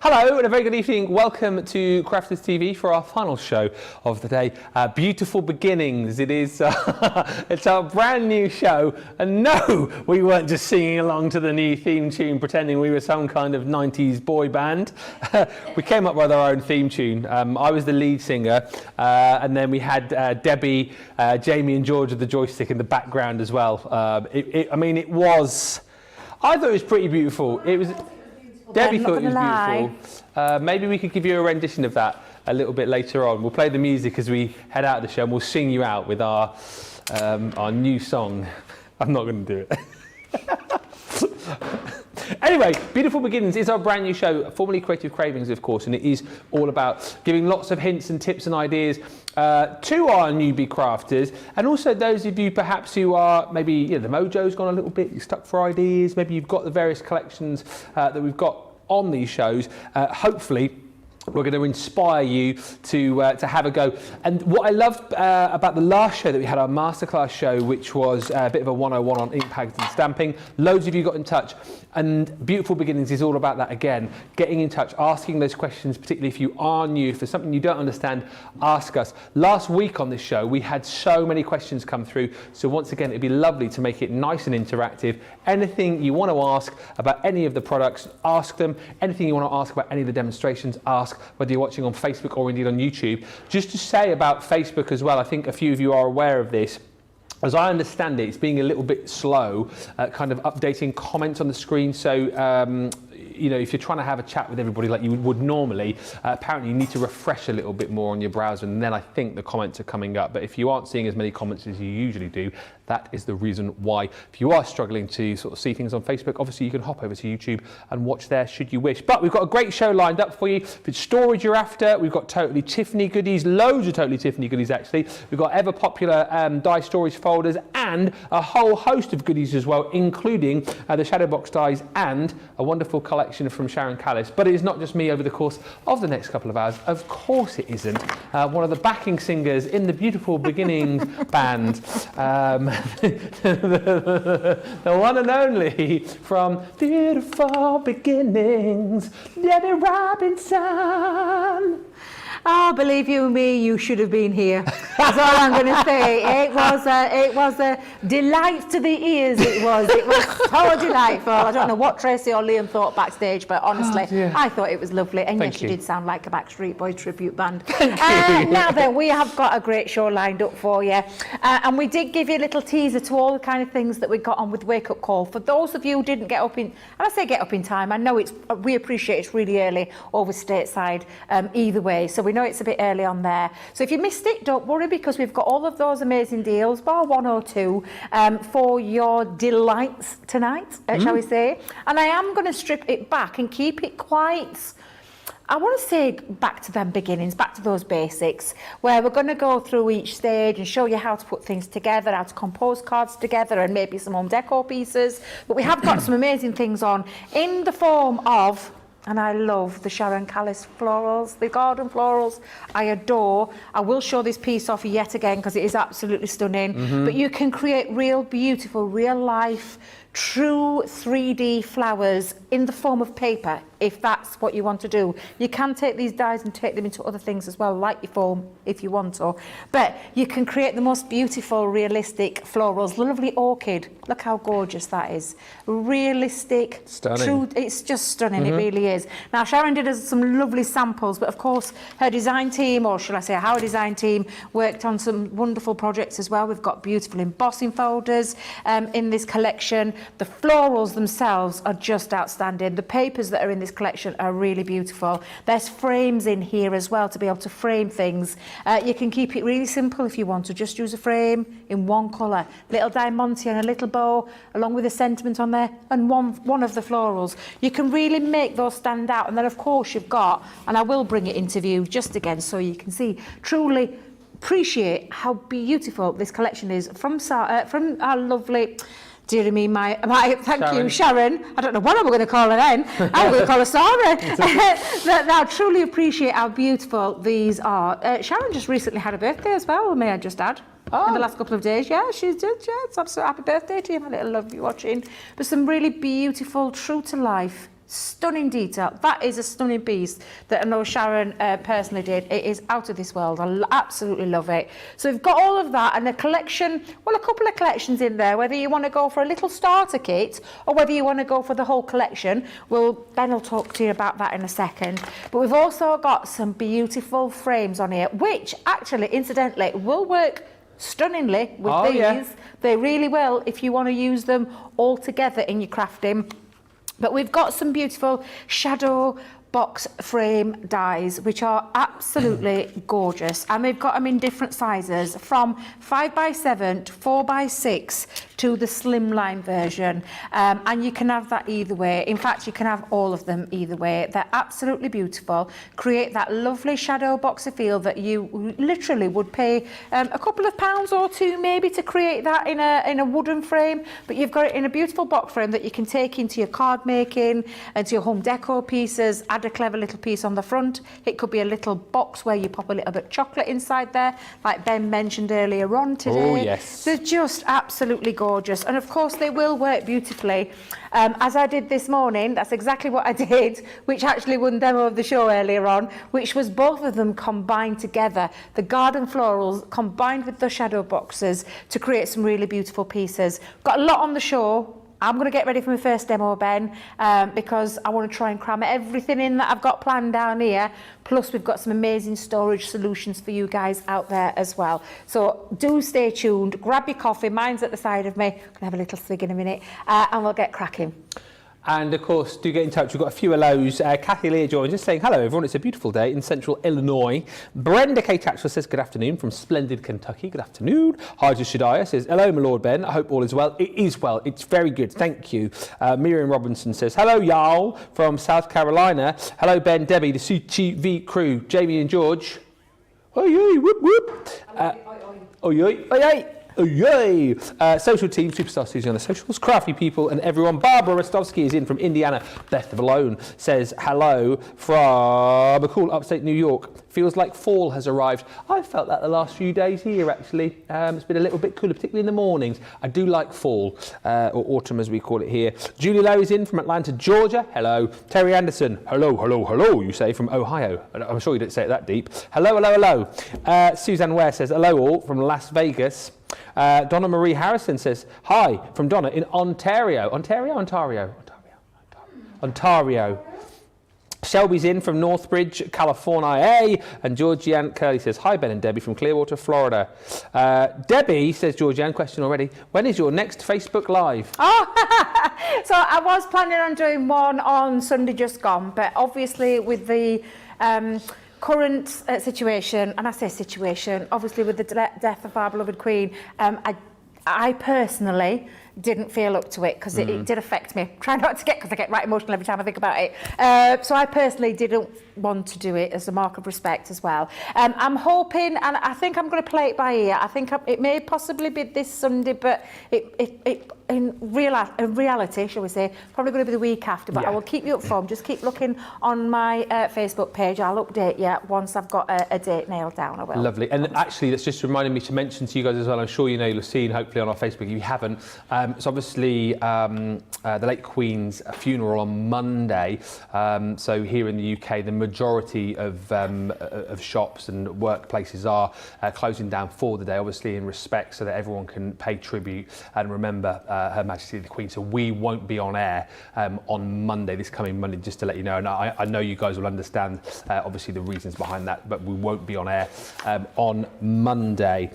Hello and a very good evening. Welcome to Crafters TV for our final show of the day. Beautiful Beginnings. It is it's our brand new show, and no, we weren't just singing along to the new theme tune pretending we were some kind of 90s boy band. We came up with our own theme tune. I was the lead singer, and then we had Debbie, Jamie and George with the joystick in the background as well. I thought it was pretty beautiful. It was. Debbie thought it was beautiful. Maybe we could give you a rendition of that a little bit later on. We'll play the music as we head out of the show, and we'll sing you out with our new song. I'm not going to do it. Anyway, Beautiful Beginnings is our brand new show, formerly Creative Cravings, of course, and it is all about giving lots of hints and tips and ideas to our newbie crafters, and also those of you perhaps who are maybe, the mojo's gone a little bit, you're stuck for ideas, maybe you've got the various collections that we've got on these shows. Hopefully we're going to inspire you to have a go. And what I loved about the last show that we had, our masterclass show, which was a bit of a 101 on ink packaging and stamping, loads of you got in touch, and Beautiful Beginnings is all about that again, getting in touch, asking those questions, particularly if you are new, if there's something you don't understand, ask us. Last week on this show we had so many questions come through, so once again it'd be lovely to make it nice and interactive. Anything you want to ask about any of the products, ask them. Anything you want to ask about any of the demonstrations, ask, whether you're watching on Facebook or indeed on YouTube. Just to say about Facebook as well, I think a few of you are aware of this. As I understand it, it's being a little bit slow, kind of updating comments on the screen. So, if you're trying to have a chat with everybody like you would normally, apparently you need to refresh a little bit more on your browser, and then I think the comments are coming up. But if you aren't seeing as many comments as you usually do, that is the reason why. If you are struggling to sort of see things on Facebook, obviously you can hop over to YouTube and watch there should you wish. But we've got a great show lined up for you. If it's storage you're after, we've got Totally Tiffany goodies, loads of Totally Tiffany goodies actually. We've got ever popular die storage folders and a whole host of goodies as well, including the Shadowbox dies and a wonderful collection from Sharon Callis. But it is not just me over the course of the next couple of hours. Of course it isn't. One of the backing singers in the Beautiful Beginnings band, the one and only from Beautiful Beginnings, Debbie Robinson. Oh, believe you me, you should have been here. That's all I'm going to say. It was a delight to the ears. It was so delightful. I don't know what Tracy or Liam thought backstage, but honestly, I thought it was lovely. And yes, you did sound like a Backstreet Boys tribute band. Now then, we have got a great show lined up for you, and we did give you a little teaser to all the kind of things that we got on with Wake Up Call. For those of you who didn't get up in, and I say get up in time, I know we appreciate it's really early over stateside. Either way, so we know it's a bit early on there. So if you missed it, don't worry, because we've got all of those amazing deals, bar 1 or 2, for your delights tonight, shall we say. And I am going to strip it back and keep it quite, I want to say, back to them beginnings, back to those basics, where we're going to go through each stage and show you how to put things together, how to compose cards together, and maybe some home decor pieces. But we have got some amazing things on in the form of, and I love the Sharon Callis Florals, the Garden Florals. I adore. I will show this piece off yet again because it is absolutely stunning. But you can create real beautiful, real life, true 3D flowers in the form of paper, if that's what you want to do. You can take these dies and take them into other things as well, like your foam, if you want to. But you can create the most beautiful, realistic florals. Lovely orchid. Look how gorgeous that is. Realistic, stunning. True. It's just stunning. It really is. Now, Sharon did us some lovely samples, but of course, her design team, or shall I say our design team, worked on some wonderful projects as well. We've got beautiful embossing folders in this collection. The florals themselves are just outstanding. The papers that are in this collection are really beautiful. There's frames in here as well to be able to frame things. You can keep it really simple if you want to just use a frame in one colour, little diamante and a little bow along with a sentiment on there, and one of the florals. You can really make those stand out. And then of course you've got, and I will bring it into view just again so you can see, truly appreciate how beautiful this collection is from our lovely, dear me, thank you, Sharon. I don't know what I'm going to call her then. I'm going to call her Sarah. I truly appreciate how beautiful these are. Sharon just recently had a birthday as well, may I just add. In the last couple of days. Yeah, she did. Yeah, it's absolutely happy birthday to you, my little love, you watching. But some really beautiful, true to life Stunning detail. That is a stunning piece that I know Sharon personally did. It is out of this world. I absolutely love it. So we've got all of that and a collection, well, a couple of collections in there, whether you want to go for a little starter kit or whether you want to go for the whole collection. Well, Ben will talk to you about that in a second. But we've also got some beautiful frames on here, which actually, incidentally, will work stunningly with these. Yeah. They really will if you want to use them all together in your crafting. But we've got some beautiful shadow box frame dies, which are absolutely gorgeous. And they've got them in different sizes, from 5x7 to 4x6 to the slimline version. And you can have that either way. In fact, you can have all of them either way. They're absolutely beautiful. Create that lovely shadow boxer feel that you literally would pay a couple of pounds or two maybe to create that in a wooden frame. But you've got it in a beautiful box frame that you can take into your card making and to your home decor pieces. Add a clever little piece on the front. It could be a little box where you pop a little bit of chocolate inside there, like Ben mentioned earlier on today. Oh, yes. They're just absolutely gorgeous. And of course, they will work beautifully. As I did this morning, that's exactly what I did, which actually won demo of the show earlier on, which was both of them combined together. The garden florals combined with the shadow boxes to create some really beautiful pieces. Got a lot on the show. I'm going to get ready for my first demo, Ben, because I want to try and cram everything in that I've got planned down here. Plus, we've got some amazing storage solutions for you guys out there as well. So do stay tuned. Grab your coffee. Mine's at the side of me. I'm going to have a little swig in a minute, and we'll get cracking. And of course, do get in touch. We've got a few hellos. Kathy Leah joins, just saying hello, everyone. It's a beautiful day in central Illinois. Brenda K. Tatchell says good afternoon from splendid Kentucky. Good afternoon. Haja Shadiah says hello, my Lord Ben. I hope all is well. It is well. It's very good. Thank you. Miriam Robinson says hello, y'all, from South Carolina. Hello, Ben, Debbie, the CTV crew, Jamie and George. Oi, oi, whoop, whoop. Oi, oi, oi, oi. Oh, yay! Social team, Superstar Susie on the socials, crafty people and everyone. Barbara Rostovsky is in from Indiana. Beth Valone says hello from a cool upstate New York. Feels like fall has arrived. I've felt that the last few days here, actually. It's been a little bit cooler, particularly in the mornings. I do like fall, or autumn as we call it here. Julie Lowe is in from Atlanta, Georgia. Hello. Terry Anderson. Hello, hello, hello, you say, from Ohio. I'm sure you didn't say it that deep. Hello, hello, hello. Suzanne Ware says hello all from Las Vegas. Donna Marie Harrison says hi from Donna in Ontario. Ontario. Shelby's in from Northbridge, California, and Georgianne Curley says hi Ben and Debbie from Clearwater, Florida. Debbie says, Georgianne, question already, when is your next Facebook Live? Oh, so I was planning on doing one on Sunday just gone, but obviously with the current situation, and I say situation, obviously with the death of our beloved Queen, I personally didn't feel up to it because it did affect me. Try not to get, because I get right emotional every time I think about it. So I personally didn't want to do it as a mark of respect as well. I'm hoping, and I think I'm going to play it by ear. I think it may possibly be this Sunday, but in reality, shall we say, probably going to be the week after, but I will keep you informed. Just keep looking on my Facebook page. I'll update you once I've got a date nailed down. I will. Lovely. And actually, that's just reminded me to mention to you guys as well, I'm sure you know, you'll have seen hopefully on our Facebook, if you haven't, it's obviously the late Queen's funeral on Monday. So here in the UK, the majority of shops and workplaces are closing down for the day, obviously in respect so that everyone can pay tribute and remember Her Majesty the Queen. So we won't be on air on Monday, this coming Monday, just to let you know. And I know you guys will understand obviously the reasons behind that, but we won't be on air on Monday.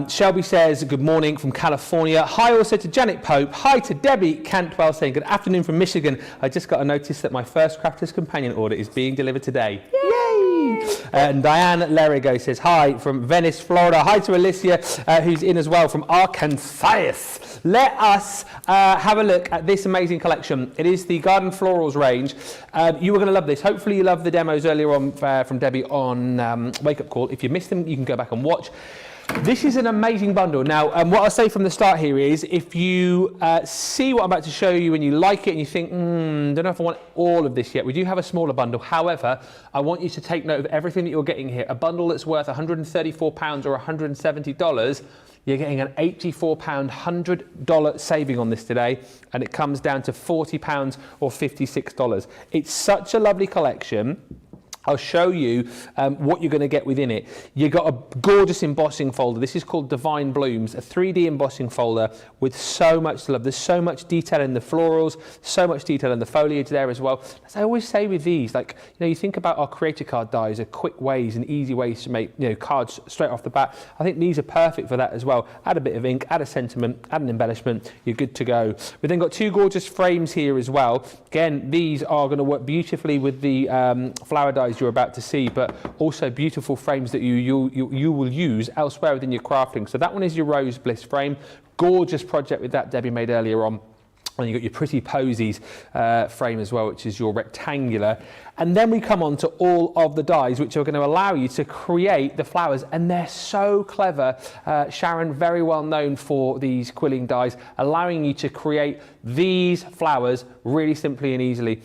Shelby says good morning from California. Hi also to Janet Pope. Hi to Debbie Cantwell saying good afternoon from Michigan. I just got a notice that my first Crafters Companion order is being delivered today. Yay! And Diane Lerigo says hi from Venice, Florida. Hi to Alicia, who's in as well from Arkansas. Let us have a look at this amazing collection. It is the Garden Florals range. You are going to love this. Hopefully you love the demos earlier on from Debbie on Wake Up Call. If you missed them, you can go back and watch. This is an amazing bundle. Now, what I'll say from the start here is, if you see what I'm about to show you and you like it and you think, don't know if I want all of this yet, we do have a smaller bundle. However, I want you to take note of everything that you're getting here. A bundle that's worth £134 or $170 you're getting an £84, $100 saving on this today, and it comes down to £40 or $56. It's such a lovely collection. I'll show you what you're going to get within it. You've got a gorgeous embossing folder. This is called Divine Blooms, a 3D embossing folder with so much love. There's so much detail in the florals, so much detail in the foliage there as well. As I always say with these, like, you think about our creator card dies are quick ways and easy ways to make, cards straight off the bat. I think these are perfect for that as well. Add a bit of ink, add a sentiment, add an embellishment, you're good to go. We've then got two gorgeous frames here as well. Again, these are going to work beautifully with the flower dies you're about to see, but also beautiful frames that you will use elsewhere within your crafting. So that one is your Rose Bliss frame. Gorgeous project with that Debbie made earlier on. And you've got your Pretty Posies frame as well, which is your rectangular. And then we come on to all of the dies, which are going to allow you to create the flowers. And they're so clever. Sharon, very well known for these quilling dies, allowing you to create these flowers really simply and easily.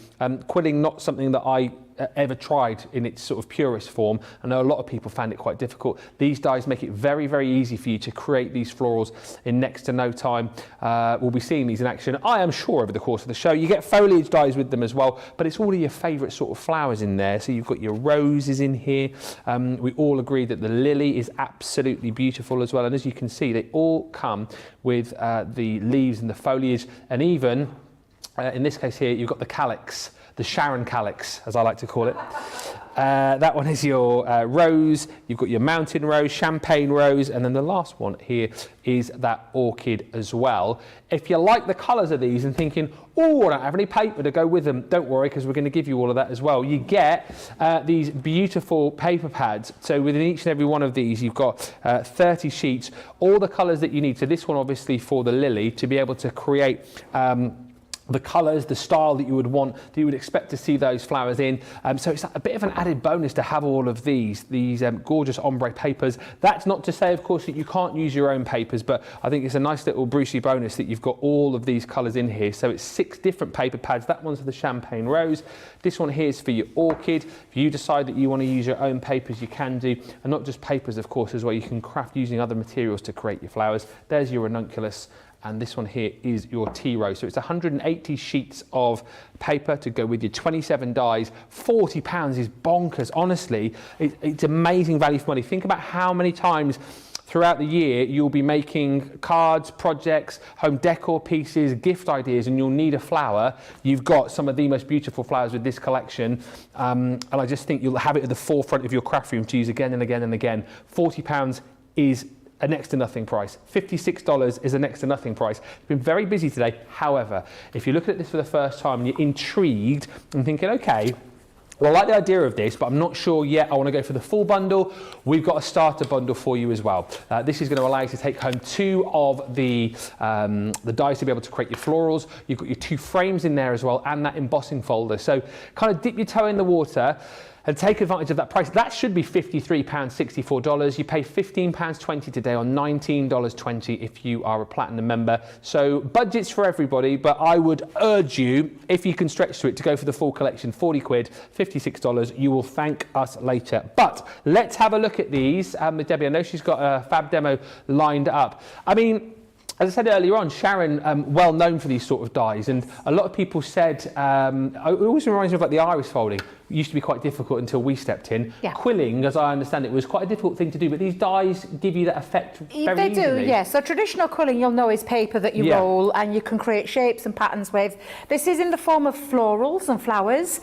Quilling, not something that I ever tried in its sort of purest form. I know a lot of people found it quite difficult. These dies make it very, very easy for you to create these florals in next to no time. We'll be seeing these in action, I am sure, over the course of the show. You get foliage dies with them as well, but it's all of your favourite sort of flowers in there. So you've got your roses in here. We all agree that the lily is absolutely beautiful as well. And as you can see, they all come with the leaves and the foliage. And even, in this case here, you've got the calyx. The Sharon Callis, as I like to call it. That one is your rose, you've got your mountain rose, champagne rose, and then the last one here is that orchid as well. If you like the colours of these and thinking, oh, I don't have any paper to go with them, don't worry, because we're going to give you all of that as well. You get these beautiful paper pads. So within each and every one of these, you've got 30 sheets, all the colours that you need. So this one obviously for the lily, to be able to create the colours, the style that you would want, that you would expect to see those flowers in. So it's a bit of an added bonus to have all of these gorgeous ombre papers. That's not to say, of course, that you can't use your own papers, but I think it's a nice little Brucey bonus that you've got all of these colours in here. So it's 6 different paper pads. That one's for the champagne rose. This one here is for your orchid. If you decide that you want to use your own papers, you can do. And not just papers, of course, as well. You can craft using other materials to create your flowers. There's your ranunculus. And this one here is your tea rose. So it's 180 sheets of paper to go with your 27 dies. £40 is bonkers. Honestly, it's amazing value for money. Think about how many times throughout the year you'll be making cards, projects, home decor pieces, gift ideas, and you'll need a flower. You've got some of the most beautiful flowers with this collection. And I just think you'll have it at the forefront of your craft room to use again and again and again. £40 is a next to nothing price. $56 is a next to nothing price. It's been very busy today. However, if you're looking at this for the first time and you're intrigued and thinking, okay, well, I like the idea of this, but I'm not sure yet. I want to go for the full bundle. We've got a starter bundle for you as well. This is going to allow you to take home 2 of the dies to be able to create your florals. You've got your 2 frames in there as well, and that embossing folder. So kind of dip your toe in the water and take advantage of that price. That should be £53.64. You pay £15.20 today, or $19.20 if you are a platinum member. So budgets for everybody, but I would urge you, if you can stretch to it, to go for the full collection. 40 quid, $56. You will thank us later. But let's have a look at these with Debbie. I know she's got a fab demo lined up. I mean, as I said earlier on, Sharon, well known for these sort of dies, and a lot of people said, it always reminds me of like the iris folding. It used to be quite difficult until we stepped in. Yeah. Quilling, as I understand it, was quite a difficult thing to do, but these dies give you that effect very easily. They do, yes. So traditional quilling, you'll know, is paper that you roll and you can create shapes and patterns with. This is in the form of florals and flowers.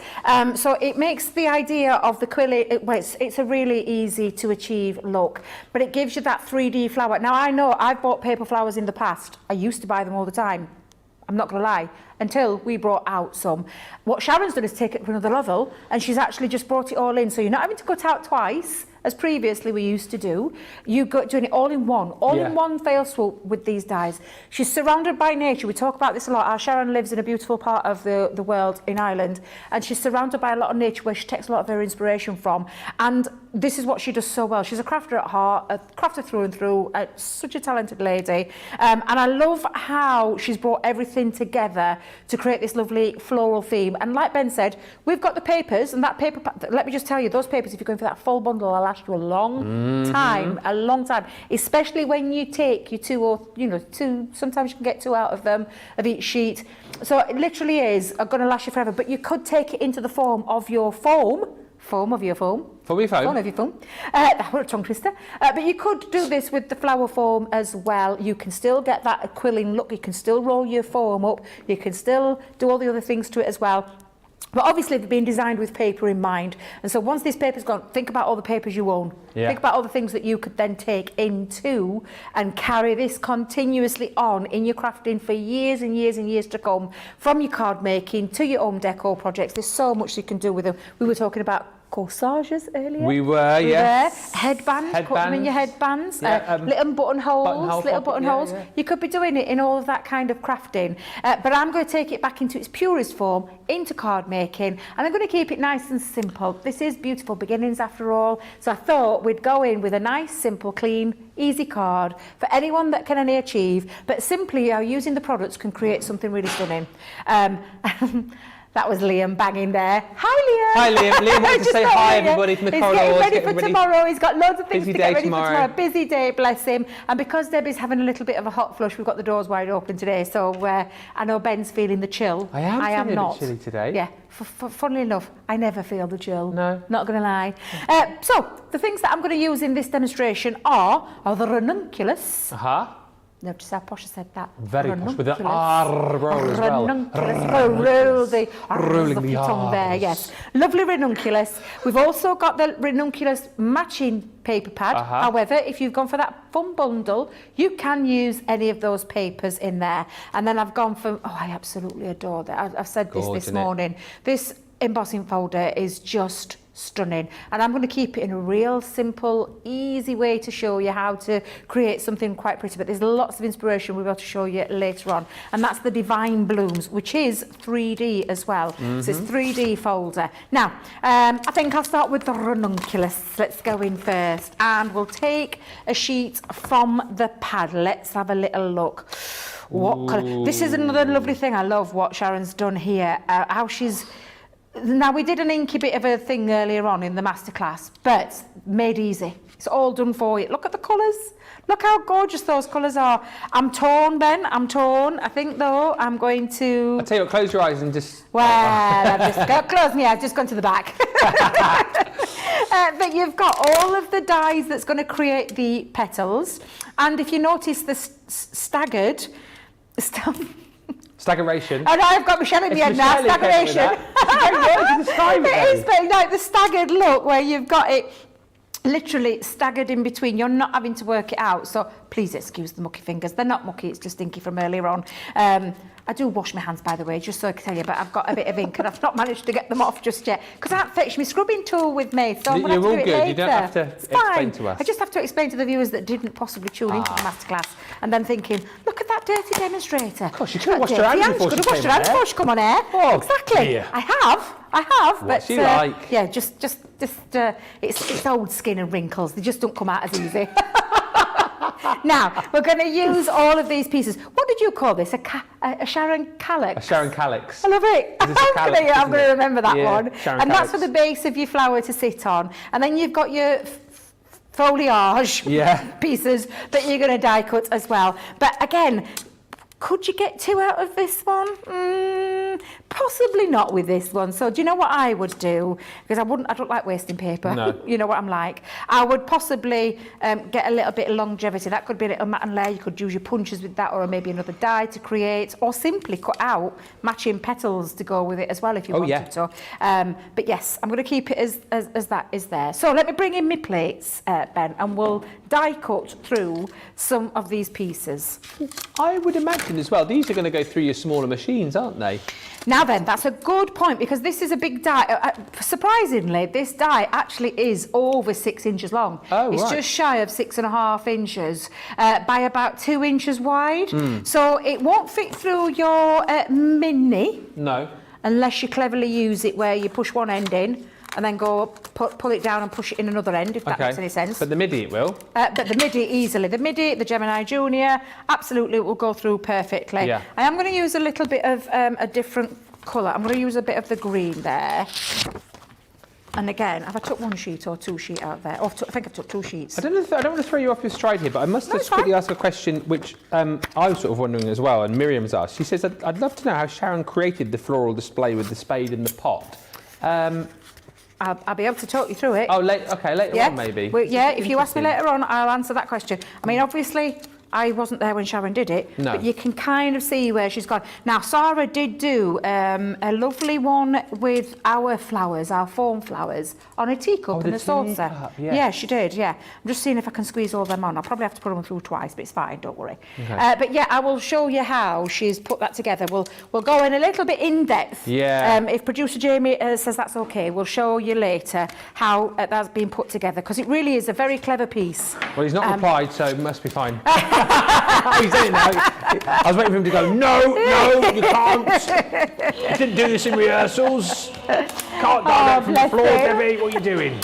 So it makes the idea of the quilling, it's a really easy to achieve look, but it gives you that 3D flower. Now, I know I've bought paper flowers in the past. I used to buy them all the time. I'm not going to lie, until we brought out some. What Sharon's done is take it to another level, and she's actually just brought it all in. So you're not having to cut out twice, as previously we used to do. You've got doing it all in one fail swoop with these dies. She's surrounded by nature. We talk about this a lot. Our Sharon lives in a beautiful part of the world in Ireland, and she's surrounded by a lot of nature where she takes a lot of her inspiration from. And this is what she does so well. She's a crafter at heart, a crafter through and through, such a talented lady. And I love how she's brought everything together to create this lovely floral theme. And like Ben said, we've got the papers, and that paper, let me just tell you, those papers, if you're going for that full bundle, will last you a long time, especially when you take your two, sometimes you can get 2 out of them, of each sheet. So it literally is going to last you forever, but you could take it into the form of your foam. Foam of your foam. Foam of your foam. Foam of your foam. That was a tongue twister. But you could do this with the flower foam as well. You can still get that quilling look. You can still roll your foam up. You can still do all the other things to it as well. But obviously they've been designed with paper in mind. And so once this paper's gone, think about all the papers you own. Yeah. Think about all the things that you could then take into and carry this continuously on in your crafting for years and years and years to come. From your card making to your home decor projects. There's so much you can do with them. We were talking about corsages earlier. We were, yes. Headbands, put them in your headbands. Little buttonholes. Yeah. You could be doing it in all of that kind of crafting. But I'm going to take it back into its purest form, into card making, and I'm going to keep it nice and simple. This is Beautiful Beginnings after all. So I thought we'd go in with a nice, simple, clean, easy card for anyone that can only achieve, but simply using the products can create something really stunning. That was Liam banging there. Hi, Liam. Hi, Liam. Liam wanted to say hi, everybody, from the corridors. He's getting ready for tomorrow. He's got loads of things Busy to get ready tomorrow. for tomorrow. Busy day, bless him. And because Debbie's having a little bit of a hot flush, we've got the doors wide open today. So I know Ben's feeling the chill. I am feeling a bit chilly today. Yeah. Funnily enough, I never feel the chill. No. Not going to lie. So the things that I'm going to use in this demonstration are the ranunculus. Notice how posh I said that. Very posh, with the R roll as well. Rolling the tongue there, yes. Lovely ranunculus. We've also got the ranunculus matching paper pad. However, if you've gone for that fun bundle, you can use any of those papers in there. And then I've gone for, I absolutely adore that. I've said this morning. This embossing folder is just stunning, and I'm going to keep it in a real simple, easy way to show you how to create something quite pretty, but there's lots of inspiration we're about to show you later on, and that's the Divine Blooms, which is 3D as well. So it's 3D folder. Now I think I'll start with the ranunculus. Let's go in first, and we'll take a sheet from the pad. Let's have a little look. What colour? This is another lovely thing. I love what Sharon's done here, how she's. Now, we did an inky bit of a thing earlier on in the masterclass, but made easy. It's all done for you. Look at the colours. Look how gorgeous those colours are. I'm torn, Ben. I'm torn. I think, though, I'm going to... I'll tell you what, close your eyes and just... Well, I've just got close my eyes. I've just gone to the back. But you've got all of the dies that's going to create the petals. And if you notice the staggered... Staggeration. Oh no, I've got Michelle in the end now. Staggeration. It is, but like the staggered look where you've got it literally staggered in between. You're not having to work it out. So please excuse the mucky fingers. They're not mucky, it's just inky from earlier on. I do wash my hands, by the way, just so I can tell you, but I've got a bit of ink and I've not managed to get them off just yet because I haven't fetched my scrubbing tool with me, so I'm going to have to do it later. You don't have to explain to us. I just have to explain to the viewers that didn't possibly tune into the masterclass and then thinking, look at that dirty demonstrator. Of course, you could have washed your hands before she came on air. Washed your hands before she come on air. Oh, exactly. dear. I have. What's but she like? Yeah, just it's old skin and wrinkles. They just don't come out as easy. Now, we're going to use all of these pieces. What did you call this? A Sharon Callis? A Sharon Callis. I love it. I'm going to remember that one. Sharon and Callis. That's for the base of your flower to sit on. And then you've got your foliage pieces that you're going to die cut as well. But again, could you get 2 out of this one? Possibly not with this one. So do you know what I would do? Because I don't like wasting paper. No. You know what I'm like. I would possibly get a little bit of longevity. That could be a little matte and layer. You could use your punches with that, or maybe another die to create, or simply cut out matching petals to go with it as well if you wanted to. But yes, I'm going to keep it as that is there. So let me bring in my plates, Ben, and we'll die cut through some of these pieces. I would imagine as well, these are going to go through your smaller machines, aren't they? Now then, that's a good point, because this is a big die. Surprisingly, this die actually is over 6 inches long. Oh, it's just shy of 6.5 inches by about 2 inches wide. So it won't fit through your mini. No. Unless you cleverly use it where you push one end in and then go pull it down and push it in another end, if that makes any sense. But the midi it will. But the midi easily. The midi, the Gemini Junior, absolutely it will go through perfectly. Yeah. I am going to use a little bit of a different colour. I'm going to use a bit of the green there. And again, have I took one sheet or two sheet out there? Oh, I think I took two sheets. I don't want to throw you off your stride here, but I must just quickly ask a question which I was sort of wondering as well, and Miriam's asked. She says, I'd love to know how Sharon created the floral display with the spade and the pot. I'll be able to talk you through it. Oh, later on maybe. Well, yeah, if you ask me later on, I'll answer that question. I mean, obviously, I wasn't there when Sharon did it, but you can kind of see where she's gone. Now, Sarah did do a lovely one with our flowers, our foam flowers, on a teacup and a saucer. Yeah, she did, yeah. I'm just seeing if I can squeeze all them on. I'll probably have to put them through twice, but it's fine, don't worry. But yeah, I will show you how she's put that together. We'll go in a little bit in depth. Yeah. If producer Jamie says that's okay, we'll show you later how that's been put together, because it really is a very clever piece. Well, he's not replied, so it must be fine. He's in now. I was waiting for him to go, no, you can't. You didn't do this in rehearsals. Can't go down from the floor, Debbie. What are you doing?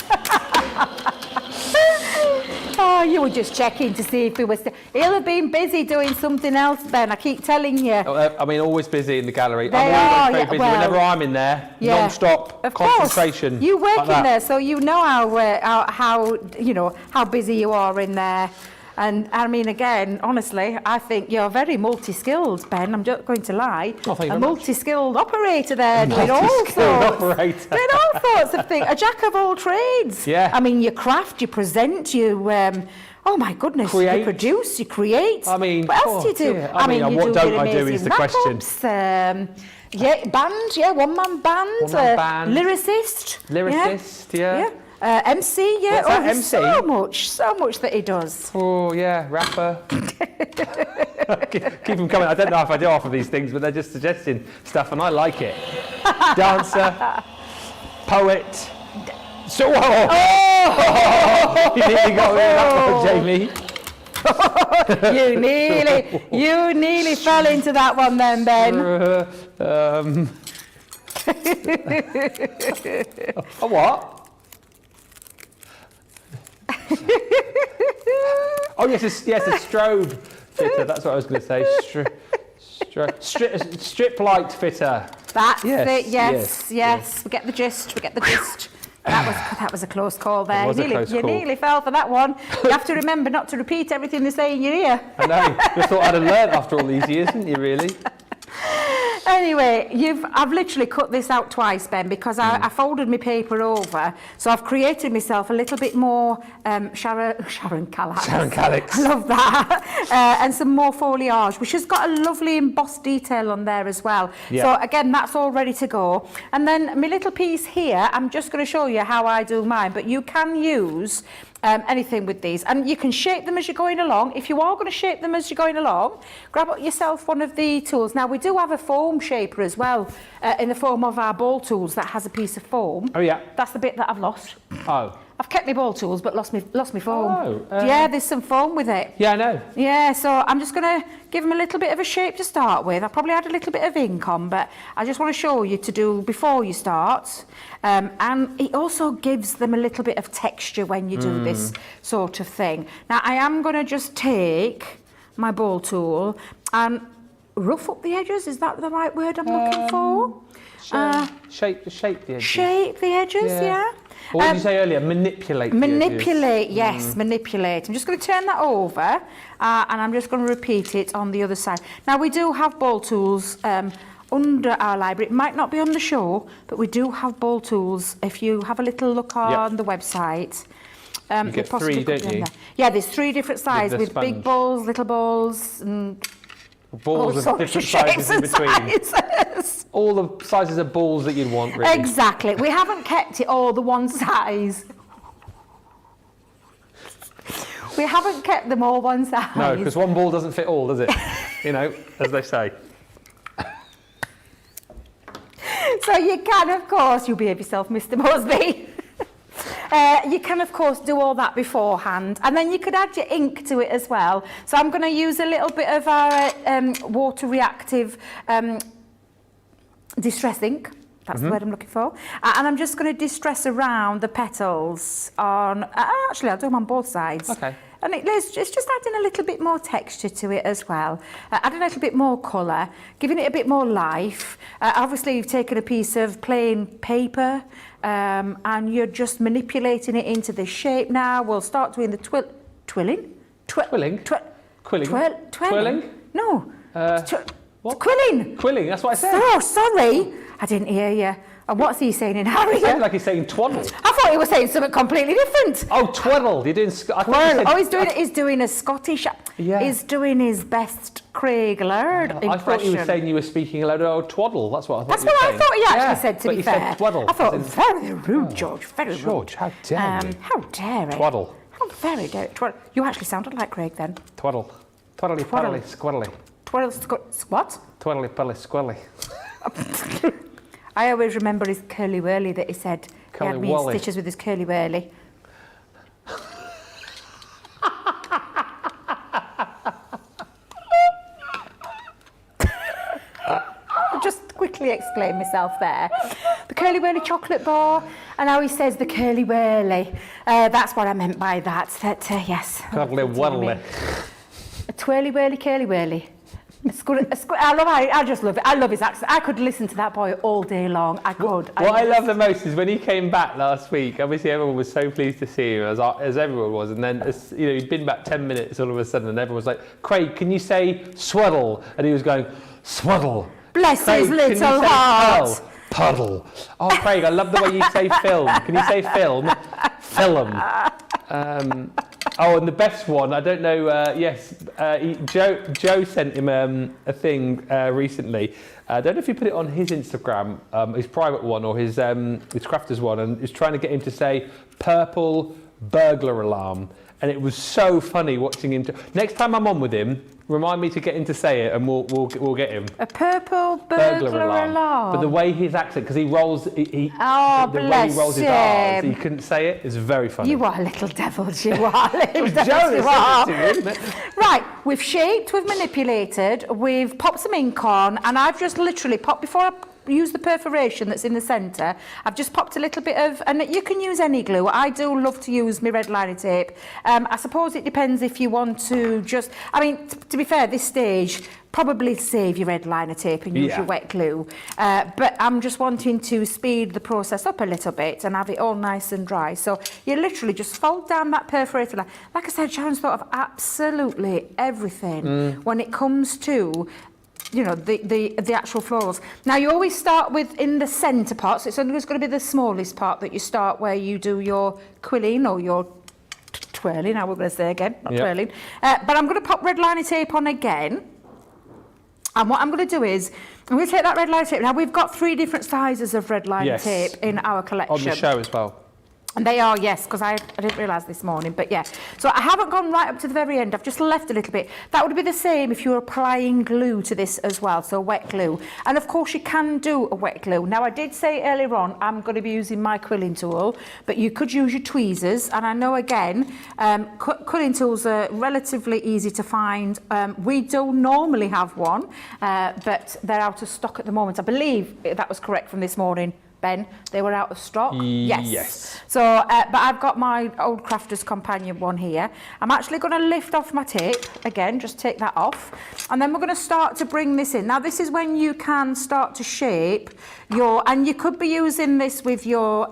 Oh, you were just checking to see if he was... He'll have been busy doing something else, Ben, I keep telling you. I mean, always busy in the gallery. They I'm always very busy. well, whenever I'm in there, non-stop concentration. You work like in there, so you know how you know how busy you are in there. And I mean, again, honestly, I think you're very multi-skilled, Ben. I'm not going to lie. Oh, thank you a very much. multi-skilled operator there, doing all sorts. Doing all sorts of things. A jack of all trades. Yeah. I mean, you craft, you present, you... oh my goodness! Create. You produce, you create. I mean, what else do you do? Yeah. I mean, you what do don't I do is the question. Yeah, band, yeah, one-man band. One-man band. Lyricist. Lyricist, yeah. MC, yeah. What's that, there's MC? So much that he does. Oh, yeah, rapper. keep them coming. I don't know if I do half of these things, but they're just suggesting stuff, and I like it. Dancer, poet. So, you nearly got me with that one, Jamie. you nearly fell into that one then, Ben. A what? Oh yes, a strobe fitter. That's what I was going to say. Strip light fitter. That's it. Yes. We get the gist. That was a close call there. You nearly fell for that one. You have to remember not to repeat everything they say in your ear. I know. You thought I'd have learned after all these years, didn't you? Really. Anyway, I've literally cut this out twice, Ben, because I folded my paper over, so I've created myself a little bit more Sharon Callis. Sharon Callis. I love that. And some more foliage, which has got a lovely embossed detail on there as well. Yeah. So again, that's all ready to go. And then my little piece here, I'm just going to show you how I do mine, but you can use anything with these, and you can shape them as you're going along. If you are going to shape them as you're going along, grab yourself one of the tools. Now we do have a foam shaper as well, in the form of our ball tools that has a piece of foam. Oh yeah. That's the bit that I've lost. Oh. I've kept my ball tools but lost my foam. Oh. Yeah, there's some foam with it. Yeah, I know. Yeah, so I'm just going to give them a little bit of a shape to start with. I probably had a little bit of ink on, but I just want to show you to do before you start. And it also gives them a little bit of texture when you do this sort of thing. Now, I am going to just take my ball tool and rough up the edges. Is that the right word I'm looking for? Shape the edges. Shape the edges, yeah. Or what did you say earlier? Manipulate the edges. Manipulate, yes, manipulate. I'm just going to turn that over and I'm just going to repeat it on the other side. Now, we do have ball tools under our library. It might not be on the show, but we do have ball tools. If you have a little look on the website. You get three, don't you? Yeah, there's 3 different sizes with big balls, little balls, and balls of different sizes in between. All the sizes of balls that you'd want, really. Exactly. We haven't kept it all the one size. We haven't kept them all one size. No, because one ball doesn't fit all, does it? You know, as they say. So you can, of course, you behave yourself, Mr. Moseby. You can, of course, do all that beforehand, and then you could add your ink to it as well. So I'm going to use a little bit of our water reactive distress ink. That's the word I'm looking for. And I'm just going to distress around the petals on... actually, I'll do them on both sides. Okay. And it's just adding a little bit more texture to it as well. Adding a little bit more colour, giving it a bit more life. Obviously, you've taken a piece of plain paper and you're just manipulating it into this shape now. We'll start doing the twirling? Quilling? Twirling? No. What? Quilling. Quilling, that's what I said. Oh, sorry. I didn't hear you. And what's he saying in Harry? It sounded like he's saying twaddle. I thought he was saying something completely different. Oh, twaddle. You're doing... He's doing a Scottish... Yeah. He's doing his best Craig Laird impression. I thought you were saying you were speaking a load of twaddle. That's what I thought That's what I thought he actually said, to but be you fair. said twaddle. I thought, very rude, George, very rude. George, how dare you? How dare it? Twaddle. How very dare it. Twaddle. You actually sounded like Craig then. Twaddle. Twaddly, paddly, squaddly. What? Twaddly, paddly, squaddly. I always remember his curly whirly that he said. He had me in stitches with his curly whirly. I'll just quickly explain myself there. The curly whirly chocolate bar, and how he says the curly whirly. That's what I meant by that. Yes. Cuddly whirly. A twirly whirly curly whirly. I just love it. I love his accent. I could listen to that boy all day long. I could. What I love the most is when he came back last week. Obviously, everyone was so pleased to see him, as everyone was. And then, he'd been back 10 minutes all of a sudden, and everyone was like, "Craig, can you say swaddle?" And he was going, "Swaddle." Bless Craig, his little heart. Puddle. Oh, Craig, I love the way you say film. Can you say film? Film. And the best one, I don't know, Joe sent him a thing recently. I don't know if he put it on his Instagram, his private one, or his crafter's one, and he's trying to get him to say purple burglar alarm. And it was so funny watching him. Next time I'm on with him, remind me to get him to say it, and we'll get him. A purple burglar alarm. But the way his accent, because he rolls, the way he rolls his R's, he couldn't say it. It's very funny. You are little devils. You are little devils. You are. Right, we've shaped, we've manipulated, we've popped some ink on, and I've just literally popped before I use the perforation that's in the centre. I've just popped a little bit of, and you can use any glue. I do love to use my red liner tape. I suppose it depends if you want to just, to be fair, this stage, probably save your red liner tape and use your wet glue. But I'm just wanting to speed the process up a little bit and have it all nice and dry. So you literally just fold down that perforated line. Like I said, Sharon's thought of absolutely everything when it comes to the actual florals. Now you always start with in the centre part, so it's always going to be the smallest part that you start where you do your quilling or your twirling, I was going to say again, not twirling. But I'm going to pop red liner tape on again. And what I'm going to do is, I'm going to take that red liner tape. Now we've got 3 different sizes of red liner tape in our collection. On the show as well. And they are, yes, because I didn't realise this morning, but yeah. So I haven't gone right up to the very end. I've just left a little bit. That would be the same if you were applying glue to this as well, so wet glue. And of course you can do a wet glue. Now I did say earlier on, I'm going to be using my quilling tool, but you could use your tweezers. And I know again, quilling tools are relatively easy to find. We do normally have one, but they're out of stock at the moment. I believe that was correct from this morning. Ben, they were out of stock? Yes. So, but I've got my old Crafter's Companion one here. I'm actually going to lift off my tape, again, just take that off. And then we're going to start to bring this in. Now, this is when you can start to shape and you could be using this with your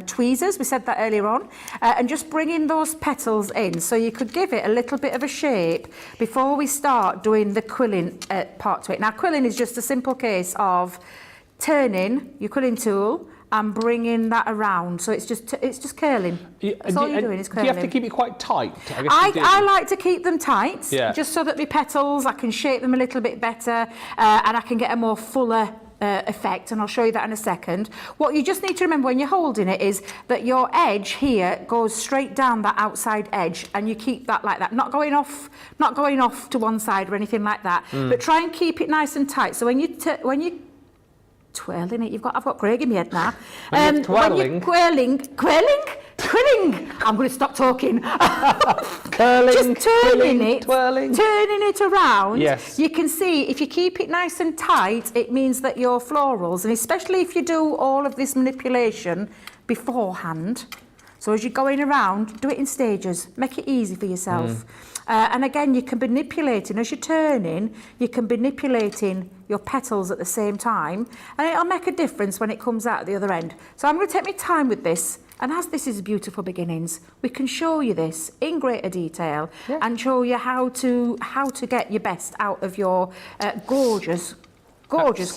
tweezers, we said that earlier on, and just bringing those petals in. So you could give it a little bit of a shape before we start doing the quilling part to it. Now, quilling is just a simple case of turning your quilling tool and bringing that around, so it's just curling. That's all you're doing is curling. Do you have to keep it quite tight? I like to keep them tight, just so that my petals, I can shape them a little bit better, and I can get a more fuller effect, and I'll show you that in a second. What you just need to remember when you're holding it is that your edge here goes straight down that outside edge, and you keep that like that, not going off to one side or anything like that, but try and keep it nice and tight. So when you twirling it, I've got Craig in my head now. When you're twirling. Quirling? quilling. I'm going to stop talking. Curling, Just turning quilling, it, twirling. turning it around. Yes. You can see if you keep it nice and tight, it means that your florals, and especially if you do all of this manipulation beforehand. So as you're going around, do it in stages. Make it easy for yourself. And again, you can be manipulating, as you're turning, you can be manipulating your petals at the same time, and it'll make a difference when it comes out at the other end. So I'm going to take my time with this, and as this is Beautiful Beginnings, we can show you this in greater detail and show you how to get your best out of your gorgeous, glorious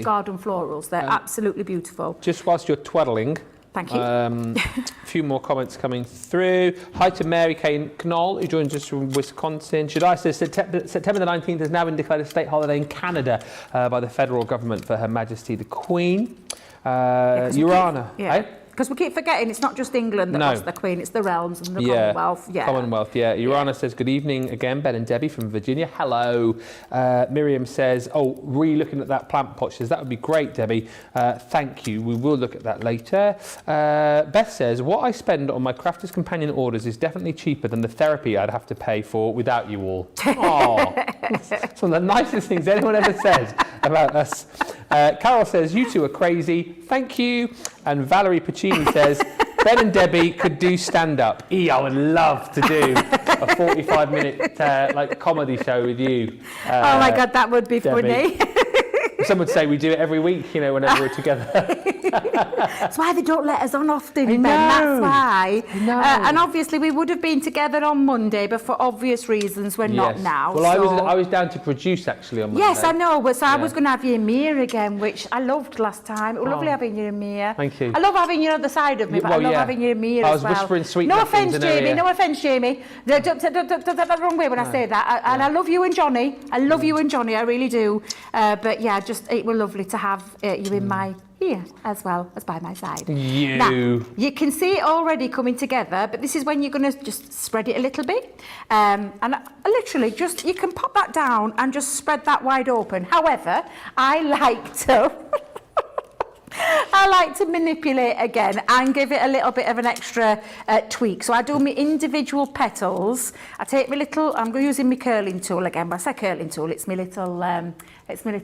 garden florals. They're absolutely beautiful. Just whilst you're twaddling, thank you. A few more comments coming through. Hi to Mary Kane Knoll, who joins us from Wisconsin. July says September the 19th has now been declared a state holiday in Canada by the federal government for Her Majesty the Queen. Urana, Because we keep forgetting it's not just England that lost the Queen, it's the realms and the Commonwealth. Commonwealth, Urana says, good evening again, Ben and Debbie from Virginia. Hello. Miriam says, re-looking at that plant pot. She says, that would be great, Debbie. Thank you. We will look at that later. Beth says, what I spend on my Crafter's Companion orders is definitely cheaper than the therapy I'd have to pay for without you all. Oh, it's one of the nicest things anyone ever said about us. Carol says, you two are crazy. Thank you. And Valerie Pacini says, Ben and Debbie could do stand-up. I would love to do a 45-minute comedy show with you. Oh my God, that would be Debbie. funny. Some would say we do it every week, whenever we're together. That's why they don't let us on often, Ben. That's why. And obviously we would have been together on Monday, but for obvious reasons we're not now. Well, I was down to produce actually on Monday. Yes, I know. But I was going to have you in Mia again, which I loved last time. It was lovely having you in Mia. Thank you. I love having you on the side of me, but I love having you in Mia as well. I was whispering sweet No nothings offence, Jamie. No offence, Jamie. Don't take that the wrong way when I say that. And I love you and Johnny. I love you and Johnny. I really do. But yeah, it was lovely to have you in my ear as well as by my side. Now, you can see it already coming together, but this is when you're going to just spread it a little bit. And literally just, you can pop that down and just spread that wide open. However, I like to manipulate again and give it a little bit of an extra tweak. So I do my individual petals. I take my little, I'm using my curling tool again. But I say curling tool, it's my little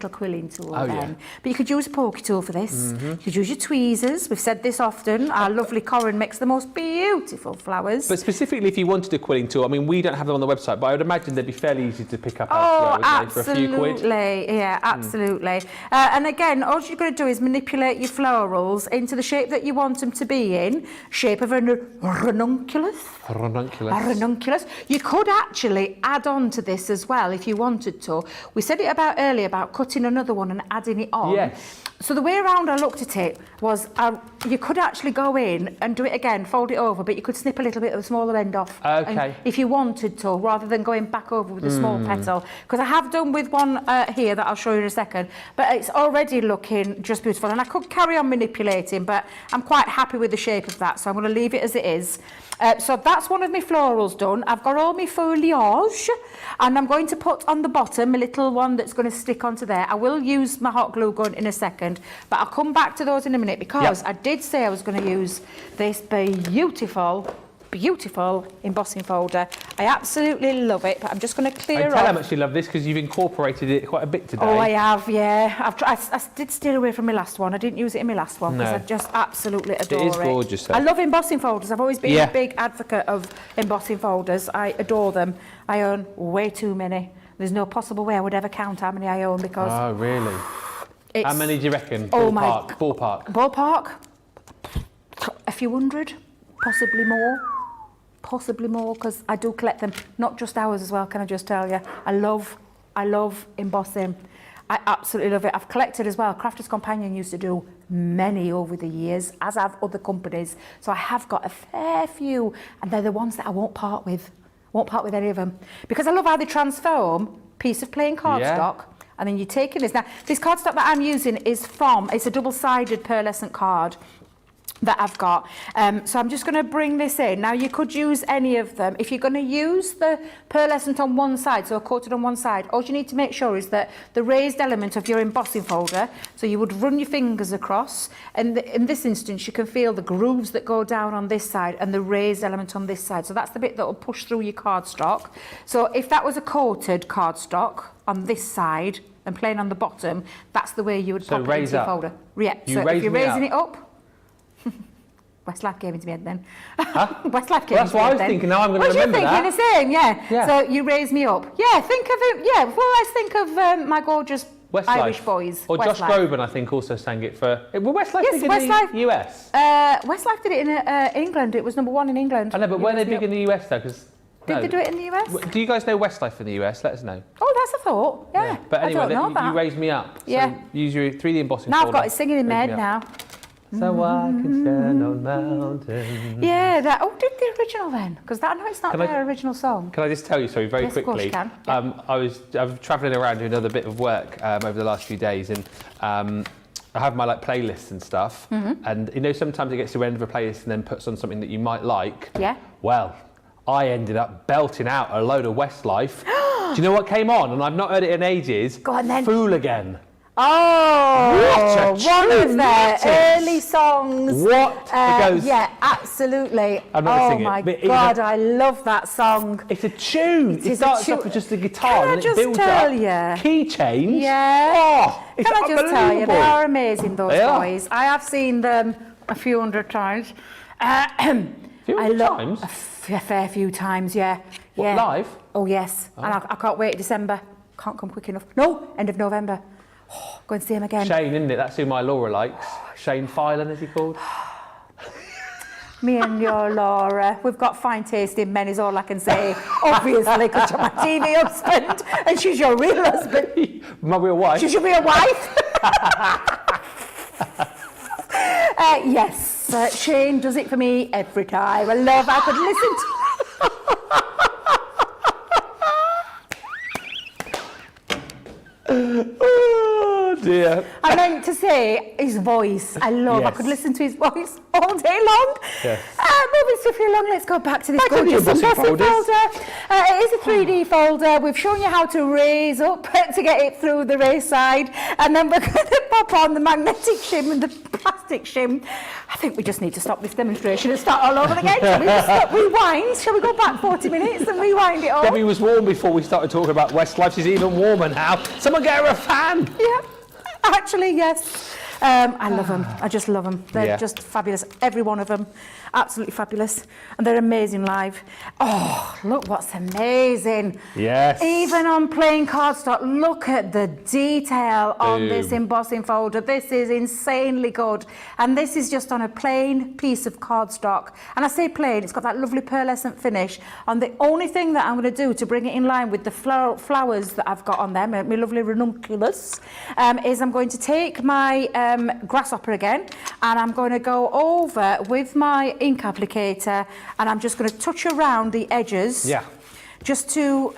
quilling tool then. But you could use a pokey tool for this. You could use your tweezers. We've said this often. Our lovely Corin makes the most beautiful flowers. But specifically, if you wanted a quilling tool, I mean, we don't have them on the website, but I would imagine they'd be fairly easy to pick up absolutely. For a few quid. Yeah, absolutely. And again, all you're going to do is manipulate your florals into the shape that you want them to be in, shape of a ranunculus. Ranunculus. You could actually add on to this as well if you wanted to. We said it earlier about cutting another one and adding it on. Yes. So the way around I looked at it was you could actually go in and do it again, fold it over, but you could snip a little bit of the smaller end off. Okay. If you wanted to, rather than going back over with a small petal. Because I have done with one here that I'll show you in a second, but it's already looking just beautiful. And I could carry on manipulating, but I'm quite happy with the shape of that, so I'm going to leave it as it is. So that's one of my florals done. I've got all my foliage, and I'm going to put on the bottom a little one that's going to stick onto there. I will use my hot glue gun in a second, but I'll come back to those in a minute because I did say I was going to use this beautiful embossing folder. I absolutely love it, but I'm just going to clear off. I tell how much you love this because you've incorporated it quite a bit today. Oh, I have, yeah. I did steer away from my last one. I didn't use it in my last one because I just absolutely adore it. It is gorgeous, though. I love embossing folders. I've always been a big advocate of embossing folders. I adore them. I own way too many. There's no possible way I would ever count how many I own because... Oh, really? How many do you reckon? Ballpark. Ballpark? A few hundred, possibly more, because I do collect them, not just ours as well, can I just tell you. I love embossing. I absolutely love it. I've collected as well. Crafter's Companion used to do many over the years, as have other companies. So I have got a fair few, and they're the ones that I won't part with. Won't part with any of them. Because I love how they transform piece of plain cardstock, and then you're taking this. Now, this cardstock that I'm using is it's a double-sided pearlescent card. that I've got. So I'm just going to bring this in. Now you could use any of them. If you're going to use the pearlescent on one side, so coated on one side, all you need to make sure is that the raised element of your embossing folder, so you would run your fingers across, and in this instance you can feel the grooves that go down on this side and the raised element on this side. So that's the bit that will push through your cardstock. So if that was a coated cardstock on this side and plain on the bottom, that's the way you would pop it into your folder. Yeah. So if you're raising it up, Westlife came into my head then. Huh? Westlife came That's into what my I head was then. thinking. Now I'm going to remember that. What you thinking? The same, yeah. Yeah. So you raise me up. Yeah, think of it. Yeah, well, let's think of my gorgeous Westlife. Irish boys. Or Josh Westlife. Groban, I think, also sang it for... Well, Westlife Yes, big in Westlife. the US? Westlife did it in England. It was #1 in England. I know, but were they big in the US, though? Cause, Did they do it in the US? Do you guys know Westlife in the US? Let us know. Oh, that's a thought. Yeah. But anyway, I don't know that. you raised me up. So Yeah. use your 3D embossing Now I've folder. got it singing in my Raise head me up. now. So I can stand on mountains. Yeah, that. Oh, did the original then? Because I know it's not Can I- their original song. Can I just tell you, sorry, very Yes, of course quickly? you can. Yeah. I was travelling around doing another bit of work over the last few days, and I have my playlists and stuff. Mm-hmm. And you know, sometimes it gets to the end of a playlist and then puts on something that you might like. Yeah. Well, I ended up belting out a load of Westlife. Do you know what came on? And I've not heard it in ages. Go on then. Fool Again. Oh, What a one of tune their that is. early songs. What? It goes- Yeah, absolutely. I'm not gonna sing it, my but it's God, I love that song. It's a tune. It is a starts tune. off with just the guitar Can I and it just builds tell up. ya? Key change. Yeah. Oh, it's Can I just tell you, unbelievable. they are amazing, those They are. boys. I have seen them a few hundred times. Few I hundred love times? a fair few times, yeah. What, Yeah. live? Oh, yes. And I can't wait December. Can't come quick enough. No, end of November. Oh, go and see him again. Shane, isn't it? That's who my Laura likes. Shane Filan, is he called? Me and your Laura, we've got fine taste in men, is all I can say. Obviously, because you're my TV husband and she's your real husband. My real wife. She should be a wife. Yes, Shane does it for me every time. I could listen to... Oh dear. I meant to say his voice. I love. I Yes. could listen to his voice all day long. Yes. Moving swiftly along, let's go back to this Back to the gorgeous embossing embossing folders. folder. It is a 3D folder. We've shown you how to raise up to get it through the raised side, and then we're going to pop on the magnetic shim and the plastic shim. I think we just need to stop this demonstration and start all over again. Shall we just stop, rewind? Shall we go back 40 minutes and rewind it all? Debbie was warm before we started talking about Westlife. She's even warmer now. Someone get her a fan. Yeah, actually, yes. I love them. I just love them. They're Yeah. just fabulous. Every one of them. Absolutely fabulous. And they're amazing live. Oh, look what's amazing. Yes. Even on plain cardstock, look at the detail on this Boom. embossing folder. This is insanely good. And this is just on a plain piece of cardstock. And I say plain, it's got that lovely pearlescent finish. And the only thing that I'm going to do to bring it in line with the flowers that I've got on there, my lovely ranunculus, is I'm going to take my grasshopper again, and I'm going to go over with my ink applicator, and I'm just going to touch around the edges. Yeah. Just to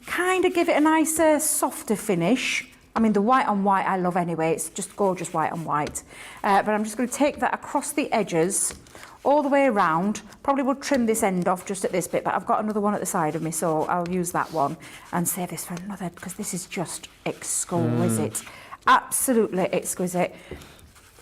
kind of give it a nicer, softer finish. I mean, the white on white I love anyway. It's just gorgeous white on white. But I'm just going to take that across the edges, all the way around. Probably will trim this end off just at this bit, but I've got another one at the side of me, so I'll use that one and save this for another, because this is just exquisite. Absolutely exquisite.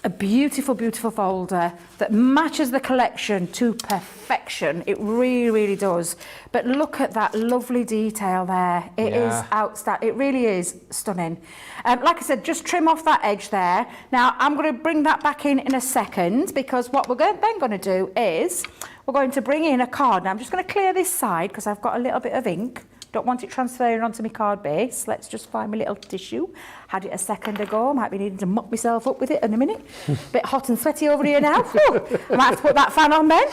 A beautiful, beautiful folder that matches the collection to perfection. It really, really does. But look at that lovely detail there. It is outstanding. It really is stunning. Like I said, just trim off that edge there. Now, I'm going to bring that back in a second, because what we're then going to do is we're going to bring in a card. Now, I'm just going to clear this side because I've got a little bit of ink. Don't want it transferring onto my card base. Let's just find my little tissue. Had it a second ago. Might be needing to mop myself up with it in a minute. Bit hot and sweaty over here now. Whew. I might have to put that fan on then.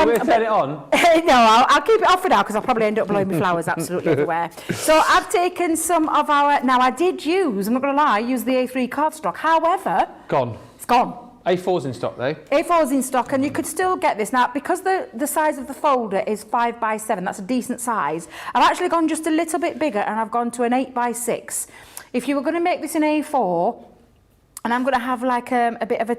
We'll turn it on. No, I'll keep it off for now, because I'll probably end up blowing my flowers absolutely everywhere. So I've taken some of our... Now, I did use, I'm not going to lie, use the A3 cardstock. However... Gone. It's gone. A4's in stock though. A4's in stock, and you could still get this. Now, because the size of the folder is 5 by 7, that's a decent size, I've actually gone just a little bit bigger, and I've gone to an 8 by 6. If you were going to make this in A4, and I'm going to have like a bit of a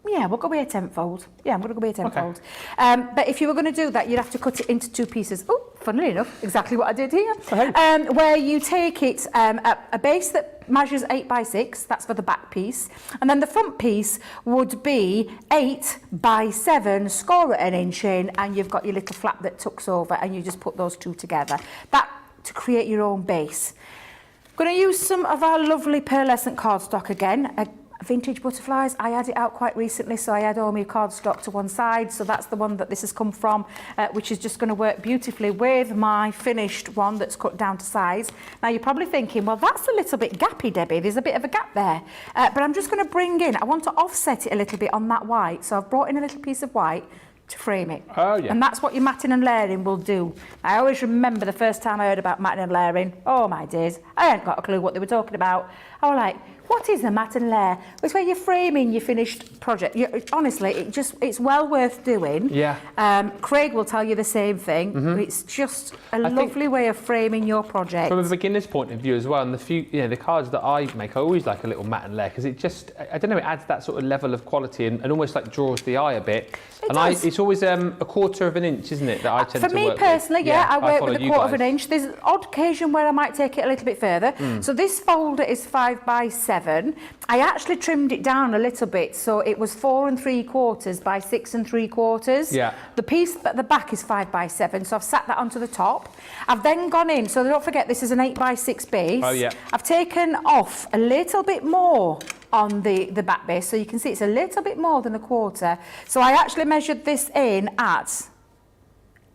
Yeah, we'll go with a tenfold. Yeah, I'm going to go with a tenfold. Okay. But if you were going to do that, you'd have to cut it into 2 pieces. Oh, funnily enough, exactly what I did here. Okay. Where you take it, a base that measures 8 by 6, that's for the back piece. And then the front piece would be 8 by 7, score at 1 inch in, and you've got your little flap that tucks over, and you just put those 2 together. That to create your own base. I'm going to use some of our lovely pearlescent cardstock again. Vintage butterflies. I had it out quite recently, so I had all my cardstock to one side, so that's the one that this has come from, which is just going to work beautifully with my finished one that's cut down to size. Now you're probably thinking, well, that's a little bit gappy, Debbie, there's a bit of a gap there, but I'm just going to bring in, I want to offset it a little bit on that white, so I've brought in a little piece of white to frame it. Oh, yeah. And that's what your matting and layering will do. I always remember the first time I heard about matting and layering, oh my days, I hadn't got a clue what they were talking about. I was like, what is a mat and layer? It's where you're framing your finished project. Honestly, it's well worth doing. Yeah. Craig will tell you the same thing. It's just a lovely way of framing your project. From a beginner's point of view as well, and the cards that I make, I always like a little mat and layer because it just, I don't know, it adds that sort of level of quality and almost like draws the eye a bit. It's always a 1/4 of an inch, isn't it, that I tend to work with? For me personally, I work with 1/4 of an inch. There's an odd occasion where I might take it a little bit further. So this folder is 5 by 7. I actually trimmed it down a little bit, so it was 4 3/4 by 6 3/4. Yeah. The piece at the back is 5 by 7, so I've sat that onto the top. I've then gone in, so don't forget this is an 8 by 6 base. Oh yeah. I've taken off a little bit more on the back base, so you can see it's a little bit more than 1/4. So I actually measured this in at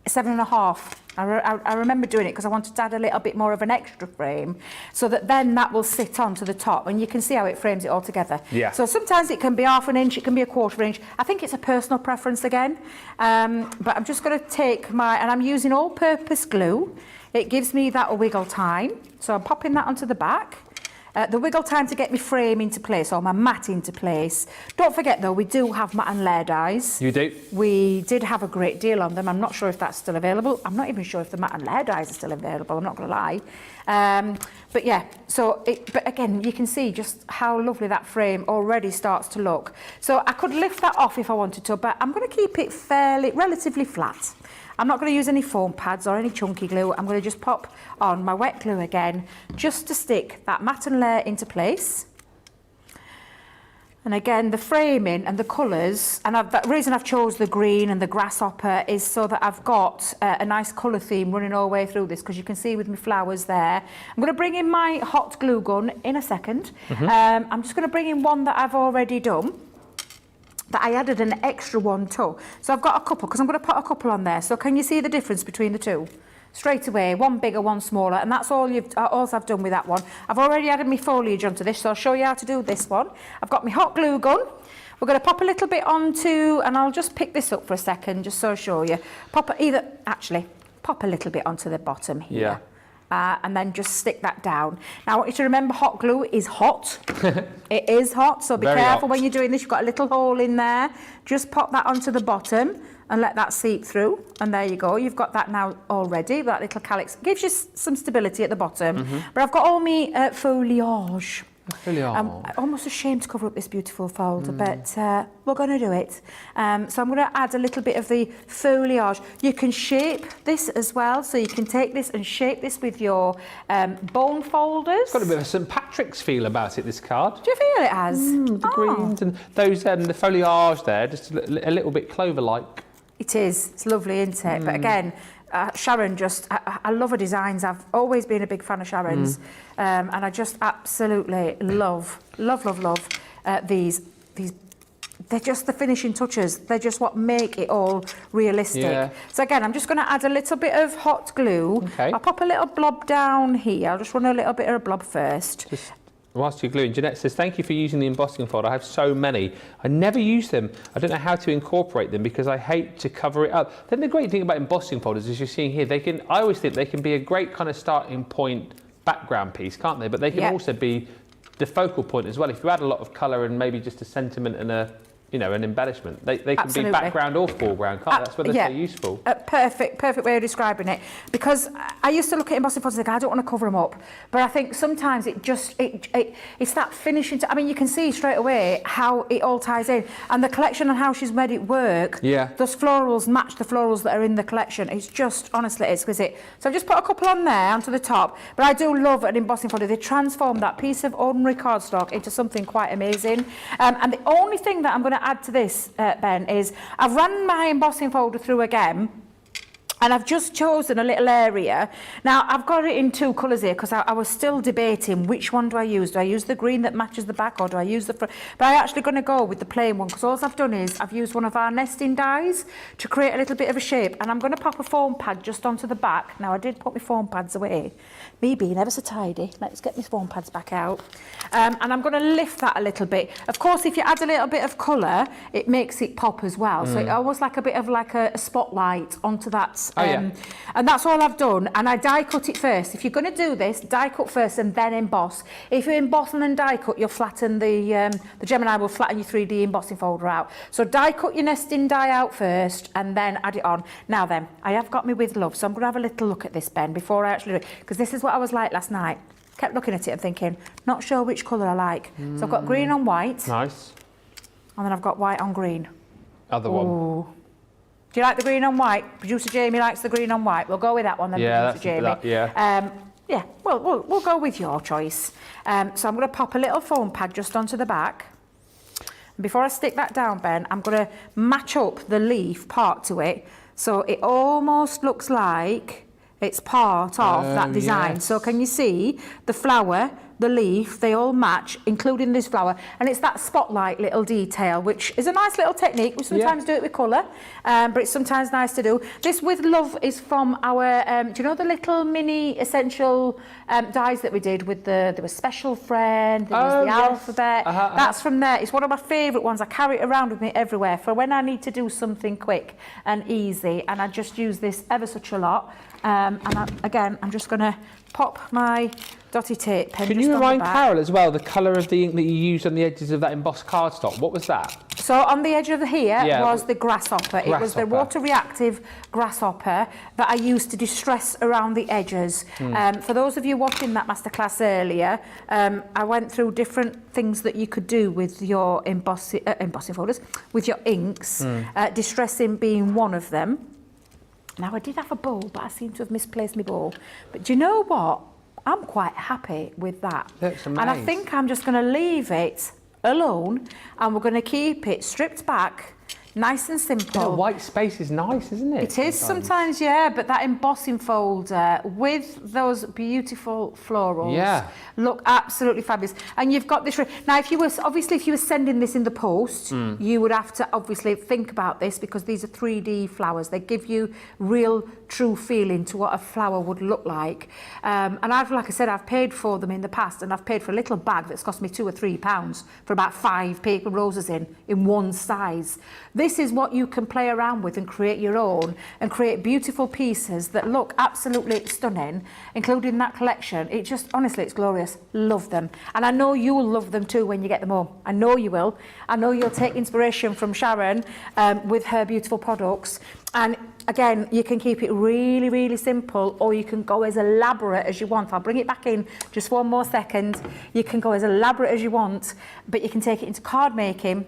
7.5. I remember doing it because I wanted to add a little bit more of an extra frame so that then that will sit onto the top and you can see how it frames it all together. Yeah. So sometimes it can be 1/2 inch, it can be 1/4 inch. I think it's a personal preference again. But I'm just going to take and I'm using all-purpose glue. It gives me that wiggle time. So I'm popping that onto the back. The wiggle time to get my frame into place or my mat into place. Don't forget though, we do have mat and layer dies. You do? We did have a great deal on them. I'm not sure if that's still available. I'm not even sure if the mat and layer dies are still available, I'm not going to lie. But yeah, but again, you can see just how lovely that frame already starts to look. So I could lift that off if I wanted to, but I'm going to keep it relatively flat. I'm not going to use any foam pads or any chunky glue. I'm going to just pop on my wet glue again, just to stick that mat and layer into place. And again, the framing and the colours, and the reason I've chose the green and the grasshopper is so that I've got a nice colour theme running all the way through this, because you can see with my flowers there. I'm going to bring in my hot glue gun in a second. I'm just going to bring in one that I've already done, that I added an extra one to. So I've got a couple, because I'm going to put a couple on there. So can you see the difference between the two? Straight away, one bigger, one smaller, and that's all I've done with that one. I've already added my foliage onto this, so I'll show you how to do this one. I've got my hot glue gun. We're going to pop a little bit onto, and I'll just pick this up for a second, just so I'll show you. Pop a little bit onto the bottom here. Yeah. And then just stick that down. Now I want you to remember hot glue is hot. It is hot, so be careful when you're doing this. You've got a little hole in there. Just pop that onto the bottom and let that seep through. And there you go. You've got that now already. That little calyx gives you some stability at the bottom. But I've got all my foliage. I'm almost ashamed to cover up this beautiful folder, but we're going to do it. So I'm going to add a little bit of the foliage. You can shape this as well, so you can take this and shape this with your bone folders. It's got a bit of a St Patrick's feel about it, this card. Do you feel it has? The greens and those, the foliage there, just a little bit clover-like. It is. It's lovely, isn't it? But again, Sharon I love her designs. I've always been a big fan of Sharon's. And I just absolutely love these. They're just the finishing touches. They're just what make it all realistic. Yeah. So again, I'm just going to add a little bit of hot glue. Okay. I'll pop a little blob down here. I'll just run a little bit of a blob first. Whilst you're gluing, Jeanette says, thank you for using the embossing folder. I have so many. I never use them. I don't know how to incorporate them because I hate to cover it up. Then the great thing about embossing folders, as you're seeing here, I always think they can be a great kind of starting point background piece, can't they? But they can also be the focal point as well. If you add a lot of colour and maybe just a sentiment and a an embellishment. They can Absolutely. be background or foreground, can't they? That's where they're so useful. Perfect way of describing it. Because I used to look at embossing folders and think, I don't want to cover them up. But I think sometimes it's that finishing. I mean, you can see straight away how it all ties in. And the collection and how she's made it work. Yeah. Those florals match the florals that are in the collection. It's just, honestly, exquisite. So I've just put a couple on there, onto the top. But I do love an embossing folder. They transform that piece of ordinary cardstock into something quite amazing. And the only thing that I'm going to add to this, Ben, is I've run my embossing folder through again, and I've just chosen a little area. Now, I've got it in 2 colours here because I was still debating which one do I use. Do I use the green that matches the back, or do I use the front? But I'm actually going to go with the plain one, because all I've done is I've used one of our nesting dies to create a little bit of a shape, and I'm going to pop a foam pad just onto the back. Now, I did put my foam pads away. Me being ever so tidy. Let's get my foam pads back out. And I'm going to lift that a little bit. Of course, if you add a little bit of colour, it makes it pop as well. So it almost like a bit of like a spotlight onto that. And that's all I've done. And I die cut it first. If you're going to do this, die cut first and then emboss. If you emboss and then die cut, you'll flatten the Gemini will flatten your 3D embossing folder out. So die cut your nesting die out first and then add it on. Now then, I have got me with love, so I'm going to have a little look at this, Ben, before I actually do it, because this is what I was like last night. Kept looking at it and thinking, not sure which colour I like. So I've got green on white. Nice. And then I've got white on green. Other one. Ooh. Do you like the green on white? Producer Jamie likes the green on white. We'll go with that one then, Producer Jamie. Yeah, we'll go with your choice. So I'm going to pop a little foam pad just onto the back. And before I stick that down, Ben, I'm going to match up the leaf part to it. So it almost looks like it's part of that design. Yes. So can you see the flower, the leaf, they all match, including this flower. And it's that spotlight little detail, which is a nice little technique. We sometimes do it with colour, but it's sometimes nice to do. This with love is from our, do you know the little mini essential dies that we did with there was Special Friend, there was the alphabet. That's from there. It's one of my favourite ones. I carry it around with me everywhere for when I need to do something quick and easy. And I just use this ever such a lot. And again, I'm just going to pop my dotty tape pen. Can you remind Carol as well the colour of the ink that you used on the edges of that embossed cardstock? What was that? So on the edge of here was the grasshopper. It was the water reactive grasshopper that I used to distress around the edges. For those of you watching that masterclass earlier, I went through different things that you could do with your embossing folders, with your inks, distressing being one of them. Now, I did have a bowl, but I seem to have misplaced my bowl. But do you know what? I'm quite happy with that. That's amazing. And I think I'm just going to leave it alone, and we're going to keep it stripped back, nice and simple. Yeah, white space is nice, isn't it? It is sometimes, yeah, but that embossing folder with those beautiful florals look absolutely fabulous. And you've got this. Now, if you were sending this in the post, you would have to obviously think about this, because these are 3D flowers. They give you real, true feeling to what a flower would look like. And like I said, I've paid for them in the past, and I've paid for a little bag that's cost me £2 or £3 for about 5 paper roses in one size. This is what you can play around with and create your own, and create beautiful pieces that look absolutely stunning, including that collection. It just, honestly, it's glorious. Love them. And I know you will love them too when you get them home. I know you will. I know you'll take inspiration from Sharon with her beautiful products. And again, you can keep it really, really simple, or you can go as elaborate as you want. I'll bring it back in just one more second. You can go as elaborate as you want, but you can take it into card making,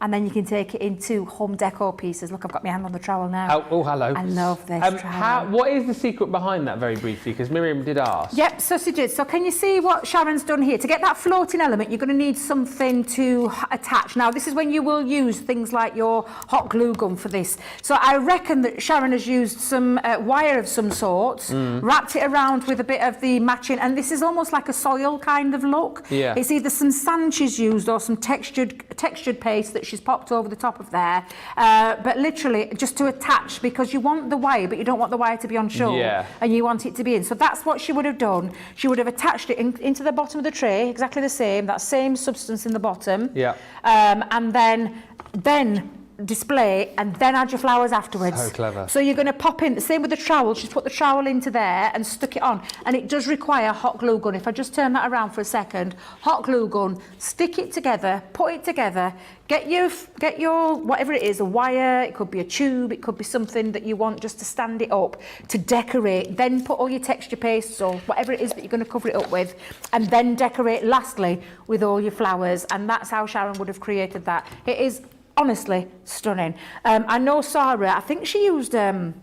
and then you can take it into home decor pieces. Look, I've got my hand on the trowel now. Oh, hello. I love this trowel. What is the secret behind that, very briefly? Because Miriam did ask. Yep, so she did. So can you see what Sharon's done here? To get that floating element, you're going to need something to attach. Now, this is when you will use things like your hot glue gun for this. So I reckon that Sharon has used some wire of some sort, wrapped it around with a bit of the matching, and this is almost like a soil kind of look. Yeah. It's either some sand she's used or some textured paste that she's popped over the top of there, but literally just to attach, because you want the wire, but you don't want the wire to be on show, and you want it to be in. So that's what she would have done. She would have attached it into the bottom of the tray, exactly the same, that same substance in the bottom, and then display and then add your flowers afterwards. So clever. So you're going to pop in, the same with the trowel, just put the trowel into there and stuck it on. And it does require hot glue gun. If I just turn that around for a second, hot glue gun, stick it together, put it together, get your whatever it is, a wire, it could be a tube, it could be something that you want just to stand it up, to decorate, then put all your texture pastes or whatever it is that you're going to cover it up with, and then decorate lastly with all your flowers. And that's how Sharon would have created that. It is honestly stunning. I know Sarah, I think she used a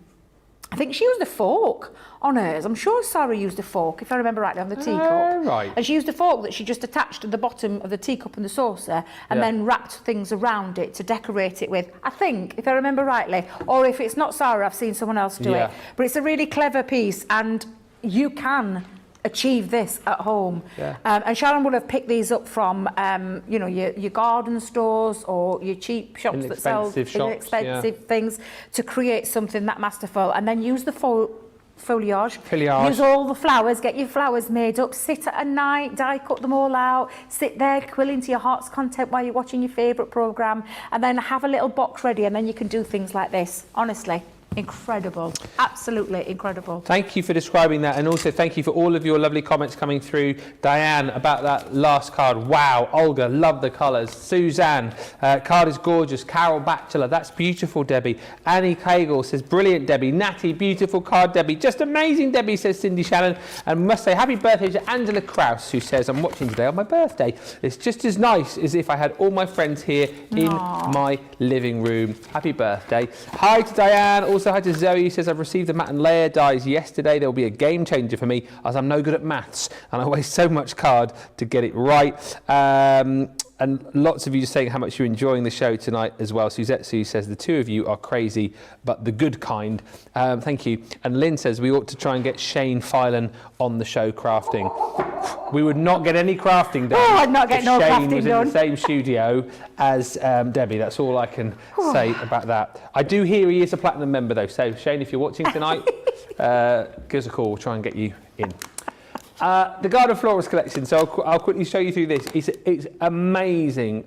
fork on hers. I'm sure Sarah used a fork, if I remember rightly, on the teacup. Right. And she used a fork that she just attached to the bottom of the teacup and the saucer and then wrapped things around it to decorate it with, I think, if I remember rightly. Or if it's not Sarah, I've seen someone else do it. But it's a really clever piece, and you can achieve this at home. And Sharon would have picked these up from you know, your garden stores or your cheap shops that sell inexpensive things to create something that masterful, and then use the foliage. Use all the flowers, get your flowers made up, sit at a night, die cut them all out, sit there quilling to your heart's content while you're watching your favourite programme, and then have a little box ready, and then you can do things like this. Honestly, incredible, absolutely incredible. Thank you for describing that, and also thank you for all of your lovely comments coming through. Diane, about that last card, wow. Olga, love the colours. Suzanne, card is gorgeous. Carol Batchelor, that's beautiful, Debbie. Annie Cagle says, brilliant, Debbie. Natty, beautiful card, Debbie. Just amazing, Debbie, says Cindy Shannon. And must say happy birthday to Angela Krause, who says, I'm watching today on my birthday. It's just as nice as if I had all my friends here in my living room. Happy birthday. Hi to Diane. Also hi to Zoe, who says, I've received the matte and layer dies yesterday. There will be a game changer for me as I'm no good at maths and I waste so much card to get it right. And lots of you just saying how much you're enjoying the show tonight as well. Suzette Sue says, the two of you are crazy, but the good kind. Thank you. And Lynn says, we ought to try and get Shane Filan on the show crafting. We would not get any crafting done. Oh, I'd not get no crafting done. Shane was in the same studio as Debbie. That's all I can say about that. I do hear he is a platinum member though. So Shane, if you're watching tonight, give us a call. We'll try and get you in. The Garden Florals collection, so I'll quickly show you through this. It's amazing,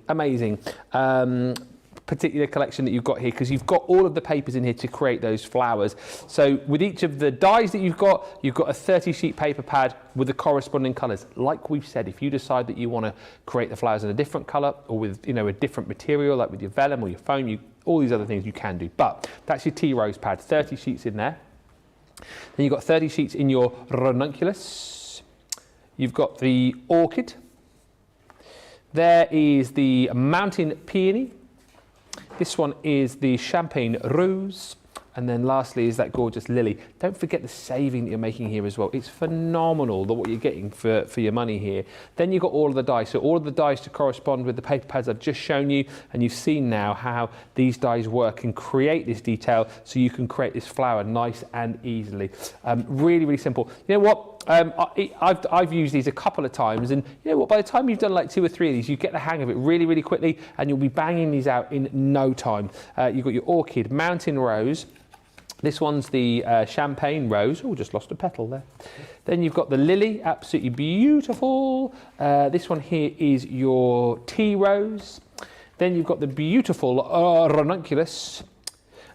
particular collection that you've got here, because you've got all of the papers in here to create those flowers. So with each of the dies that you've got a 30 sheet paper pad with the corresponding colours. Like we've said, if you decide that you want to create the flowers in a different colour or with, you know, a different material, like with your vellum or your foam, all these other things you can do. But that's your tea rose pad, 30 sheets in there. Then you've got 30 sheets in your ranunculus. You've got the orchid. There is the mountain peony. This one is the champagne rose. And then lastly is that gorgeous lily. Don't forget the saving that you're making here as well. It's phenomenal what you're getting for your money here. Then you've got all of the dies. So all of the dies to correspond with the paper pads I've just shown you. And you've seen now how these dies work and create this detail so you can create this flower nice and easily. Really, really simple. You know what? I've used these a couple of times, and you know what, by the time you've done like 2 or 3 of these, you get the hang of it really, really quickly, and you'll be banging these out in no time. You've got your orchid, mountain rose. This one's the champagne rose. Oh, just lost a petal there. Then you've got the lily, absolutely beautiful. This one here is your tea rose. Then you've got the beautiful ranunculus.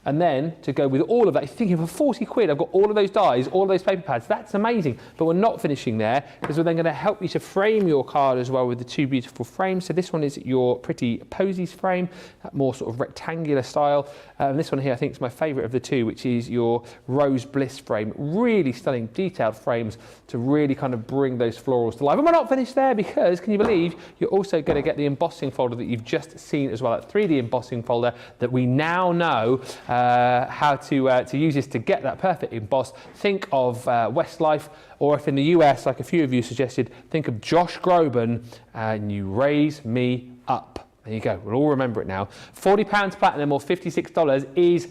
And then to go with all of that, you're thinking for 40 quid, I've got all of those dies, all of those paper pads. That's amazing. But we're not finishing there, because we're then going to help you to frame your card as well with the 2 beautiful frames. So this one is your pretty posies frame, that more sort of rectangular style. And this one here I think is my favourite of the 2, which is your rose bliss frame. Really stunning, detailed frames to really kind of bring those florals to life. And we're not finished there, because can you believe you're also going to get the embossing folder that you've just seen as well, that 3D embossing folder that we now know how to use this to get that perfect emboss. Think of Westlife, or if in the US, like a few of you suggested, think of Josh Groban and You Raise Me Up. There you go, we'll all remember it now. £40 platinum or $56 is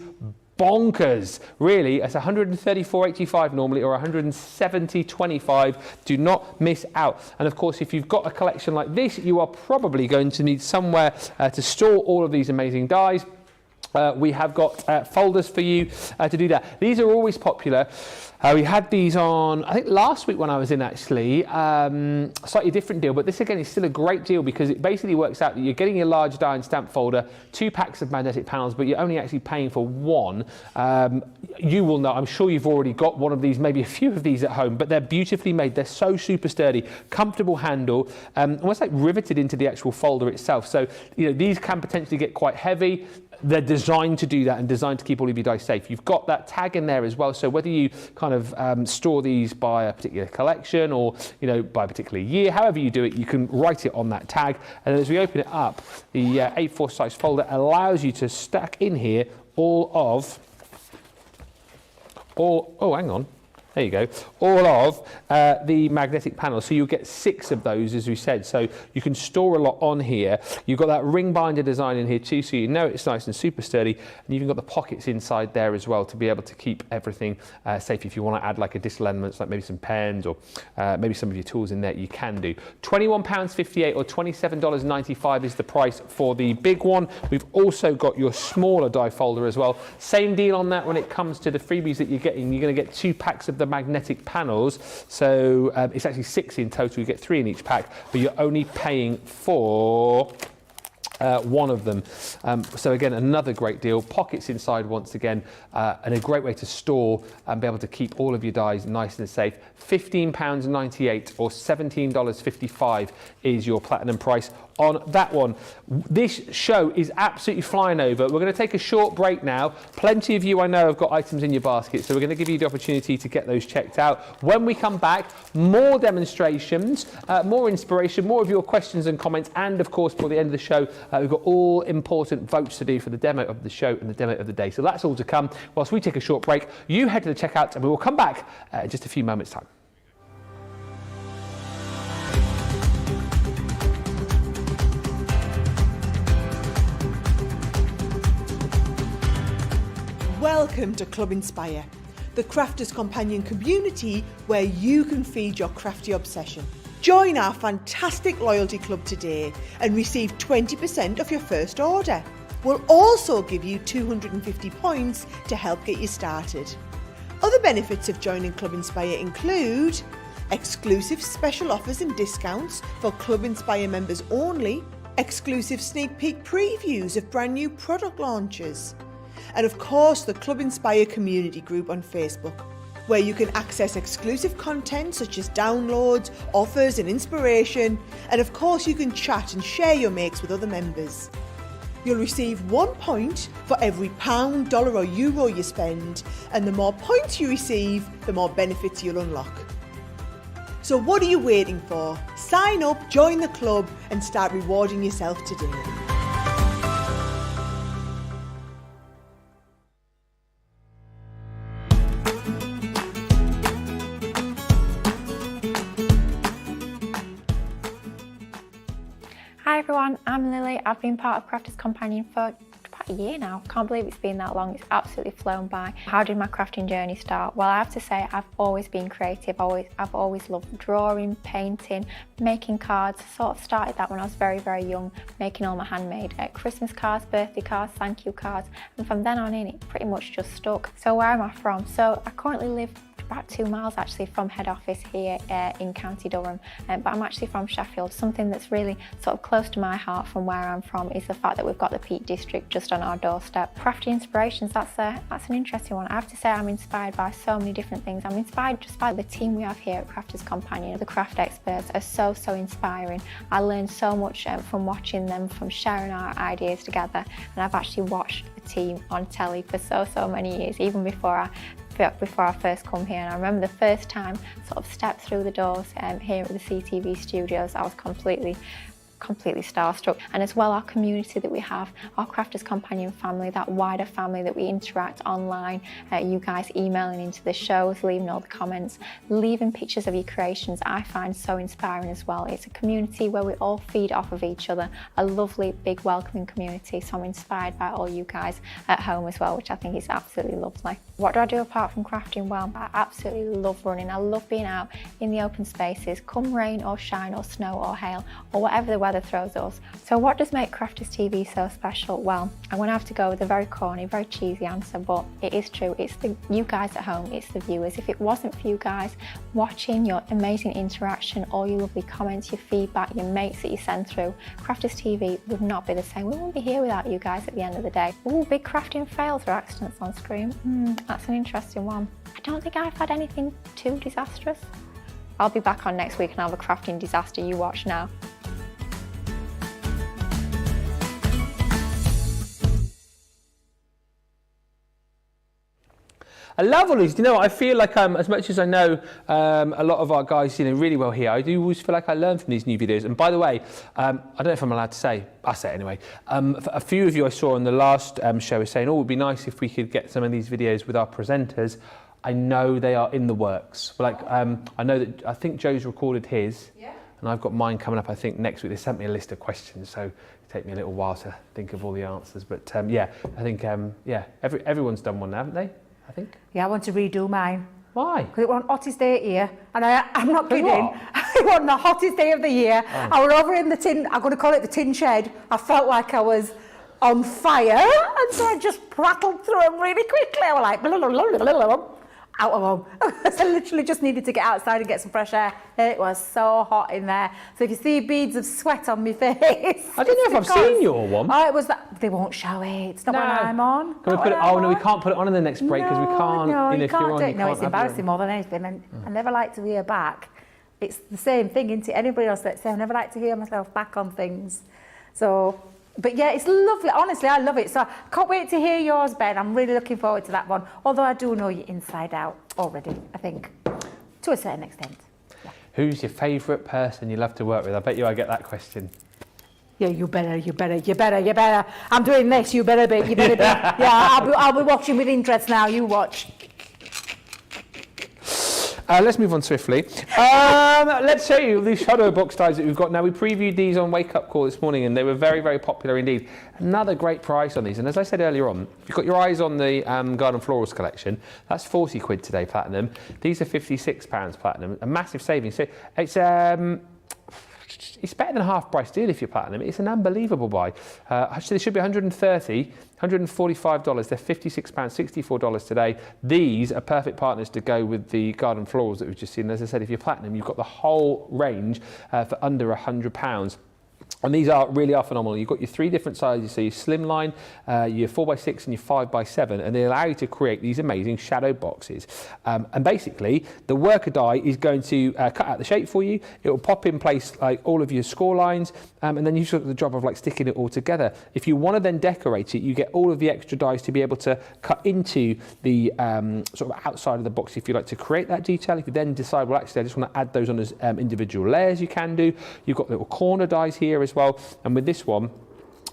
bonkers. Really, it's $134.85 normally, or $170.25. Do not miss out. And of course, if you've got a collection like this, you are probably going to need somewhere to store all of these amazing dies. we have got folders for you to do that. These are always popular. We had these on, I think last week when I was in actually, slightly different deal, but this again is still a great deal because it basically works out that you're getting your large die and stamp folder, 2 packs of magnetic panels, but you're only actually paying for one. You will know, I'm sure you've already got one of these, maybe a few of these at home, but they're beautifully made. They're so super sturdy, comfortable handle, almost like riveted into the actual folder itself. So, you know, these can potentially get quite heavy. They're designed to do that and designed to keep all of your dice safe. You've got that tag in there as well, so whether you kind of store these by a particular collection or, you know, by a particular year, however you do it, you can write it on that tag. And as we open it up, the A4 size folder allows you to stack in here all, hang on. There you go, all of the magnetic panels. So you'll get 6 of those, as we said. So you can store a lot on here. You've got that ring binder design in here too, so you know it's nice and super sturdy. And you've even got the pockets inside there as well to be able to keep everything safe. If you want to add like additional elements, like maybe some pens or maybe some of your tools in there, you can do. £21.58 or $27.95 is the price for the big one. We've also got your smaller die folder as well. Same deal on that when it comes to the freebies that you're getting. You're going to get 2 packs of the magnetic panels, so it's actually 6 in total. You get 3 in each pack, but you're only paying for one of them. So again, another great deal. Pockets inside once again, and a great way to store and be able to keep all of your dies nice and safe. £15.98 or $17.55 is your platinum price on that one. This show is absolutely flying over. We're going to take a short break now. Plenty of you I know have got items in your basket, so we're going to give you the opportunity to get those checked out. When we come back, more demonstrations, more inspiration, more of your questions and comments, and of course, for the end of the show, we've got all important votes to do for the demo of the show and the demo of the day. So that's all to come. Whilst we take a short break, you head to the checkout and we will come back in just a few moments' time. Welcome to Club Inspire, the crafters companion community where you can feed your crafty obsession. Join our fantastic loyalty club today and receive 20% off your first order. We'll also give you 250 points to help get you started. Other benefits of joining Club Inspire include exclusive special offers and discounts for Club Inspire members only, exclusive sneak peek previews of brand new product launches, and of course the Club Inspire community group on Facebook, where you can access exclusive content such as downloads, offers and inspiration, and of course you can chat and share your makes with other members. You'll receive 1 point for every £1, dollar or euro you spend, and the more points you receive, the more benefits you'll unlock. So what are you waiting for? Sign up, join the club and start rewarding yourself today. Hi everyone, I'm Lily. I've been part of Crafters Companion for about a year now. Can't believe it's been that long. It's absolutely flown by. How did my crafting journey start? Well, I have to say I've always been creative. I've always loved drawing, painting, making cards. Sort of started that when I was very, very young, making all my handmade Christmas cards, birthday cards, thank you cards, and from then on in it pretty much just stuck. So where am I from? So I currently live about 2 miles actually from head office here in County Durham, but I'm actually from Sheffield. Something that's really sort of close to my heart from where I'm from is the fact that we've got the Peak District just on our doorstep. Crafty inspirations, that's an interesting one. I have to say I'm inspired by so many different things. I'm inspired just by the team we have here at Crafters Companion. The craft experts are so inspiring. I learned so much from watching them, from sharing our ideas together, and I've actually watched the team on telly for so many years, even before I first come here. And I remember the first time sort of stepped through the doors here at the CTV studios, I was completely starstruck. And as well, our community that we have, our Crafters Companion family, that wider family that we interact online, you guys emailing into the shows, leaving all the comments, leaving pictures of your creations, I find so inspiring as well. It's a community where we all feed off of each other, a lovely, big, welcoming community. So I'm inspired by all you guys at home as well, which I think is absolutely lovely. What do I do apart from crafting? Well, I absolutely love running. I love being out in the open spaces, come rain or shine or snow or hail or whatever the weather weather throws us. So what does make Crafters TV so special? Well, I'm going to have to go with a very corny, very cheesy answer, but it is true. It's you guys at home, it's the viewers. If it wasn't for you guys watching, your amazing interaction, all your lovely comments, your feedback, your mates that you send through, Crafters TV would not be the same. We wouldn't be here without you guys at the end of the day. Ooh, big crafting fails or accidents on screen. That's an interesting one. I don't think I've had anything too disastrous. I'll be back on next week and I'll have a crafting disaster you watch now. I love all these. You know, I feel like as much as I know a lot of our guys, really well here, I do always feel like I learn from these new videos. And by the way, I don't know if I'm allowed to say, I'll say it anyway. A few of you I saw on the last show were saying, oh, it would be nice if we could get some of these videos with our presenters. I know they are in the works. Like, I know that, I think Joe's recorded his, and I've got mine coming up, I think, next week. They sent me a list of questions, so it'll take me a little while to think of all the answers. But yeah, I think, everyone's done one now, haven't they? I think. Yeah, I want to redo mine. Why? Because it was the hottest day here, and I'm not kidding. What? It was the hottest day of the year. Oh. I was over in the tin, I'm going to call it the tin shed. I felt like I was on fire, and so I just prattled through them really quickly. I was like, blah, blah, blah, blah, blah, out of home. I literally just needed to get outside and get some fresh air. It was so hot in there. So if you see beads of sweat on my face, I don't know if I've seen your one. Oh, it was that. They won't show it. It's not when I'm on. Can we put it? Oh no, we can't put it on in the next break because we can't. No, if you're on, you no, can't it's embarrassing more than anything. And I never like to hear back. It's the same thing, isn't it? Anybody else that say I never like to hear myself back on things. So. But yeah, it's lovely. Honestly, I love it. So I can't wait to hear yours, Ben. I'm really looking forward to that one. Although I do know you inside out already, I think, to a certain extent. Yeah. Who's your favourite person you love to work with? I bet you I get that question. Yeah, you better. I'm doing this, you better be. Yeah, I'll be watching with interest now. You watch. Let's move on swiftly. Let's show you these shadow box dies that we've got now. We previewed these on Wake Up Call this morning and they were very, very popular indeed. Another great price on these. And as I said earlier on, if you've got your eyes on the Garden Florals collection, that's 40 quid today, platinum. These are £56 platinum, a massive savings. So it's better than a half price deal if you're platinum. It's an unbelievable buy. Actually, they should be $145. They're £56, $64 today. These are perfect partners to go with the Garden Florals that we've just seen. As I said, if you're platinum, you've got the whole range for under £100. And these really are phenomenal. You've got your three different sizes, so your slimline, your 4x6 and your 5x7, and they allow you to create these amazing shadow boxes. And basically, the worker die is going to cut out the shape for you. It will pop in place like all of your score lines, and then you've got the job of like sticking it all together. If you want to then decorate it, you get all of the extra dies to be able to cut into the sort of outside of the box if you like to create that detail. If you then decide, well, actually, I just want to add those on as individual layers, you can do. You've got little corner dies here as well, and with this one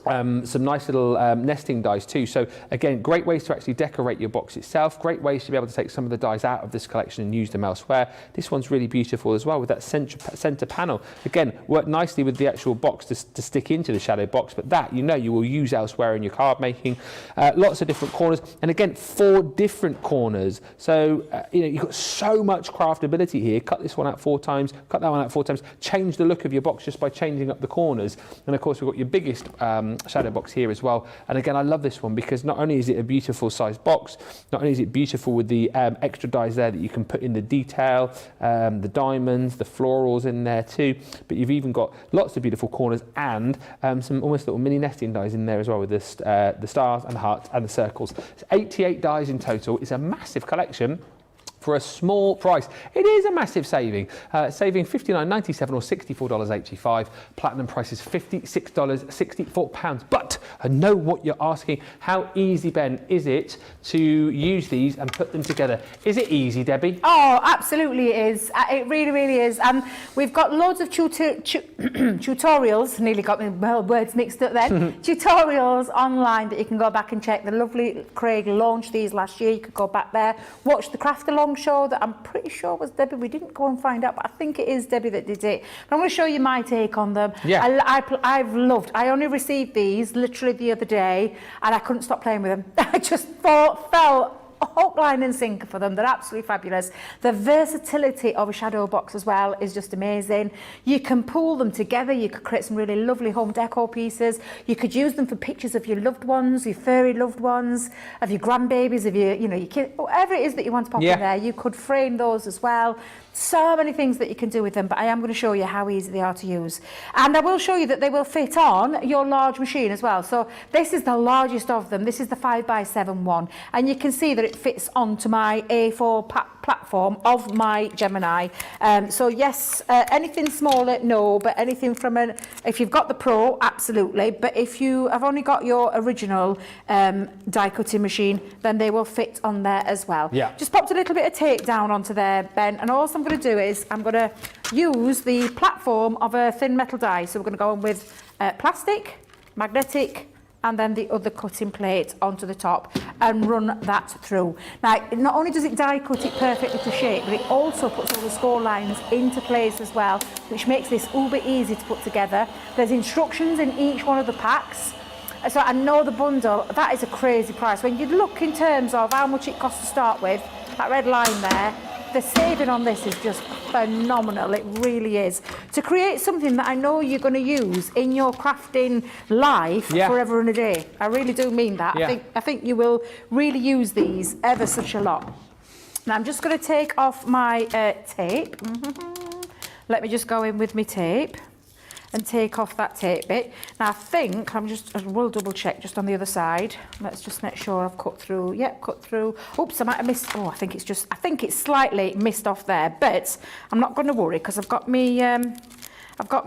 some nice little nesting dies too. So again, great ways to actually decorate your box itself, great ways to be able to take some of the dies out of this collection and use them elsewhere. This one's really beautiful as well with that center panel. Again, work nicely with the actual box to stick into the shadow box, but that you will use elsewhere in your card making. Lots of different corners, and again 4 different corners, so you've got so much craftability here. Cut this one out 4 times, cut that one out 4 times, change the look of your box just by changing up the corners. And of course we've got your biggest shadow box here as well. And again, I love this one because not only is it a beautiful sized box, not only is it beautiful with the extra dies there that you can put in the detail, the diamonds, the florals in there too, but you've even got lots of beautiful corners and some almost little mini nesting dies in there as well with the stars and the hearts and the circles. It's 88 dies in total. It's a massive collection for a small price. It is a massive saving, saving $59.97 or $64.85. Platinum price is $56.64. But I know what you're asking. How easy, Ben, is it to use these and put them together? Is it easy, Debbie? Oh, absolutely it is. It really, really is. We've got loads of tutorials, nearly got my words mixed up then, tutorials online that you can go back and check. The lovely Craig launched these last year. You could go back there, watch the Craft Along show that I'm pretty sure was Debbie. We didn't go and find out, but I think it is Debbie that did it. But I'm going to show you my take on them. Yeah. I've loved. I only received these literally the other day, and I couldn't stop playing with them. I just felt hook, line and sinker for them. They're absolutely fabulous. The versatility of a shadow box as well is just amazing. You can pull them together. You could create some really lovely home decor pieces. You could use them for pictures of your loved ones, your furry loved ones, of your grandbabies, of your, your kids, whatever it is that you want to pop in there. You could frame those as well. So many things that you can do with them, but I am going to show you how easy they are to use. And I will show you that they will fit on your large machine as well. So this is the largest of them. This is the 5x7 one. And you can see that it fits onto my A4 platform of my Gemini. So yes, anything smaller, no, but anything from if you've got the Pro, absolutely. But if you have only got your original die cutting machine, then they will fit on there as well. Yeah. Just popped a little bit of tape down onto there, Ben, and all I'm going to do is I'm going to use the platform of a thin metal die. So we're going to go on with plastic, magnetic, and then the other cutting plate onto the top and run that through. Now, not only does it die cut it perfectly to shape, but it also puts all the score lines into place as well, which makes this uber easy to put together. There's instructions in each one of the packs. So I know the bundle, that is a crazy price. When you look in terms of how much it costs to start with, that red line there, the saving on this is just phenomenal. It really is. To create something that I know you're going to use in your crafting life forever and a day. I really do mean that. I think you will really use these ever such a lot. Now I'm just going to take off my tape. Let me just go in with my tape and take off that tape bit. Now I think I will double check just on the other side. Let's just make sure I've cut through. Yep, cut through. Oops, I might have missed. Oh, I think it's slightly missed off there, but I'm not going to worry because I've got my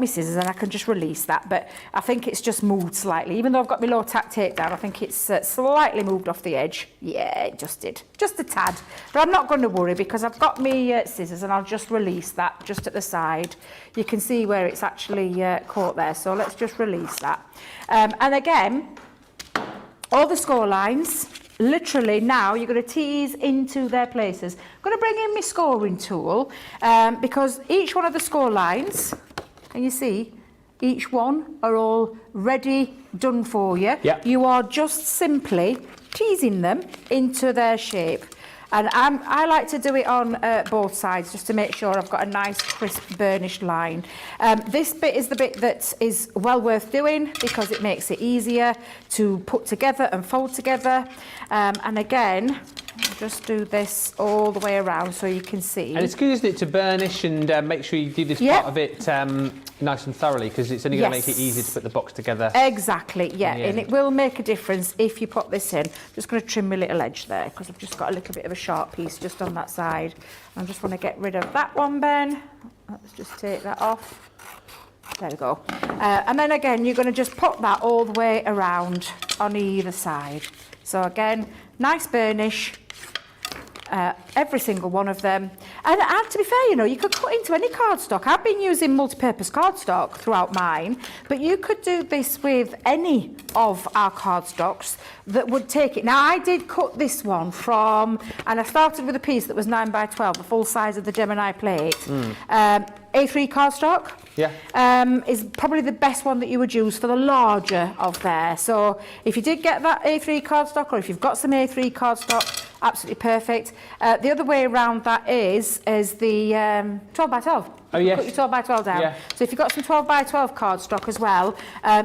scissors and I can just release that, but I think it's just moved slightly. Even though I've got my low tack tape down, I think it's slightly moved off the edge. Yeah, it just did. Just a tad. But I'm not going to worry because I've got my scissors and I'll just release that just at the side. You can see where it's actually caught there, so let's just release that. And again, all the score lines, literally now you're going to tease into their places. I'm going to bring in my scoring tool because each one of the score lines, and you see, each one are all ready, done for you. Yep. You are just simply teasing them into their shape. And I like to do it on both sides just to make sure I've got a nice crisp burnished line. This bit is the bit that is well worth doing because it makes it easier to put together and fold together. And again, I'll just do this all the way around so you can see. And it's good, isn't it, to burnish and make sure you do this part of it nice and thoroughly because it's only going to make it easy to put the box together. Exactly, yeah, and it will make a difference if you put this in. I'm just going to trim my little edge there because I've just got a little bit of a sharp piece just on that side. I just want to get rid of that one, Ben. Let's just take that off. There we go. And then again, you're going to just put that all the way around on either side. So again, nice burnish. Every single one of them. And to be fair, you could cut into any cardstock. I've been using multi-purpose cardstock throughout mine, but you could do this with any of our cardstocks that would take it. Now, I did cut this one from, and I started with a piece that was 9x12, the full size of the Gemini plate. A3 cardstock is probably the best one that you would use for the larger of there. So if you did get that A3 cardstock, or if you've got some A3 cardstock, absolutely perfect. The other way around that is the 12x12. Oh, yes. Put your 12x12 down. Yeah. So if you've got some 12x12 cardstock as well,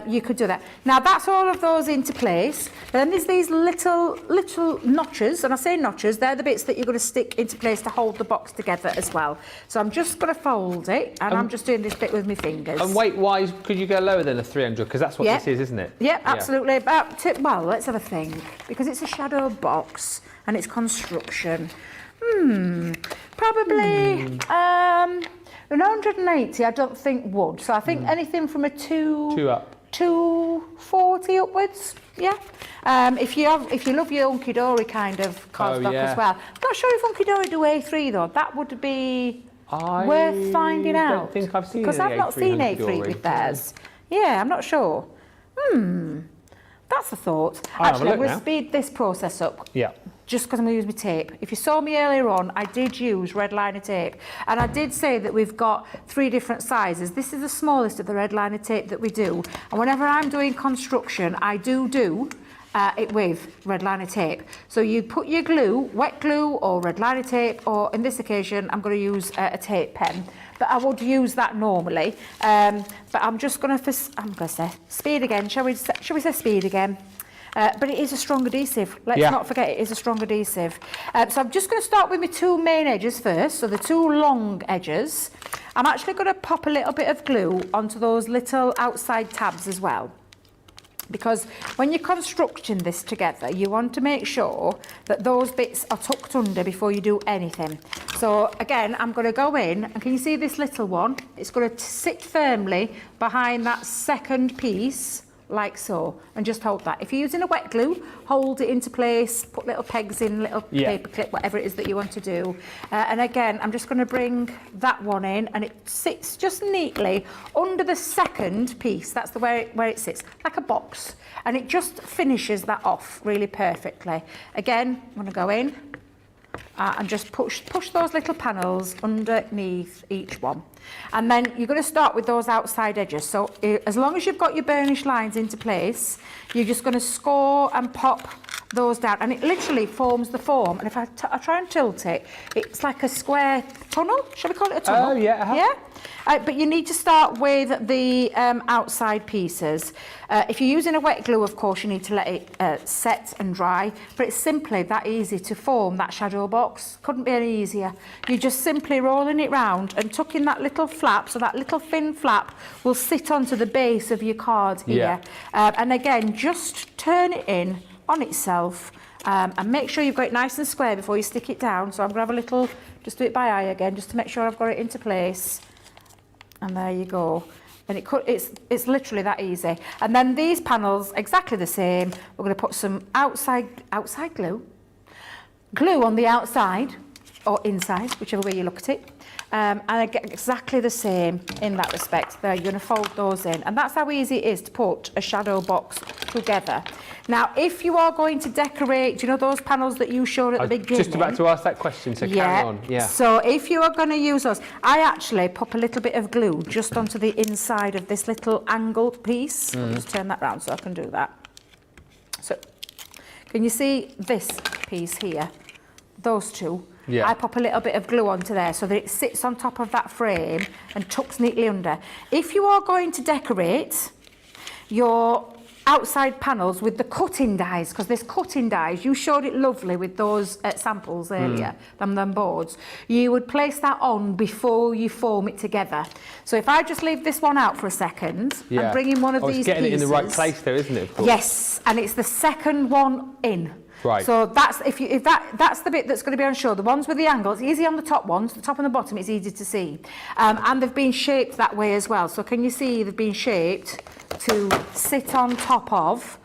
you could do that. Now that's all of those into place. Then there's these little notches, and I say notches, they're the bits that you're going to stick into place to hold the box together as well. So I'm just going to fold it, and I'm just doing this bit with my fingers. And weight-wise, could you go lower than a 300? Because that's what this is, isn't it? Yeah, absolutely. Well, let's have a think. Because it's a shadow box and it's construction. Probably 180 I don't think would. So I think anything from a 240 upwards. Yeah. If you love your Hunky Dory kind of cardstock as well. I'm not sure if Hunky Dory do A3 though. That would be worth finding out. I don't think I've seen because I've not seen A3 with theirs. Yeah, I'm not sure. That's a thought. Actually, I'm going to speed this process up. Yeah. Just because I'm going to use my tape. If you saw me earlier on, I did use red liner tape. And I did say that we've got 3 different sizes. This is the smallest of the red liner tape that we do. And whenever I'm doing construction, I do it with red liner tape. So you put your glue, wet glue or red liner tape, or in this occasion I'm going to use a tape pen, but I would use that normally. But I'm just going to say speed again. Shall we say speed again? But it is a strong adhesive. Let's not forget it is a strong adhesive. So I'm just going to start with my two main edges first, so the two long edges. I'm actually going to pop a little bit of glue onto those little outside tabs as well. Because when you're constructing this together, you want to make sure that those bits are tucked under before you do anything. So again, I'm going to go in, and can you see this little one? It's going to sit firmly behind that second piece, like so, and just hold that. If you're using a wet glue, hold it into place, put little pegs in, little paper clip, whatever it is that you want to do. And again, I'm just going to bring that one in, and it sits just neatly under the second piece. That's the where it sits, like a box, and it just finishes that off really perfectly. Again, I'm going to go in and just push those little panels underneath each one. And then you're going to start with those outside edges. So as long as you've got your burnish lines into place, you're just going to score and pop those down, and it literally forms the form. And if I try and tilt it, it's like a square tunnel. Shall we call it a tunnel? Oh, yeah. Yeah? But you need to start with the outside pieces. If you're using a wet glue, of course, you need to let it set and dry, but it's simply that easy to form that shadow box. Couldn't be any easier. You're just simply rolling it round and tucking that little flap, so that little thin flap will sit onto the base of your card here. And again, just turn it in on itself, and make sure you've got it nice and square before you stick it down. So I'm going to have a little, just do it by eye again, just to make sure I've got it into place. And there you go. And it's literally that easy. And then these panels, exactly the same. We're going to put some outside glue on the outside or inside, whichever way you look at it. And I get exactly the same in that respect. There, you're going to fold those in, and that's how easy it is to put a shadow box together. Now, if you are going to decorate, do you know those panels that you showed at the beginning? Just about to ask that question, so carry on. Yeah. So if you are going to use those, I actually pop a little bit of glue just onto the inside of this little angled piece. I'll just turn that round so I can do that. So, can you see this piece here? Those two. Yeah. I pop a little bit of glue onto there so that it sits on top of that frame and tucks neatly under. If you are going to decorate your outside panels with the cutting dies, because there's cutting dies, you showed it lovely with those samples earlier, them boards, you would place that on before you form it together. So if I just leave this one out for a second and bring in one of these pieces. It's getting it in the right place there, isn't it? Yes, and it's the second one in. Right. So that's that's the bit that's going to be on show. The ones with the angle, it's easy on the top ones. The top and the bottom, it's easy to see, and they've been shaped that way as well. So can you see they've been shaped to sit on top of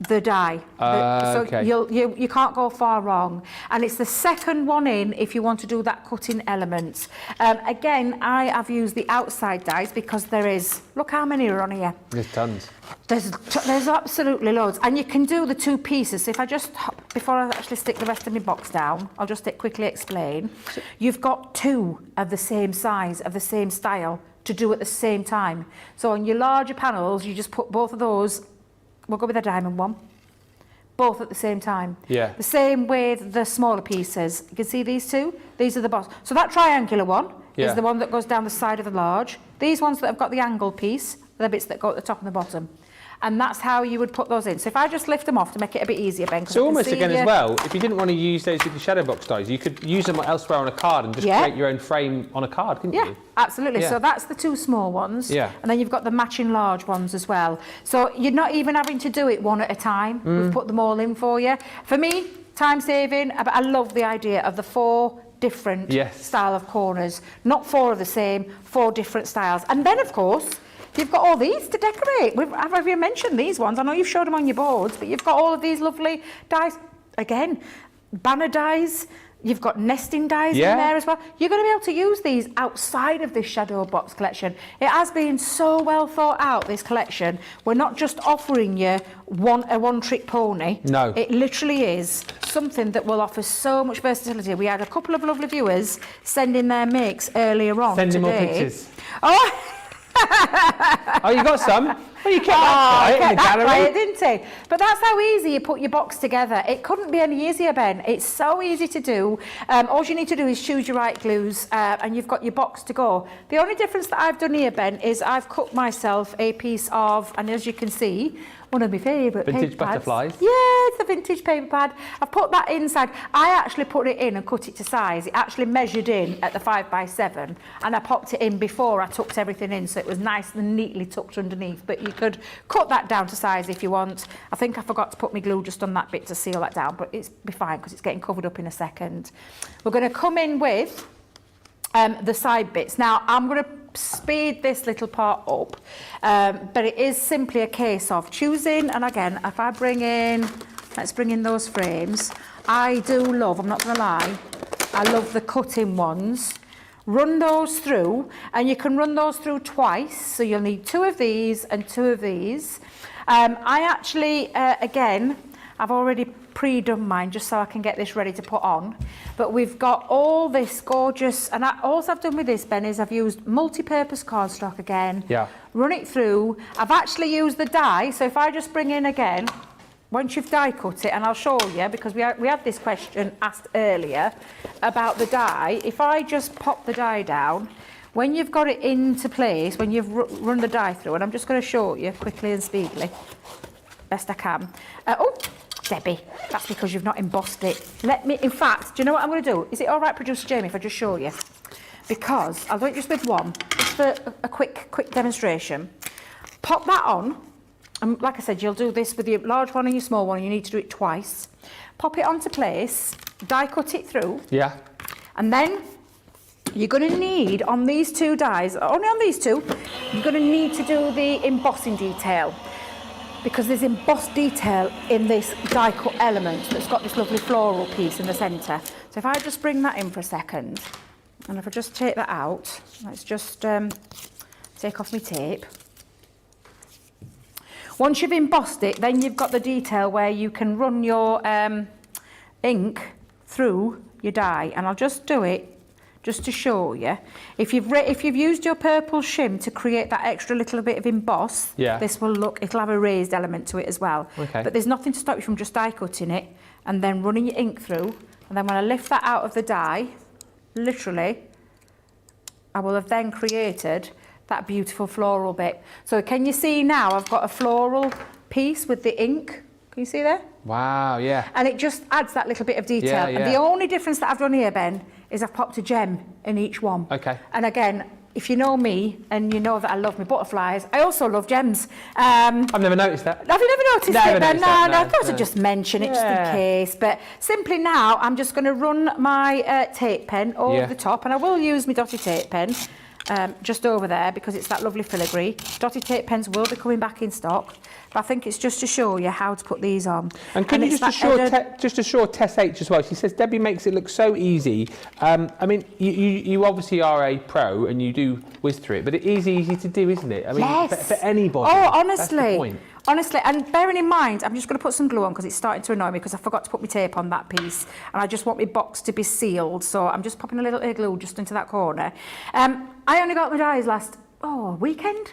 the die? So okay. you can't go far wrong. And it's the second one in if you want to do that cutting element. Again, I have used the outside dies because there is. Look how many are on here. There's tons. There's absolutely loads, and you can do the two pieces. So if I just, before I actually stick the rest of my box down, I'll just quickly explain. You've got two of the same size, of the same style, to do at the same time. So on your larger panels, you just put both of those, we'll go with the diamond one, both at the same time. Yeah. The same with the smaller pieces. You can see these two? These are the bottom. So that triangular one is the one that goes down the side of the large. These ones that have got the angled piece are the bits that go at the top and the bottom. And that's how you would put those in. So if I just lift them off to make it a bit easier, Ben. So almost again as well, if you didn't want to use those with the shadow box dies, you could use them elsewhere on a card and just create your own frame on a card, couldn't you? Yeah, absolutely. Yeah. So that's the two small ones. Yeah. And then you've got the matching large ones as well. So you're not even having to do it one at a time. We've put them all in for you. For me, time saving, but I love the idea of the 4 different style of corners. Not 4 of the same, 4 different styles. And then, of course, you've got all these to decorate. I've already mentioned these ones. I know you've showed them on your boards, but you've got all of these lovely dies. Again, banner dies. You've got nesting dies in there as well. You're going to be able to use these outside of this shadow box collection. It has been so well thought out, this collection. We're not just offering you a one-trick pony. No. It literally is something that will offer so much versatility. We had a couple of lovely viewers sending their makes earlier on Sending today. more pictures. Oh! Oh, you got some? Well, you kept that quiet in the gallery. Quiet, didn't printing. But that's how easy you put your box together. It couldn't be any easier, Ben. It's so easy to do. All you need to do is choose your right glues and you've got your box to go. The only difference that I've done here, Ben, is I've cut myself a piece of, and as you can see, one of my favourite Vintage paper pads. butterflies? Yeah, it's the vintage paper pad. I've put that inside. I actually put it in and cut it to size. It actually measured in at the 5x7 and I popped it in before I tucked everything in, so it was nice and neatly tucked underneath. But you could cut that down to size if you want. I think I forgot to put my glue just on that bit to seal that down, but it's be fine because it's getting covered up in a second. We're going to come in with the side bits. Now, I'm going to speed this little part up, but it is simply a case of choosing, and again, if I bring in, let's bring in those frames. I do love, I'm not going to lie, I love the cutting ones. Run those through, and you can run those through twice, so you'll need 2 of these and 2 of these. I actually, again, I've already pre-done mine just so I can get this ready to put on. But we've got all this gorgeous, and all I've done with this, Ben, is I've used multi-purpose cardstock again. Yeah. Run it through. I've actually used the die, so if I just bring in again, once you've die cut it, and I'll show you, because we had this question asked earlier about the die. If I just pop the die down, when you've got it into place, when you've run the die through, and I'm just going to show you quickly and speedily, best I can. Oh, Debbie, that's because you've not embossed it. Let me, in fact, do you know what I'm going to do? Is it all right, Producer Jamie, if I just show you? Because I'll do it just with one, just for a quick demonstration. Pop that on, and like I said, you'll do this with your large one and your small one, and you need to do it twice. Pop it onto place, die cut it through. Yeah. And then you're going to need, on these 2 dies, only on these 2, you're going to need to do the embossing detail. Because there's embossed detail in this die cut element that's got this lovely floral piece in the centre. So if I just bring that in for a second, and if I just take that out, let's just take off my tape. Once you've embossed it, then you've got the detail where you can run your ink through your die, and I'll just do it just to show you. If you've used your purple shim to create that extra little bit of emboss, yeah, this will look, it'll have a raised element to it as well. Okay. But there's nothing to stop you from just die cutting it and then running your ink through, and then when I lift that out of the die, literally, I will have then created that beautiful floral bit. So can you see now I've got a floral piece with the ink? Can you see there? Wow, yeah. And it just adds that little bit of detail. Yeah, yeah. And the only difference that I've done here, Ben, is I've popped a gem in each one. Okay. And again, if you know me and you know that I love my butterflies, I also love gems. I've never noticed that. Have you never noticed Never it, Ben? noticed that, No, I no, thought no. I'd just mention it just in Yeah. case. But simply now, I'm just going to run my tape pen over Yeah. the top, and I will use my dotty tape pen just over there because it's that lovely filigree. Dotty tape pens will be coming back in stock, but I think it's just to show you how to put these on. And can you it's just that assure Tess H as well? She says Debbie makes it look so easy. I mean, you obviously are a pro and you do whiz through it, but it is easy to do, isn't it? I mean, Yes. for anybody. Oh, That's the honestly. point. Honestly, and bearing in mind, I'm just going to put some glue on because it's starting to annoy me because I forgot to put my tape on that piece, and I just want my box to be sealed, so I'm just popping a little bit of glue just into that corner. I only got my dies last weekend.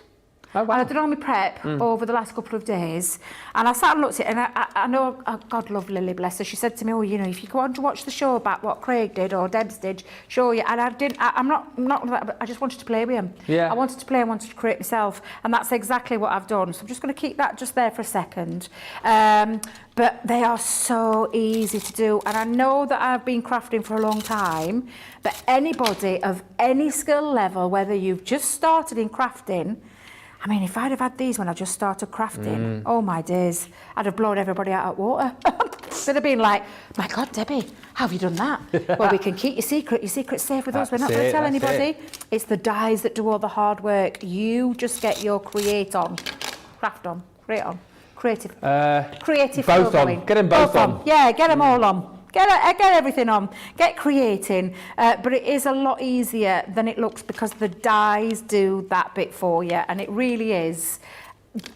Oh, wow. And I did all my prep over the last couple of days, and I sat and looked at it, and I know, God love Lily, bless her, she said to me, oh, you know, if you want to watch the show about what Craig did or Debs did, show you, and I'm not, I just wanted to play with him. Yeah. I wanted to play, I wanted to create myself, and that's exactly what I've done. So I'm just going to keep that just there for a second. But they are so easy to do, and I know that I've been crafting for a long time, but anybody of any skill level, whether you've just started in crafting, I mean, if I'd have had these when I just started crafting, oh my days, I'd have blown everybody out of water. They'd have been like, my God, Debbie, how have you done that? Well, we can keep your secret's safe with us. We're not going to tell anybody. It's the dies that do all the hard work. You just get your create on, craft on, create on, creative Both flow on. going. Get them both on. Yeah, get them all on. Get everything on. Get creating. But it is a lot easier than it looks because the dies do that bit for you, and it really is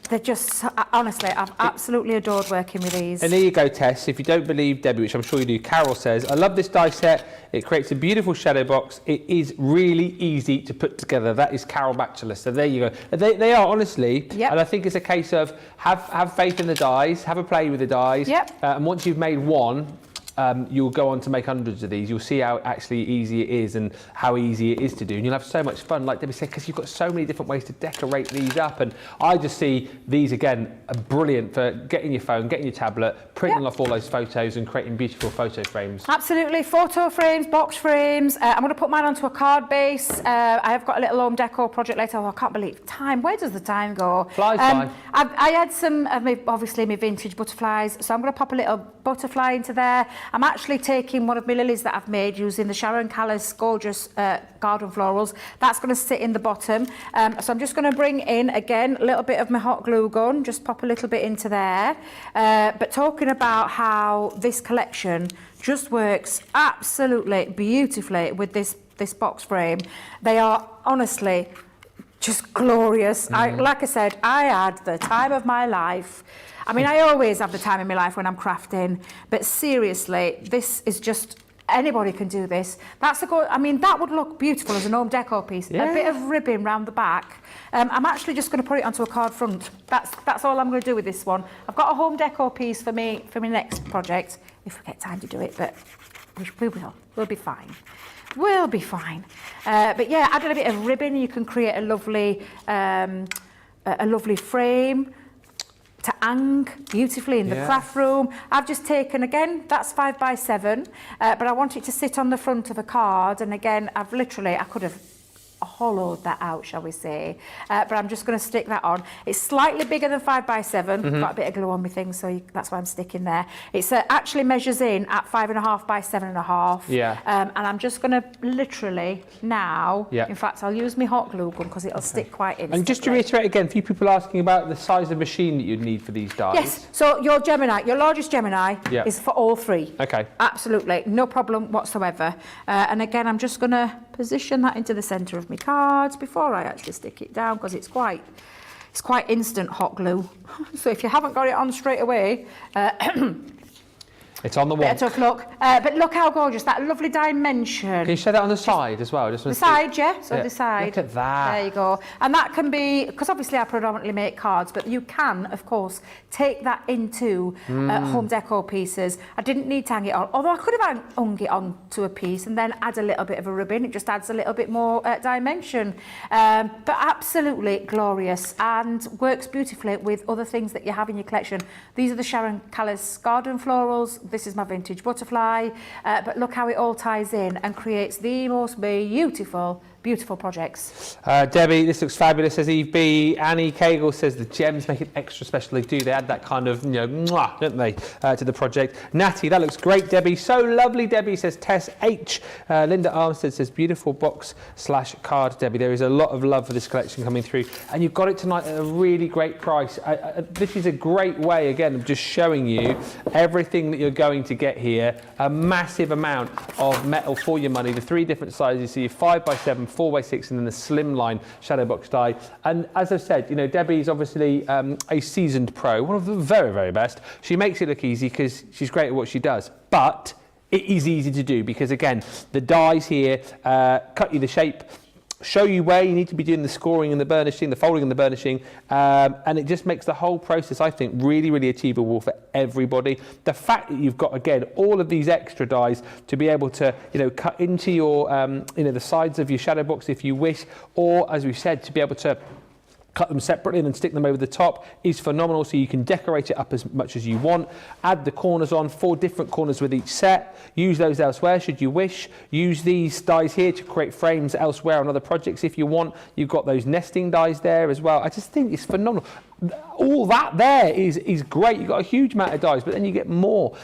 they're just, honestly, I've absolutely adored working with these. And there you go, Tess. If you don't believe Debbie, which I'm sure you do, Carol says, I love this die set. It creates a beautiful shadow box. It is really easy to put together. That is Carol Batchelor. So there you go. They are, honestly. Yep. And I think it's a case of have faith in the dies, have a play with the dies. Yep. And once you've made one, you'll go on to make hundreds of these. You'll see how actually easy it is and how easy it is to do. And you'll have so much fun, like Debbie said, because you've got so many different ways to decorate these up. And I just see these, again, are brilliant for getting your phone, getting your tablet, printing off all those photos and creating beautiful photo frames. Absolutely. Photo frames, box frames. I'm going to put mine onto a card base. I have got a little home decor project later. Oh, I can't believe time. Where does the time go? Flies by. I had some of obviously my vintage butterflies. So I'm going to pop a little butterfly into there. I'm actually taking one of my lilies that I've made using the Sharon Callis Gorgeous Garden Florals. That's going to sit in the bottom. So I'm just going to bring in, again, a little bit of my hot glue gun, just pop a little bit into there. But talking about how this collection just works absolutely beautifully with this box frame. They are honestly just glorious. Like I said, I had the time of my life. I mean, I always have the time in my life when I'm crafting, but seriously, this is just, anybody can do this. That's a good, I mean, that would look beautiful as an home decor piece. Yeah. A bit of ribbon round the back. I'm actually just going to put it onto a card front. That's all I'm going to do with this one. I've got a home decor piece for my next project, if we get time to do it, but we will. We'll be fine. We'll be fine. But yeah, add a bit of ribbon. You can create a lovely frame to hang beautifully in the craft room. I've just taken, again, that's 5x7, but I want it to sit on the front of a card. And again, I could have hollowed that out, shall we say, but I'm just going to stick that on. It's slightly bigger than 5x7. Got a bit of glue on my thing, so that's why I'm sticking there. It's actually measures in at 5.5 by 7.5. Yeah. And I'm just going to literally now, in fact, I'll use my hot glue gun because it'll stick quite instantly. And just to reiterate again, a few people asking about the size of machine that you'd need for these dies. Yes, so your Gemini, your largest Gemini is for all three. Okay. Absolutely, no problem whatsoever. And again, I'm just going to position that into the centre of my cards before I actually stick it down because it's quite instant hot glue. So if you haven't got it on straight away, it's on the wall. bit of tough luck. But look how gorgeous, that lovely dimension. Can you show that on the side as well? Just the side, yeah, so the side. Look at that. There you go. And that can be, because obviously I predominantly make cards, but you can, of course, take that into home decor pieces. I didn't need to hang it on, although I could have hung it on to a piece and then add a little bit of a ribbon. It just adds a little bit more dimension. But absolutely glorious and works beautifully with other things that you have in your collection. These are the Sharon Callis Garden Florals. This is my vintage butterfly, but look how it all ties in and creates the most beautiful projects. Debbie, this looks fabulous, says Eve B. Annie Cagle says the gems make it extra special. They do. They add that kind of, mwah, don't they, to the project. Natty, that looks great, Debbie. So lovely, Debbie, says Tess H. Linda Armstead says beautiful box/card, Debbie. There is a lot of love for this collection coming through. And you've got it tonight at a really great price. This is a great way, again, of just showing you everything that you're going to get here. A massive amount of metal for your money. The three different sizes. So your 5x7, 4x6, and then the slimline shadow box die. And as I've said, Debbie's obviously a seasoned pro, one of the very, very best. She makes it look easy because she's great at what she does. But it is easy to do because, again, the dies here cut you the shape, show you where you need to be doing the scoring and the burnishing, the folding and the burnishing, and it just makes the whole process, I think, really, really achievable for everybody. The fact that you've got, again, all of these extra dies to be able to, cut into your, the sides of your shadow box if you wish, or, as we've said, to be able to cut them separately and then stick them over the top is phenomenal, so you can decorate it up as much as you want. Add the corners on, 4 different corners with each set. Use those elsewhere should you wish. Use these dies here to create frames elsewhere on other projects if you want. You've got those nesting dies there as well. I just think it's phenomenal. All that there is great. You've got a huge amount of dies, but then you get more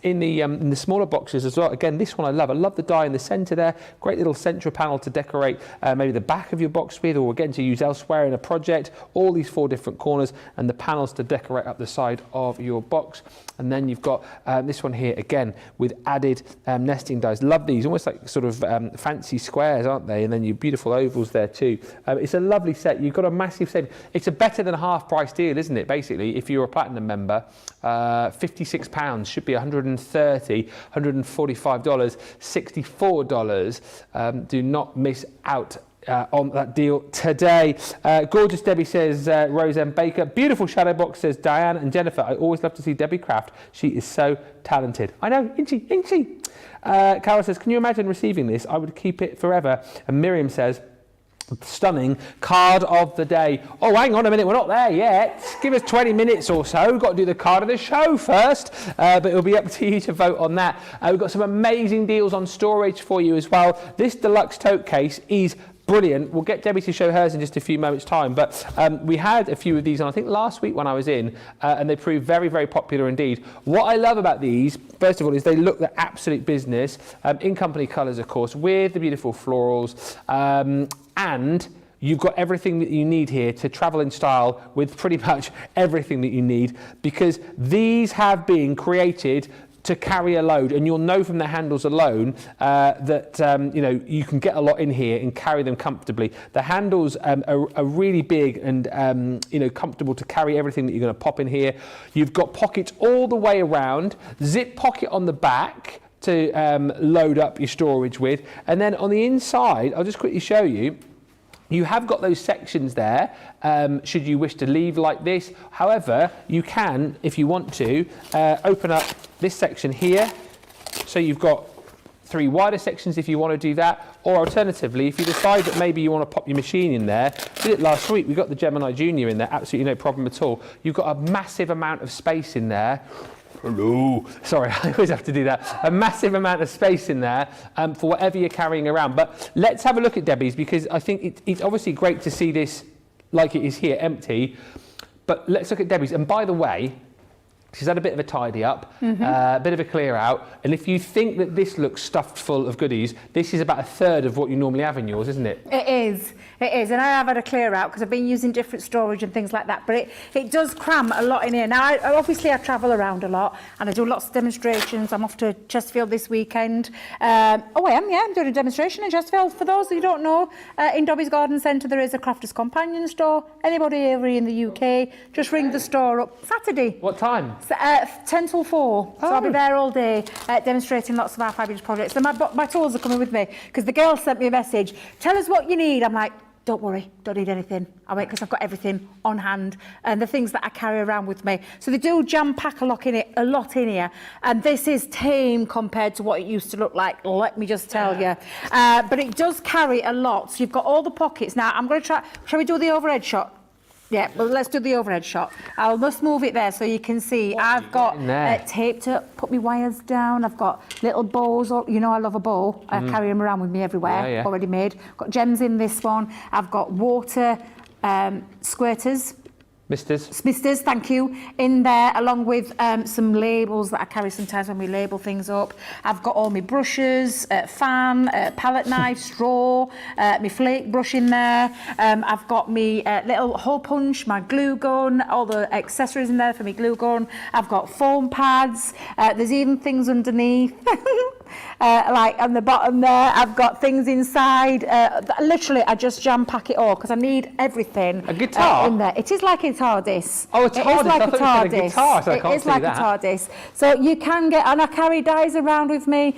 in the smaller boxes as well. Again, this one I love. I love the die in the centre there. Great little central panel to decorate maybe the back of your box with, or again to use elsewhere in a project. All these 4 different corners and the panels to decorate up the side of your box. And then you've got this one here again with added nesting dies. Love these, almost like sort of fancy squares, aren't they? And then your beautiful ovals there too. It's a lovely set. You've got a massive set. It's a better than half half price deal, isn't it? Basically, if you're a platinum member, £56 should be $130, $145, $64. Do not miss out on that deal today. Gorgeous Debbie says Roseanne Baker. Beautiful shadow box says Diane and Jennifer. I always love to see Debbie craft. She is so talented. I know, Inchy. Carol says, can you imagine receiving this? I would keep it forever. And Miriam says, stunning card of the day. Oh, hang on a minute, we're not there yet. Give us 20 minutes or so. We've got to do the card of the show first, but it'll be up to you to vote on that. We've got some amazing deals on storage for you as well. This deluxe tote case is brilliant. We'll get Debbie to show hers in just a few moments' time, but we had a few of these on, I think, last week when I was in, and they proved very, very popular indeed. What I love about these, first of all, is they look the absolute business, in company colours, of course, with the beautiful florals, and you've got everything that you need here to travel in style with pretty much everything that you need, because these have been created to carry a load, and you'll know from the handles alone that you know, you can get a lot in here and carry them comfortably. The handles are really big and you know, comfortable to carry everything that you're going to pop in here. You've got pockets all the way around, zip pocket on the back to load up your storage with, and then on the inside, I'll just quickly show you. You have got those sections there, should you wish to leave like this. However, you can, if you want to, open up this section here. So you've got 3 wider sections if you want to do that. Or alternatively, if you decide that maybe you want to pop your machine in there, did it last week, we got the Gemini Junior in there, absolutely no problem at all. You've got a massive amount of space in there. Hello. Sorry, I always have to do that. A massive amount of space in there for whatever you're carrying around. But let's have a look at Debbie's, because I think it's obviously great to see this like it is here, empty. But let's look at Debbie's. And by the way, she's had a bit of a tidy up, a bit of a clear out. And if you think that this looks stuffed full of goodies, this is about 1/3 of what you normally have in yours, isn't it? It is. And I have had a clear out because I've been using different storage and things like that. But it does cram a lot in here. Now, obviously, I travel around a lot and I do lots of demonstrations. I'm off to Chesterfield this weekend. Oh, I am, yeah. I'm doing a demonstration in Chesterfield. For those who don't know, in Dobby's Garden Centre, there is a Crafters Companion store. Anybody ever in the UK, just ring the store up. Saturday. What time? 10 till 4, so I'll be there all day demonstrating lots of our fabulous projects. And my tools are coming with me because the girl sent me a message, tell us what you need. I'm like, don't worry, don't need anything. I wait because I've got everything on hand and the things that I carry around with me. So they do jam pack a lot in here, and this is tame compared to what it used to look like, let me just tell you. But it does carry a lot. So you've got all the pockets. Now I'm going to try, shall we do the overhead shot? Yeah, well, let's do the overhead shot. I'll just move it there so you can see. I've got tape to put my wires down. I've got little bows. You know, I love a bow. I carry them around with me everywhere, already made. Got gems in this one. I've got water squirters. Misters, thank you, in there, along with some labels that I carry sometimes when we label things up. I've got all my brushes, fan, palette knife, straw, my flake brush in there. I've got my little hole punch, my glue gun, all the accessories in there for my glue gun. I've got foam pads. There's even things underneath. Like on the bottom there, I've got things inside. Literally, I just jam pack it all because I need everything. A guitar in there. It is like a TARDIS. Oh, a TARDIS. It is like I a thought you said a guitar, so I can't It is see like that. a TARDIS. So you can get, and I carry dies around with me.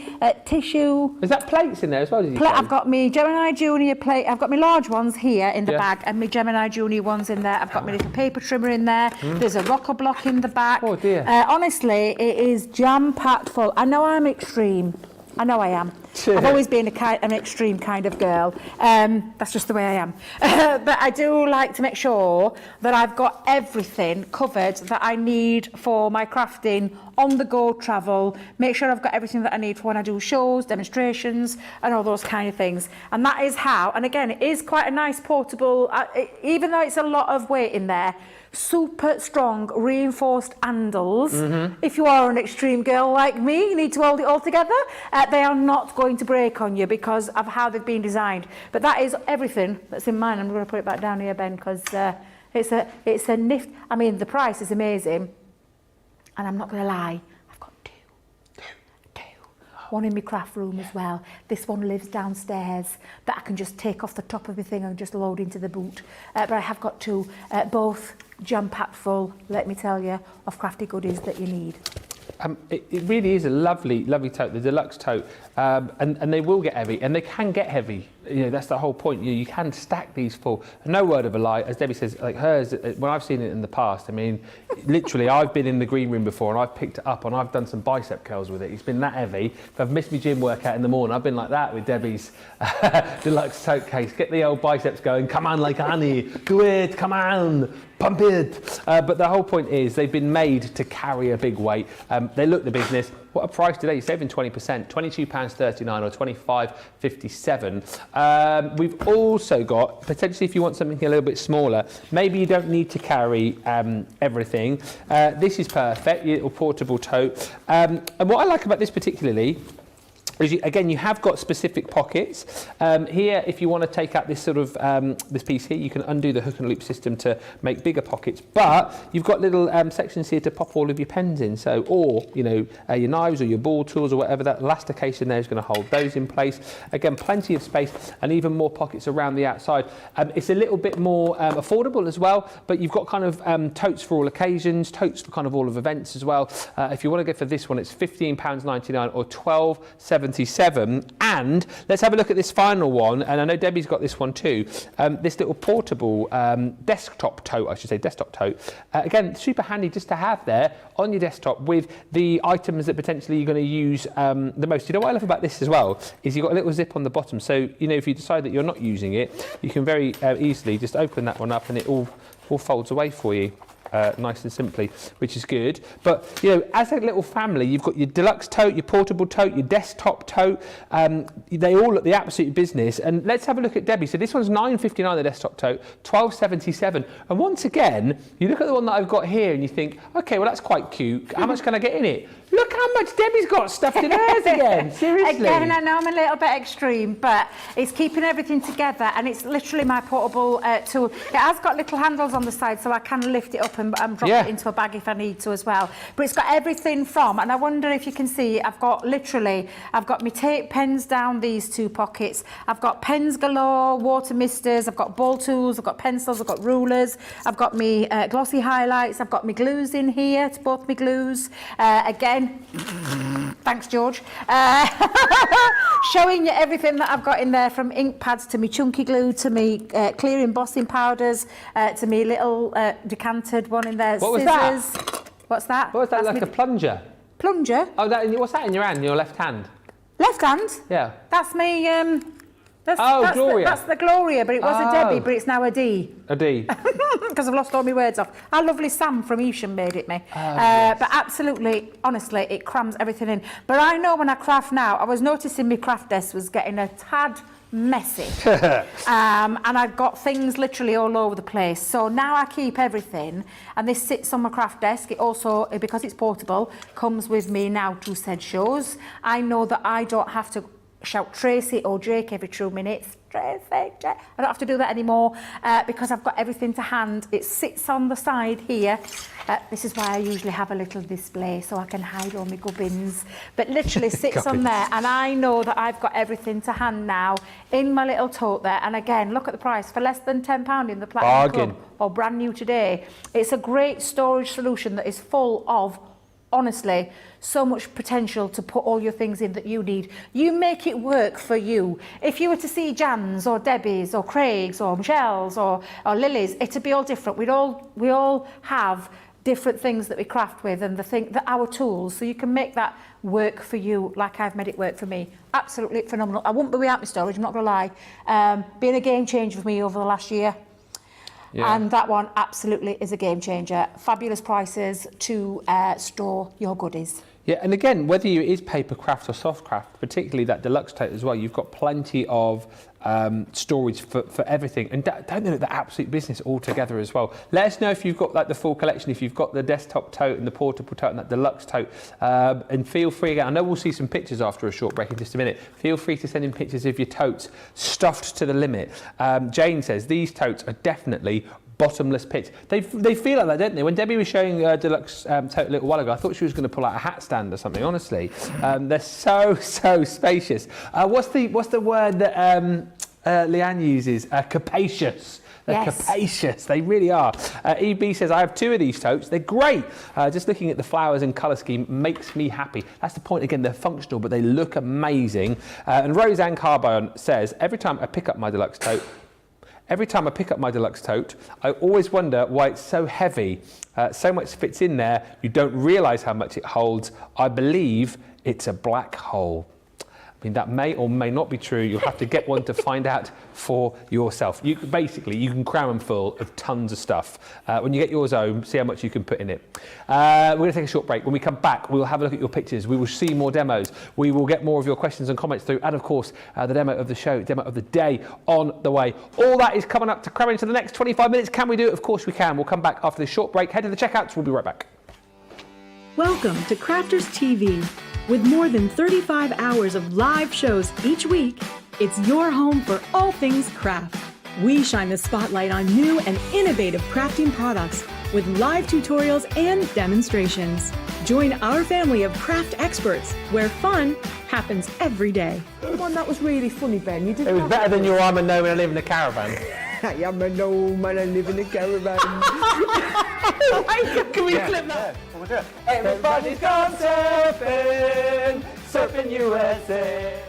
Tissue. Is that plates in there as well? Did you say? I've got my Gemini Junior plate. I've got my large ones here in the bag, and my Gemini Junior ones in there. I've got my little paper trimmer in there. There's a rocker block in the back. Oh dear. Honestly, it is jam packed full. I know I'm extreme. I know I am. I've always been an extreme kind of girl. That's just the way I am. But I do like to make sure that I've got everything covered that I need for my crafting, on-the-go travel, make sure I've got everything that I need for when I do shows, demonstrations, and all those kind of things. And that is how, and again, it is quite a nice portable, even though it's a lot of weight in there, super strong reinforced handles. If you are an extreme girl like me, you need to hold it all together. They are not going to break on you because of how they've been designed. But that is everything that's in mine. I'm going to put it back down here, Ben, because it's a nift. I mean, the price is amazing, and I'm not going to lie, I've got two. one in my craft room as well. This one lives downstairs that I can just take off the top of the thing and just load into the boot. But I have got two, both jam-packed full, let me tell you, of crafty goodies that you need. It really is a lovely, lovely tote, the deluxe tote, and they will get heavy, and they can get heavy. You know, that's the whole point. You can stack these full. And no word of a lie, as Debbie says, like hers, when I've seen it in the past, I mean, literally, I've been in the green room before and I've picked it up and I've done some bicep curls with it. It's been that heavy. If I've missed my gym workout in the morning, I've been like that with Debbie's deluxe tote case. Get the old biceps going. Come on, like honey, do it. Come on, pump it. But the whole point is they've been made to carry a big weight. They look the business. What a price today, you're saving 20%, £22.39 or £25.57. We've also got, potentially if you want something a little bit smaller, maybe you don't need to carry everything. This is perfect, your little portable tote. And what I like about this particularly, is again, you have got specific pockets. Here, if you want to take out this sort of this piece here, you can undo the hook and loop system to make bigger pockets. But you've got little sections here to pop all of your pens in. So, or you know, your knives or your ball tools or whatever. That elastication there is going to hold those in place. Again, plenty of space and even more pockets around the outside. It's a little bit more affordable as well. But you've got kind of totes for all occasions, totes for kind of all of events as well. If you want to go for this one, it's £15.99 or £12.77. And let's have a look at this final one, and I know Debbie's got this one too, this little portable desktop tote, I should say desktop tote. Again, super handy just to have there on your desktop with the items that potentially you're going to use the most. You know what I love about this as well is you've got a little zip on the bottom, so you know if you decide that you're not using it, you can very easily just open that one up and it all folds away for you. Nice and simply, which is good. But you know, as a little family, you've got your deluxe tote, your portable tote, your desktop tote. They all look the absolute business. And let's have a look at Debbie. So this one's £9.59, the desktop tote, £12.77. And once again, you look at the one that I've got here and you think, okay, well that's quite cute. How much can I get in it? Look how much Debbie's got stuffed in hers again. Seriously. Again, I know I'm a little bit extreme, but it's keeping everything together, and it's literally my portable tool. It has got little handles on the side, so I can lift it up and drop it into a bag if I need to as well. But it's got everything from, and I wonder if you can see, I've got my tape pens down these two pockets. I've got pens galore, water misters, I've got ball tools, I've got pencils, I've got rulers, I've got me glossy highlights, I've got my glues in here, both my glues. Again, thanks George, showing you everything that I've got in there, from ink pads to me chunky glue to me clear embossing powders to me little decanted one in there. What was scissors. that? What's that? What was that? That's like a plunger? Plunger? Oh, what's that in your hand, your left hand? Left hand? Yeah. That's me that's Gloria. That's the Gloria, but it was a Debbie, but it's now a D. A D. Because I've lost all my words off. Our lovely Sam from Evesham made it me. Yes. But absolutely, honestly, it crams everything in. But I know when I craft now, I was noticing my craft desk was getting a tad messy. And I've got things literally all over the place. So now I keep everything, and this sits on my craft desk. It also, because it's portable, comes with me now to said shows. I know that I don't have to shout Tracy or Jake every 2 minutes. Tracy, Jake. I don't have to do that anymore because I've got everything to hand. It sits on the side here. This is why I usually have a little display so I can hide all my gubbins. But literally sits on there, and I know that I've got everything to hand now in my little tote there. And again, look at the price, for less than £10 in the Platinum Club, or brand new today. It's a great storage solution that is full of, honestly, so much potential to put all your things in that you need. You make it work for you. If you were to see Jan's or Debbie's or Craig's or Michelle's or Lily's, it'd be all different. We all have different things that we craft with, and our tools, so you can make that work for you like I've made it work for me. Absolutely phenomenal. I wouldn't be without my storage, I'm not going to lie. Been a game changer for me over the last year. Yeah. And that one absolutely is a game changer. Fabulous prices to store your goodies. Yeah, and again, whether it is paper craft or soft craft, particularly that deluxe tote as well, you've got plenty of storage for everything. And don't know the absolute business altogether as well. Let us know if you've got like the full collection, if you've got the desktop tote and the portable tote and that deluxe tote. And feel free again, I know we'll see some pictures after a short break in just a minute. Feel free to send in pictures of your totes stuffed to the limit. Jane says, these totes are definitely bottomless pits. They feel like that, don't they? When Debbie was showing Deluxe tote a little while ago, I thought she was going to pull out a hat stand or something, honestly. They're so spacious. What's the word that Leanne uses? Capacious. They're capacious, they really are. EB says, I have 2 of these totes, they're great. Just looking at the flowers and colour scheme makes me happy. That's the point, again, they're functional, but they look amazing. And Roseanne Carbone says, every time I pick up my Deluxe tote, I always wonder why it's so heavy. So much fits in there, you don't realise how much it holds. I believe it's a black hole. I mean, that may or may not be true. You'll have to get one to find out for yourself. You can cram them full of tons of stuff. When you get yours home, see how much you can put in it. We're going to take a short break. When we come back, we'll have a look at your pictures. We will see more demos. We will get more of your questions and comments through. And of course, the demo of the show, demo of the day on the way. All that is coming up to cram into the next 25 minutes. Can we do it? Of course we can. We'll come back after this short break. Head to the checkouts. We'll be right back. Welcome to Crafters TV. With more than 35 hours of live shows each week, it's your home for all things craft. We shine the spotlight on new and innovative crafting products with live tutorials and demonstrations. Join our family of craft experts where fun happens every day. One that was really funny, Ben. You did. It was better than your I'm a gnome and I live in a caravan. I am a gnome and I live in a caravan. Can we clip that? We'll do it. Everybody's gone surfing, surfing USA.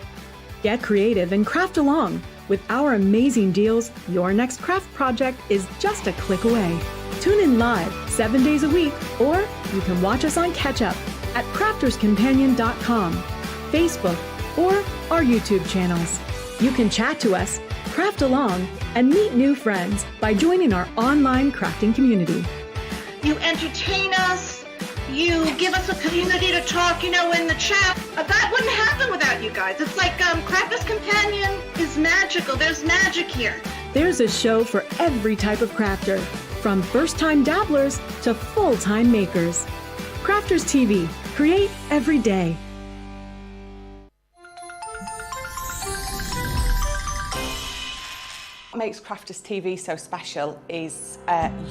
Get creative and craft along. With our amazing deals, your next craft project is just a click away. Tune in live 7 days a week, or you can watch us on Catch Up at crafterscompanion.com, Facebook, or our YouTube channels. You can chat to us, craft along, and meet new friends by joining our online crafting community. You entertain us. You give us a community to talk, in the chat. That wouldn't happen without you guys. It's like Crafters Companion is magical. There's magic here. There's a show for every type of crafter, from first-time dabblers to full-time makers. Crafters TV. Create every day. What makes Crafters TV so special is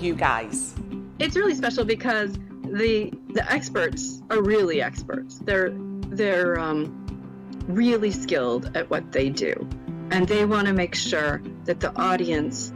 you guys. It's really special because the experts are really experts. They're really skilled at what they do, and they want to make sure that the audience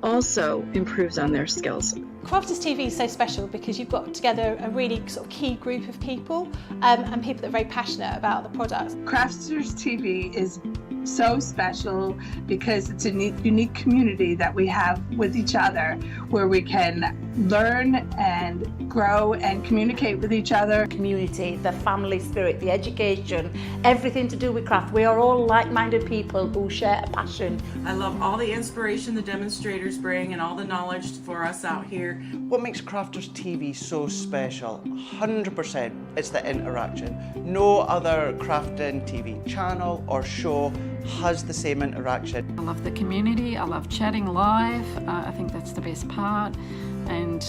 also improves on their skills. Crafters TV is so special because you've got together a really sort of key group of people and people that are very passionate about the product. Crafters TV is so special because it's a unique community that we have with each other where we can learn and grow and communicate with each other. Community, the family spirit, the education, everything to do with craft. We are all like-minded people who share a passion. I love all the inspiration the demonstrators bring and all the knowledge for us out here. What makes Crafters TV so special? 100% it's the interaction. No other crafting TV channel or show has the same interaction. I love the community, I love chatting live, I think that's the best part. And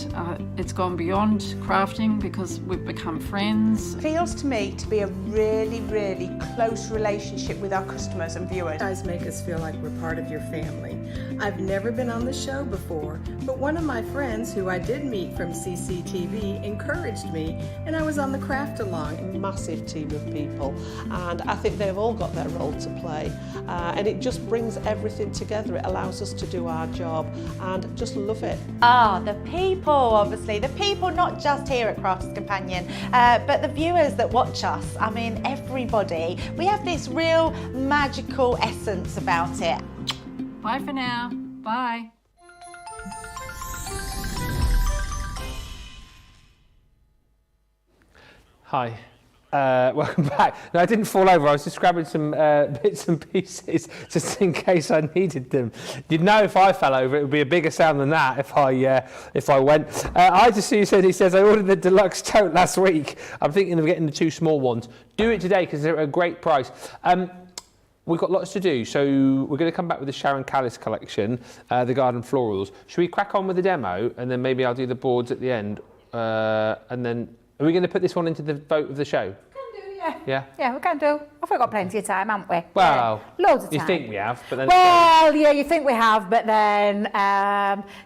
it's gone beyond crafting because we've become friends. It feels to me to be a really, really close relationship with our customers and viewers. You guys make us feel like we're part of your family. I've never been on the show before, but one of my friends who I did meet from CCTV encouraged me, and I was on the craft along. A massive team of people, and I think they've all got their role to play, and it just brings everything together. It allows us to do our job and just love it. The people, obviously, the people not just here at Crafters Companion, but the viewers that watch us. I mean, everybody. We have this real magical essence about it. Bye for now. Bye. Hi. Welcome back. No, I didn't fall over. I was just grabbing some bits and pieces just in case I needed them. You'd know if I fell over, it would be a bigger sound than that if I went. I just see he says I ordered the deluxe tote last week. I'm thinking of getting the 2 small ones. Do it today because they're at a great price. We've got lots to do, so we're going to come back with the Sharon Callis collection, the Garden Florals. Should we crack on with the demo and then maybe I'll do the boards at the end, and then. Are we going to put this one into the vote of the show? Can do, Yeah. Yeah, we can do. I've got plenty of time, haven't we? Well, yeah. Loads of time. You think we have, but then... Well, yeah, you think we have, but then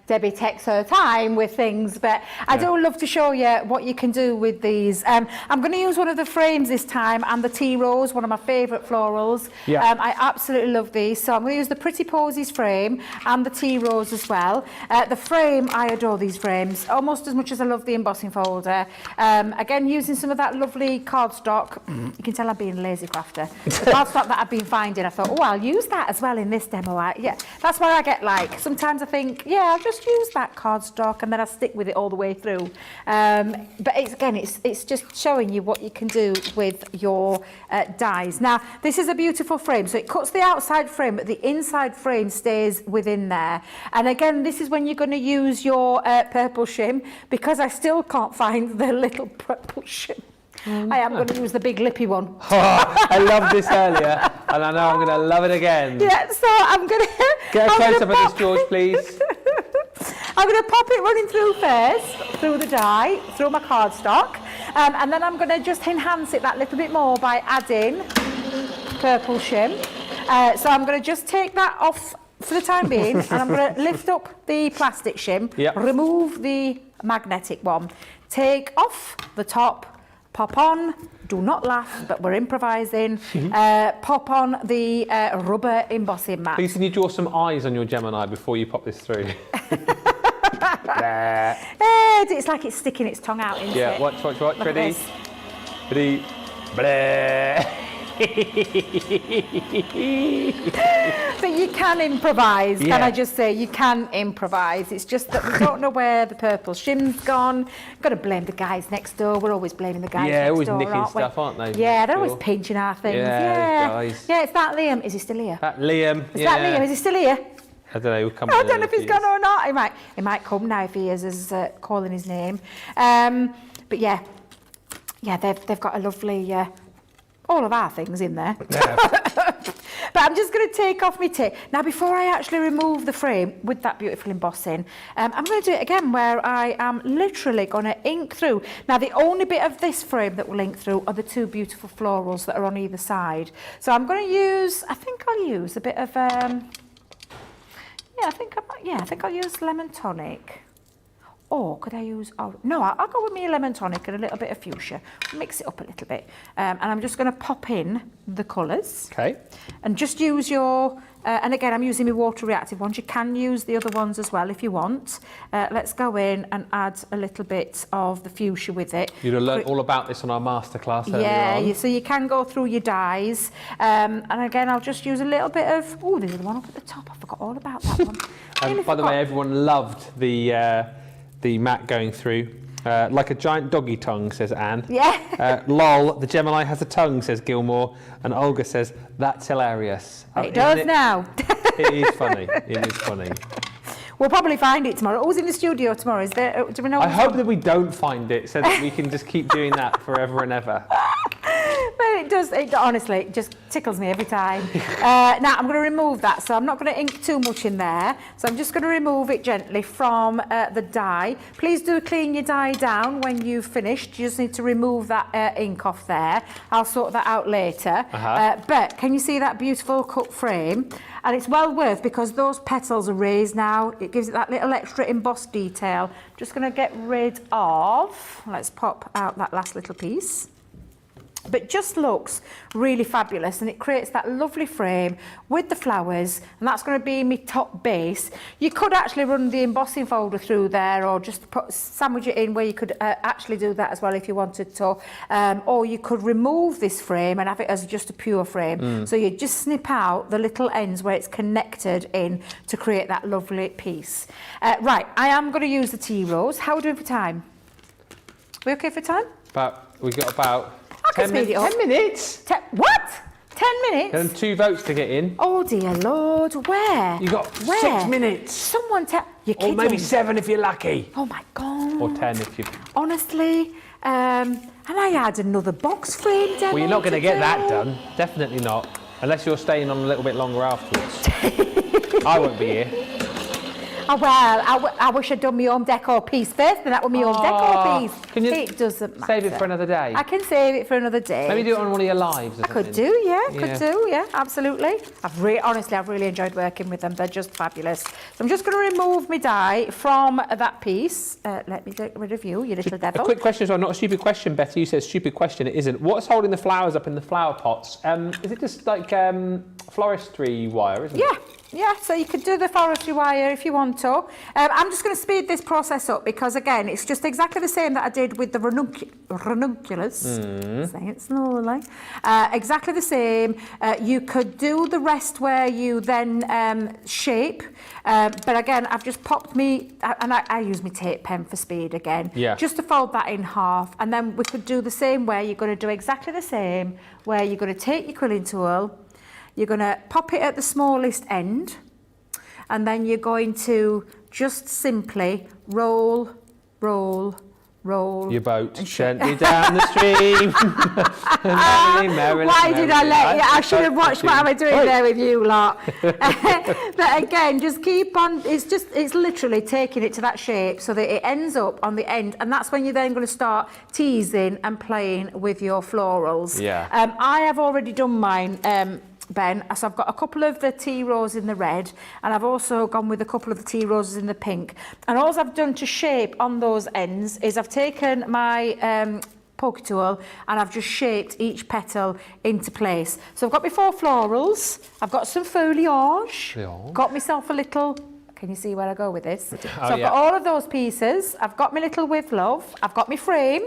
Debbie takes her time with things. But I do love to show you what you can do with these. I'm going to use one of the frames this time, and the Tea Rose, one of my favourite florals. Yeah. I absolutely love these. So I'm going to use the Pretty Posies frame and the Tea Rose as well. The frame, I adore these frames, almost as much as I love the embossing folder. Again, using some of that lovely cardstock. You can tell I'm being a lazy crafter. The cardstock that I've been finding, I thought, oh, I'll use that as well in this demo. Yeah, that's why I get like, sometimes I think, yeah, I'll just use that cardstock and then I'll stick with it all the way through. But it's just showing you what you can do with your dies. Now, this is a beautiful frame. So it cuts the outside frame, but the inside frame stays within there. And again, this is when you're going to use your purple shim, because I still can't find the little purple shim. I am going to use the big lippy one. I loved this earlier, and I know I'm going to love it again. Yeah, so I'm going to... Get a close-up of this, George, please. I'm going to pop it running through first, through the die, through my cardstock, and then I'm going to just enhance it that little bit more by adding purple shim. So I'm going to just take that off for the time being, and I'm going to lift up the plastic shim, remove the magnetic one, take off the top, pop on, do not laugh, but we're improvising, pop on the rubber embossing mat. Please, can you draw some eyes on your Gemini before you pop this through? It's like it's sticking its tongue out into it. Watch. Ready? Ready? But you can improvise, can I just say, you can improvise. It's just that we don't know where the purple shim's gone. Got to blame the guys next door. We're always blaming the guys next door, always nicking stuff, aren't they? Yeah, they're always pinching our things. Yeah, it's that Liam. Is he still here? That Liam. Is that Liam? Is he still here? I don't know. He'll come. I don't know if he's gone or not. He might come now if he is calling his name. But yeah, they've got a lovely. All of our things in there. Yeah. But I'm just going to take off my tape. Now, before I actually remove the frame with that beautiful embossing, I'm going to do it again where I am literally going to ink through. Now, the only bit of this frame that will ink through are the two beautiful florals that are on either side. So I'm going to use, I think I'll use a bit of, I think I'll use lemon tonic. Or could I use, no, I'll go with me a lemon tonic and a little bit of fuchsia. Mix it up a little bit. And I'm just going to pop in the colours. Okay. And just use your, and again, I'm using my water reactive ones. You can use the other ones as well if you want. Let's go in and add a little bit of the fuchsia with it. You'd have learned all about this on our masterclass earlier on. So you can go through your dyes. And again, I'll just use a little bit of, there's the one up at the top. I forgot all about that one. By the way, everyone loved the mat going through. Like a giant doggy tongue, says Anne. Yeah. Lol, the Gemini has a tongue, says Gilmore. And Olga says, that's hilarious. It does now. It is funny. It is funny. We'll probably find it tomorrow. Who's in the studio tomorrow? Is there? Do we know? I hope that we don't find it, so that we can just keep doing that forever and ever. But it does. It honestly just tickles me every time. Now I'm going to remove that, so I'm not going to ink too much in there. So I'm just going to remove it gently from the die. Please do clean your die down when you've finished. You just need to remove that ink off there. I'll sort that out later. But can you see that beautiful cut frame? And it's well worth, because those petals are raised now. It gives it that little extra embossed detail. Just going to get rid of, let's pop out that last little piece. But just looks really fabulous, and it creates that lovely frame with the flowers, and that's going to be my top base. You could actually run the embossing folder through there, or just sandwich it in where you could actually do that as well if you wanted to, or you could remove this frame and have it as just a pure frame. So you just snip out the little ends where it's connected in to create that lovely piece. Right, I am going to use the tea rose. How are we doing for time? We okay for time? We've got about 10 minutes. What? 10 minutes? And 2 votes to get in. Oh dear Lord, where? You got where? 6 minutes. Someone tell. You're kidding. Or maybe 7 if you're lucky. Oh my God. Or 10 if you. Honestly, and I had another box frame demo. Well, you're not going to get that done. Definitely not. Unless you're staying on a little bit longer afterwards. I won't be here. I wish I'd done my home decor piece first, then that was my home decor piece. Can you it doesn't matter. save it for another day? I can save it for another day. Maybe do it on one of your lives or I could something. do, yeah, absolutely. Honestly, I've really enjoyed working with them. They're just fabulous. So I'm just going to remove my die from that piece. Let me get rid of you little devil. A quick question as well, not a stupid question, Betty. You said stupid question, it isn't. What's holding the flowers up in the flower pots? Is it just like floristry wire, isn't it? Yeah, so you could do the forestry wire if you want to. I'm just going to speed this process up because, again, it's just exactly the same that I did with the ranunculus. Say it slowly. Exactly the same. You could do the rest where you then shape. But, again, I've just popped me, and I use my tape pen for speed again, just to fold that in half. And then we could do the same way. You're going to do exactly the same, where you're going to take your quilling tool, you're going to pop it at the smallest end, and then you're going to just simply roll your boat gently down the stream. Why did I let you? I should have watched what I was doing there with you lot. But again, just keep on. It's literally taking it to that shape so that it ends up on the end, and that's when you're then going to start teasing and playing with your florals. I have already done mine. Ben, so I've got a couple of the tea rose in the red, and I've also gone with a couple of the tea roses in the pink. And all I've done to shape on those ends is I've taken my poke tool and I've just shaped each petal into place. So I've got my 4 florals, I've got some foliage, got myself a little... Can you see where I go with this? So I've got all of those pieces, I've got my little with love, I've got my frame,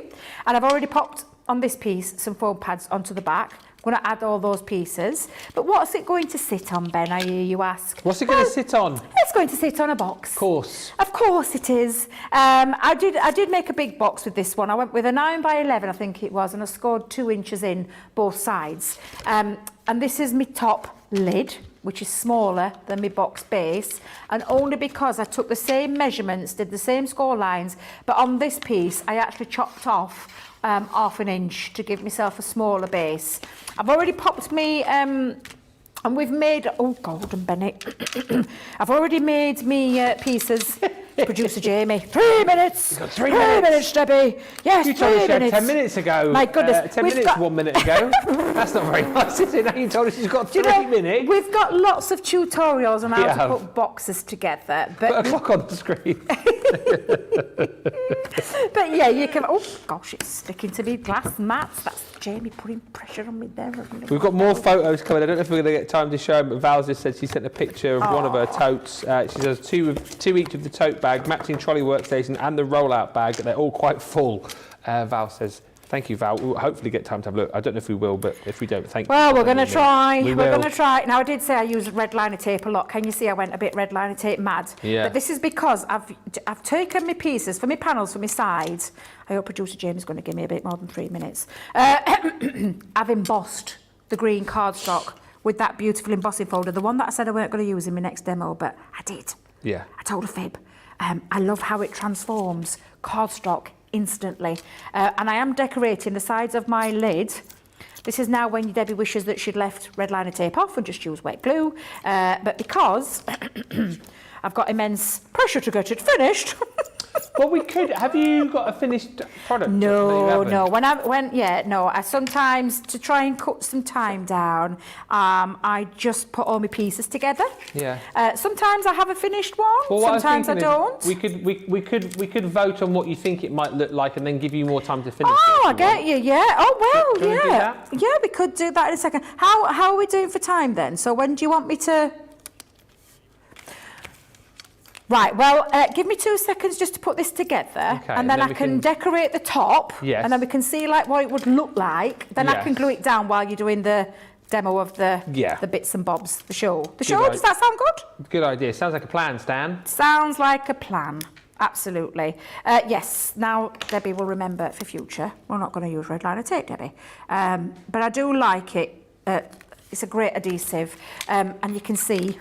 and I've already popped on this piece some foam pads onto the back. I'm going to add all those pieces. But what's it going to sit on, Ben, I hear you ask? What's it going to sit on? It's going to sit on a box. Of course. Of course it is. I did make a big box with this one. I went with a 9 by 11, I think it was, and I scored 2 inches in both sides. And this is my top lid, which is smaller than my box base, and only because I took the same measurements, did the same score lines, but on this piece I actually chopped off half an inch to give myself a smaller base. I've already popped me, and we've made, oh, golden Bennett. I've already made me pieces. Producer Jamie, 3 minutes. You've got 3 minutes. 3 minutes, Debbie. Yes, you told us 3 you had minutes. 10 minutes ago. My goodness. 10 minutes 1 minute ago. That's not very nice, is it? Now you told us you've got 3 minutes. We've got lots of tutorials on how to put boxes together. But put a clock on the screen. But yeah, you can... Oh, gosh, it's sticking to me glass mats. That's Jamie putting pressure on me there. We've got more photos coming. I don't know if we're going to get time to show them, but Val just said she sent a picture of one of her totes. She says two each of the tote bag, matching trolley workstation and the rollout bag. They're all quite full. Val says, thank you, Val. We'll hopefully get time to have a look. I don't know if we will, but if we don't, thank you. Well, we're going to try. We're going to try. Now, I did say I used red liner tape a lot. Can you see I went a bit red liner tape mad? Yeah. But this is because I've taken my pieces for my panels, for my sides. I hope producer James is going to give me a bit more than 3 minutes. I've embossed the green cardstock with that beautiful embossing folder, the one that I said I weren't going to use in my next demo, but I did. Yeah. I told a fib. I love how it transforms cardstock instantly. And I am decorating the sides of my lid. This is now when Debbie wishes that she'd left red liner tape off and just used wet glue. But because I've got immense pressure to get it finished. Well, we could. Have you got a finished product? No. I sometimes, to try and cut some time down, I just put all my pieces together. Yeah. Sometimes I have a finished one. Well, sometimes I don't. We could vote on what you think it might look like, and then give you more time to finish. Oh, I get you. Yeah. Oh well. Can we do Yeah. that? Yeah, we could do that in a second. How are we doing for time then? So when do you want me to? Right, well, give me 2 seconds just to put this together, Okay, and then I can decorate the top, Yes. and then we can see like what it would look like. Then I Yes. can glue it down while you're doing the demo of the bits and bobs, the show. Does that sound good? Good idea. Sounds like a plan, Stan. Sounds like a plan. Absolutely. Yes, now Debbie will remember for future. We're not going to use red liner tape, Debbie. But I do like it. It's a great adhesive, and you can see...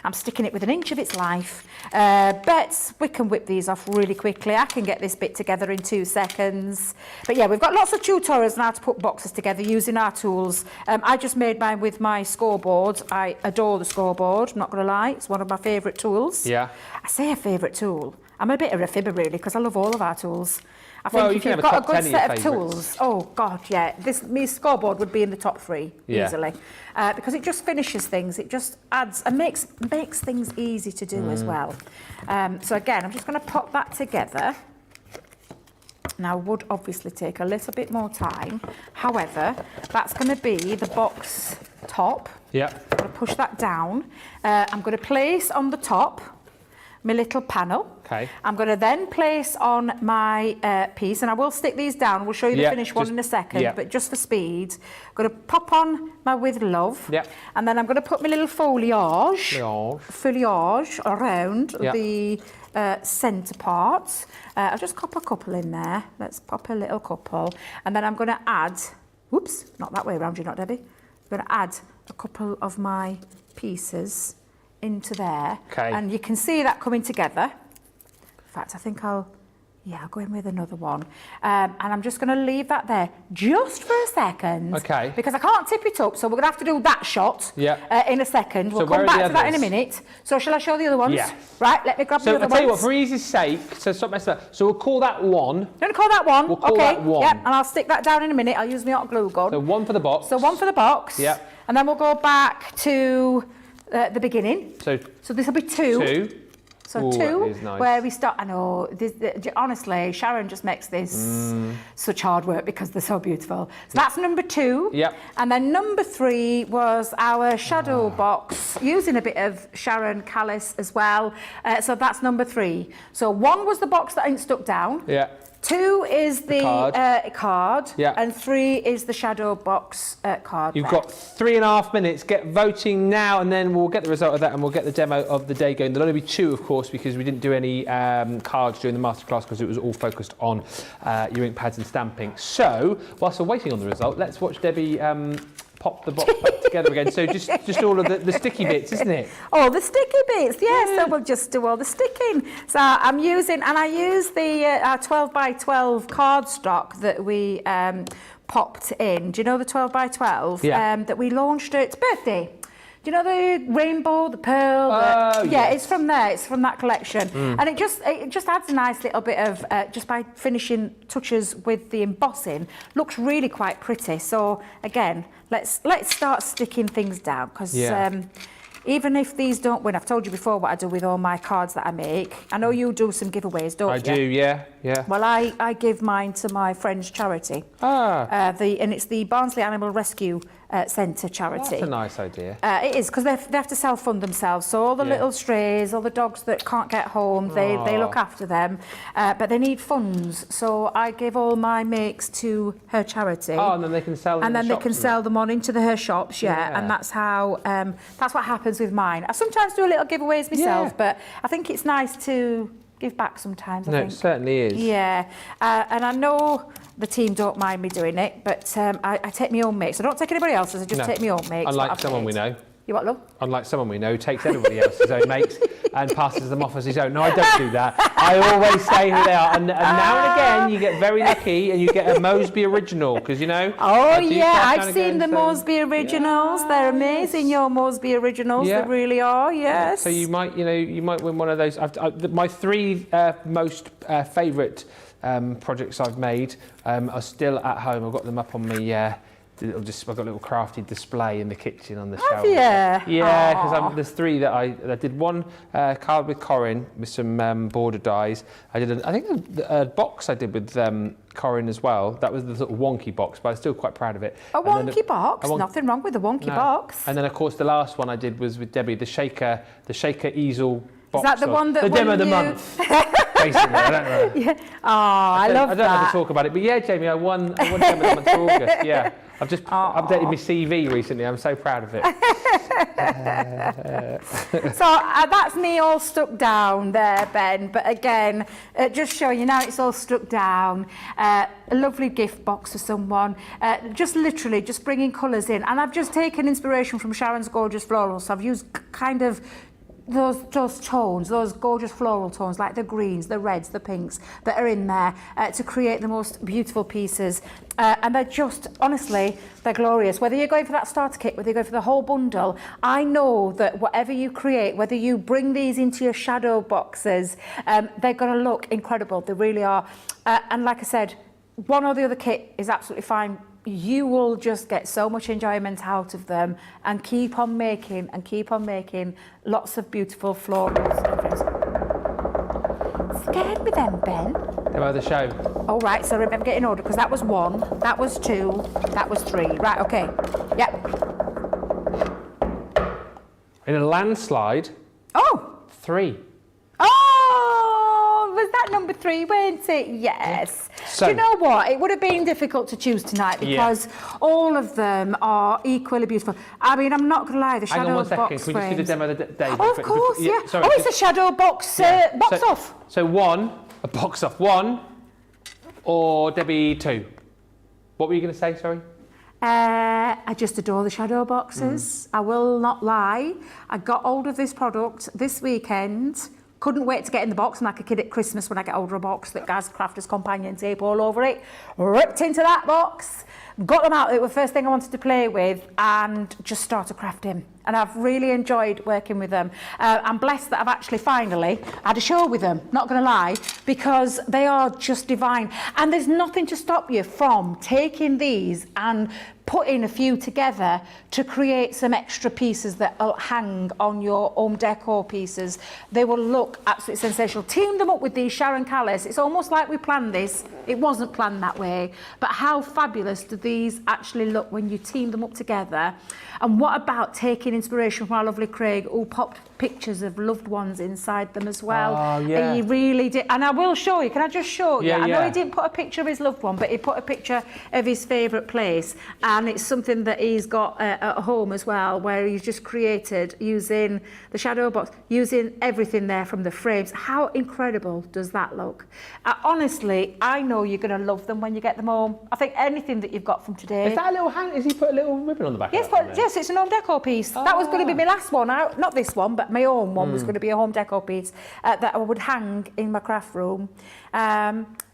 I'm sticking it with 1 inch of its life. But we can whip these off really quickly. I can get this bit together in 2 seconds. But yeah, we've got lots of tutorials on how to put boxes together using our tools. I just made mine with my scoreboard. I adore the scoreboard, I'm not going to lie. It's one of my favourite tools. Yeah. I say a favourite tool. I'm a bit of a fibber really, because I love all of our tools. I Well, think you if can you've have a got a top good 10 of your set of favourites. tools, oh God, yeah, my scoreboard would be in the top 3 Yeah. easily, because it just finishes things. It just adds and makes things easy to do as well. So again, I'm just going to pop that together. Now, would obviously take a little bit more time. However, that's going to be the box top. Yeah. I'm going to push that down. I'm going to place on the top my little panel. Okay. I'm going to then place on my piece, and I will stick these down. We'll show you the finished one in a second, but just for speed, I'm going to pop on my With Love, and then I'm going to put my little foliage around the centre part. I'll just pop a couple in there. Let's pop a little couple, and then I'm going to add, whoops, not that way around, you're not, Debbie. I'm going to add a couple of my pieces into there, and you can see that coming together. In fact, I think I'll go in with another one, and I'm just going to leave that there just for a second, because I can't tip it up, so we're going to have to do that shot in a second. We'll come back to that in a minute. So shall I show the other ones? Yeah. Right, let me grab the other ones. So I'll tell you what, for easy's sake, so stop messing up. So we'll call that one. You're going to call that one? We'll call that one. Yep, and I'll stick that down in a minute. I'll use my hot glue gun. So one for the box. So one for the box. Yep. And then we'll go back to the beginning. So this will be 2. So Ooh, 2, nice. where we start. I know, honestly, Sharon just makes this such hard work because they're so beautiful. So that's number 2. Yep. And then number 3 was our shadow box, using a bit of Sharon Callis as well. So that's number 3. So 1 was the box that ain't stuck down. Yeah. 2 is the card, Yeah. and 3 is the shadow box card. You've got 3.5 minutes. Get voting now, and then we'll get the result of that, and we'll get the demo of the day going. There'll only be 2, of course, because we didn't do any cards during the masterclass because it was all focused on your ink pads and stamping. So, whilst we're waiting on the result, let's watch Debbie pop the box back together again. So just all of the sticky bits, isn't it? Oh, the sticky bits, yes. So we'll just do all the sticking. So I use the 12 by 12 cardstock that we popped in. Do you know the 12 by 12 that we launched at its birthday? Do you know the rainbow, the pearl? Yeah, it's from there. It's from that collection, and it just adds a nice little bit of just by finishing touches with the embossing. Looks really quite pretty. So again, let's start sticking things down, because even if these don't win, I've told you before what I do with all my cards that I make. I know you do some giveaways, don't you? I do, yeah. Well, I give mine to my friend's charity. And it's the Barnsley Animal Rescue Centre charity. That's a nice idea. It is, because they have to self-fund themselves. So all the little strays, all the dogs that can't get home, they look after them. But they need funds. So I give all my makes to her charity. Oh, and then they can sell them and then they can sell them on into her shops, and that's how, that's what happens with mine. I sometimes do a little giveaways myself, but I think it's nice to give back sometimes, I think. No, it certainly is. Yeah, and I know the team don't mind me doing it, but I take my own makes. I don't take anybody else's, I just take my own makes. Unlike someone we know. You what, love? Unlike someone we know who takes everybody else's own makes and passes them off as his own. No, I don't do that. I always say who they are. And now and again, you get very lucky and you get a Moseby original, because, you know. Oh, yeah, I've seen the Moseby originals. Yeah. They're amazing, your Moseby originals. They really are, yes. So you might win one of those. My 3 most favourite projects I've made are still at home. I've got them up on my... I've got a little crafty display in the kitchen on the shelf. Have you? Yeah, because there's 3 that I did. One card with Corin with some border dies. I did a box I did with Corin as well. That was the sort of wonky box, but I'm still quite proud of it. A wonky box? Nothing wrong with a wonky box. And then of course the last one I did was with Debbie, the shaker easel box. Is that the one that the demo of the month? Basically, I don't know. Yeah. Oh, I love that. I don't have to talk about it, but yeah, Jamie, I won demo of the month for August. Yeah. I've just updated my CV recently. I'm so proud of it. So that's me all stuck down there, Ben. But again, just showing you now it's all stuck down. A lovely gift box for someone. Just literally just bringing colours in. And I've just taken inspiration from Sharon's Gorgeous Florals. So I've used kind of those tones, those gorgeous floral tones, like the greens, the reds, the pinks that are in there to create the most beautiful pieces. And they're just, honestly, they're glorious. Whether you're going for that starter kit, whether you're going for the whole bundle, I know that whatever you create, whether you bring these into your shadow boxes, they're going to look incredible. They really are. And like I said, one or the other kit is absolutely fine. You will just get so much enjoyment out of them and keep on making lots of beautiful florals. Scared me then, Ben. Demo the show. All right, so remember getting order, because that was 1, that was 2, that was 3. Right, okay. Yep. In a landslide. Oh! 3. Oh! Was that number 3, weren't it? Yes. So, do you know what? It would have been difficult to choose tonight because all of them are equally beautiful. I mean, I'm not going to lie, the shadow box frames. Hang on 1 second. Can we just do the demo of the day? Oh, of course, yeah. Sorry, it's a shadow box, box off. So 1, a box off 1, or Debbie 2. What were you going to say, sorry? I just adore the shadow boxes. I will not lie. I got hold of this product this weekend. Couldn't wait to get in the box, and like a kid at Christmas when I get hold of a box that has Crafters Companion tape all over it. Ripped into that box, got them out. It was the first thing I wanted to play with and just started crafting. And I've really enjoyed working with them. I'm blessed that I've actually finally had a show with them, not going to lie, because they are just divine. And there's nothing to stop you from taking these and putting a few together to create some extra pieces that will hang on your home decor pieces. They will look absolutely sensational. Team them up with these Sharon Callis. It's almost like we planned this. It wasn't planned that way, but how fabulous do these actually look when you team them up together? And what about taking inspiration from our lovely Craig, who popped pictures of loved ones inside them as well? Oh, yeah. And he really did. And I will show you. Can I just show you? Yeah, I know he didn't put a picture of his loved one, but he put a picture of his favourite place. And it's something that he's got at home as well, where he's just created using the shadow box, using everything there from the frames. How incredible does that look? Honestly, I know you're going to love them when you get them home. I think anything that you've got from today. Is that a little hand? Has he put a little ribbon on the back yes, of that? Yes, it's an home decor piece. That was going to be my last one. Not this one, but my own one was going to be a home decor piece that I would hang in my craft room.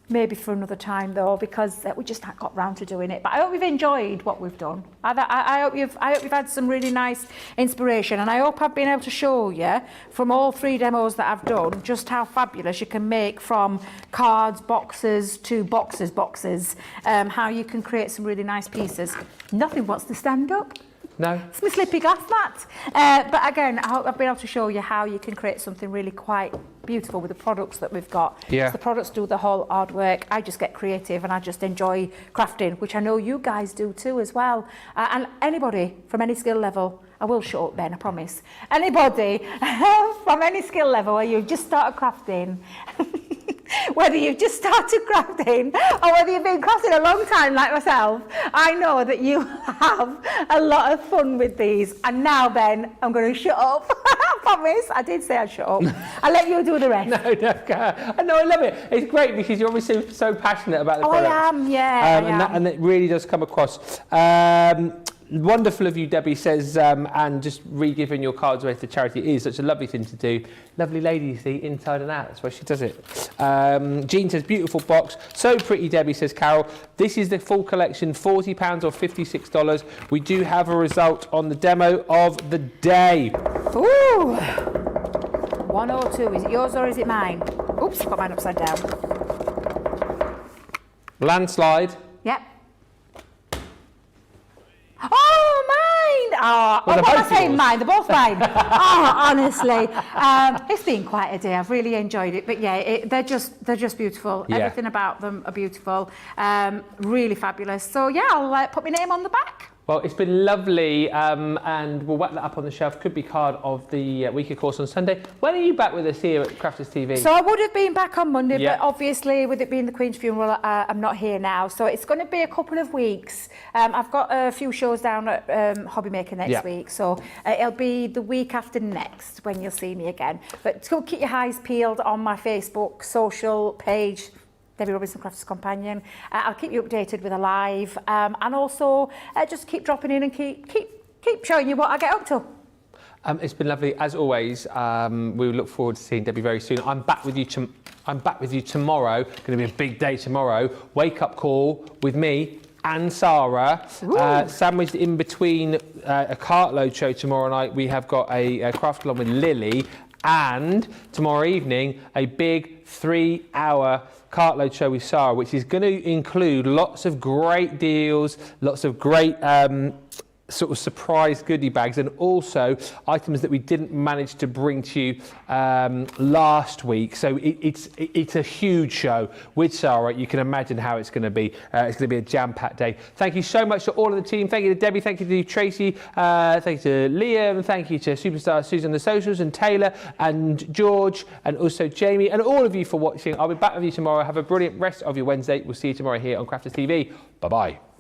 Maybe for another time though, because we just haven't got round to doing it. But I hope you've enjoyed what we've done. I hope you've had some really nice inspiration, and I hope I've been able to show you from all 3 demos that I've done just how fabulous you can make from cards, boxes to boxes, how you can create some really nice pieces. Nothing wants to stand up. No. It's my slippy glass mat. But again, I hope I've been able to show you how you can create something really quite beautiful with the products that we've got. Yeah. So the products do the whole hard work. I just get creative and I just enjoy crafting, which I know you guys do too as well. And anybody from any skill level, I will shut up, Ben, I promise. Anybody from any skill level where you've just started crafting, whether you've just started crafting or whether you've been crafting a long time like myself, I know that you have a lot of fun with these. And now, Ben, I'm going to shut up. I promise. I did say I'd shut up. I'll let you do the rest. No, I love it. It's great because you're obviously so passionate about the product. I am, yeah. And it really does come across. Wonderful of you, Debbie says, and just re-giving your cards away to charity is such a lovely thing to do. Lovely lady, you see, inside and out. That's why she does it. Jean says, beautiful box. So pretty, Debbie, says Carol. This is the full collection, £40 or $56. We do have a result on the demo of the day. Ooh. 1 or 2. Is it yours or is it mine? Oops, got mine upside down. Landslide. Yep. Oh, mine! Oh, what am I saying? Mine. They're both mine. Oh, honestly, it's been quite a day. I've really enjoyed it. But yeah, they're just beautiful. Yeah. Everything about them are beautiful. Really fabulous. So yeah, I'll put my name on the back. Well, it's been lovely, and we'll whack that up on the shelf. Could be card of the week, of course, on Sunday. When are you back with us here at Crafters TV? So I would have been back on Monday, Yeah. but obviously with it being the Queen's funeral, I'm not here now. So it's going to be a couple of weeks. I've got a few shows down at Hobbymaker next week, so it'll be the week after next when you'll see me again. But still keep your eyes peeled on my Facebook social page, Debbie Robinson Crafters Companion. I'll keep you updated with a live, and also just keep dropping in and keep showing you what I get up to. It's been lovely as always. We look forward to seeing Debbie very soon. I'm back with you tomorrow. Going to be a big day tomorrow. Wake up call with me and Sarah. Sandwiched in between a cartload show tomorrow night. We have got a craft along with Lily, and tomorrow evening a big 3-hour cartload show with Sarah, which is going to include lots of great deals, lots of great sort of surprise goodie bags, and also items that we didn't manage to bring to you last week. So it's a huge show with Sarah. You can imagine how it's going to be. It's going to be a jam-packed day. Thank you so much to all of the team. Thank you to Debbie. Thank you to Tracy. Thank you to Liam. Thank you to Superstar Susan on the socials, and Taylor and George, and also Jamie, and all of you for watching. I'll be back with you tomorrow. Have a brilliant rest of your Wednesday. We'll see you tomorrow here on Crafters TV. Bye-bye.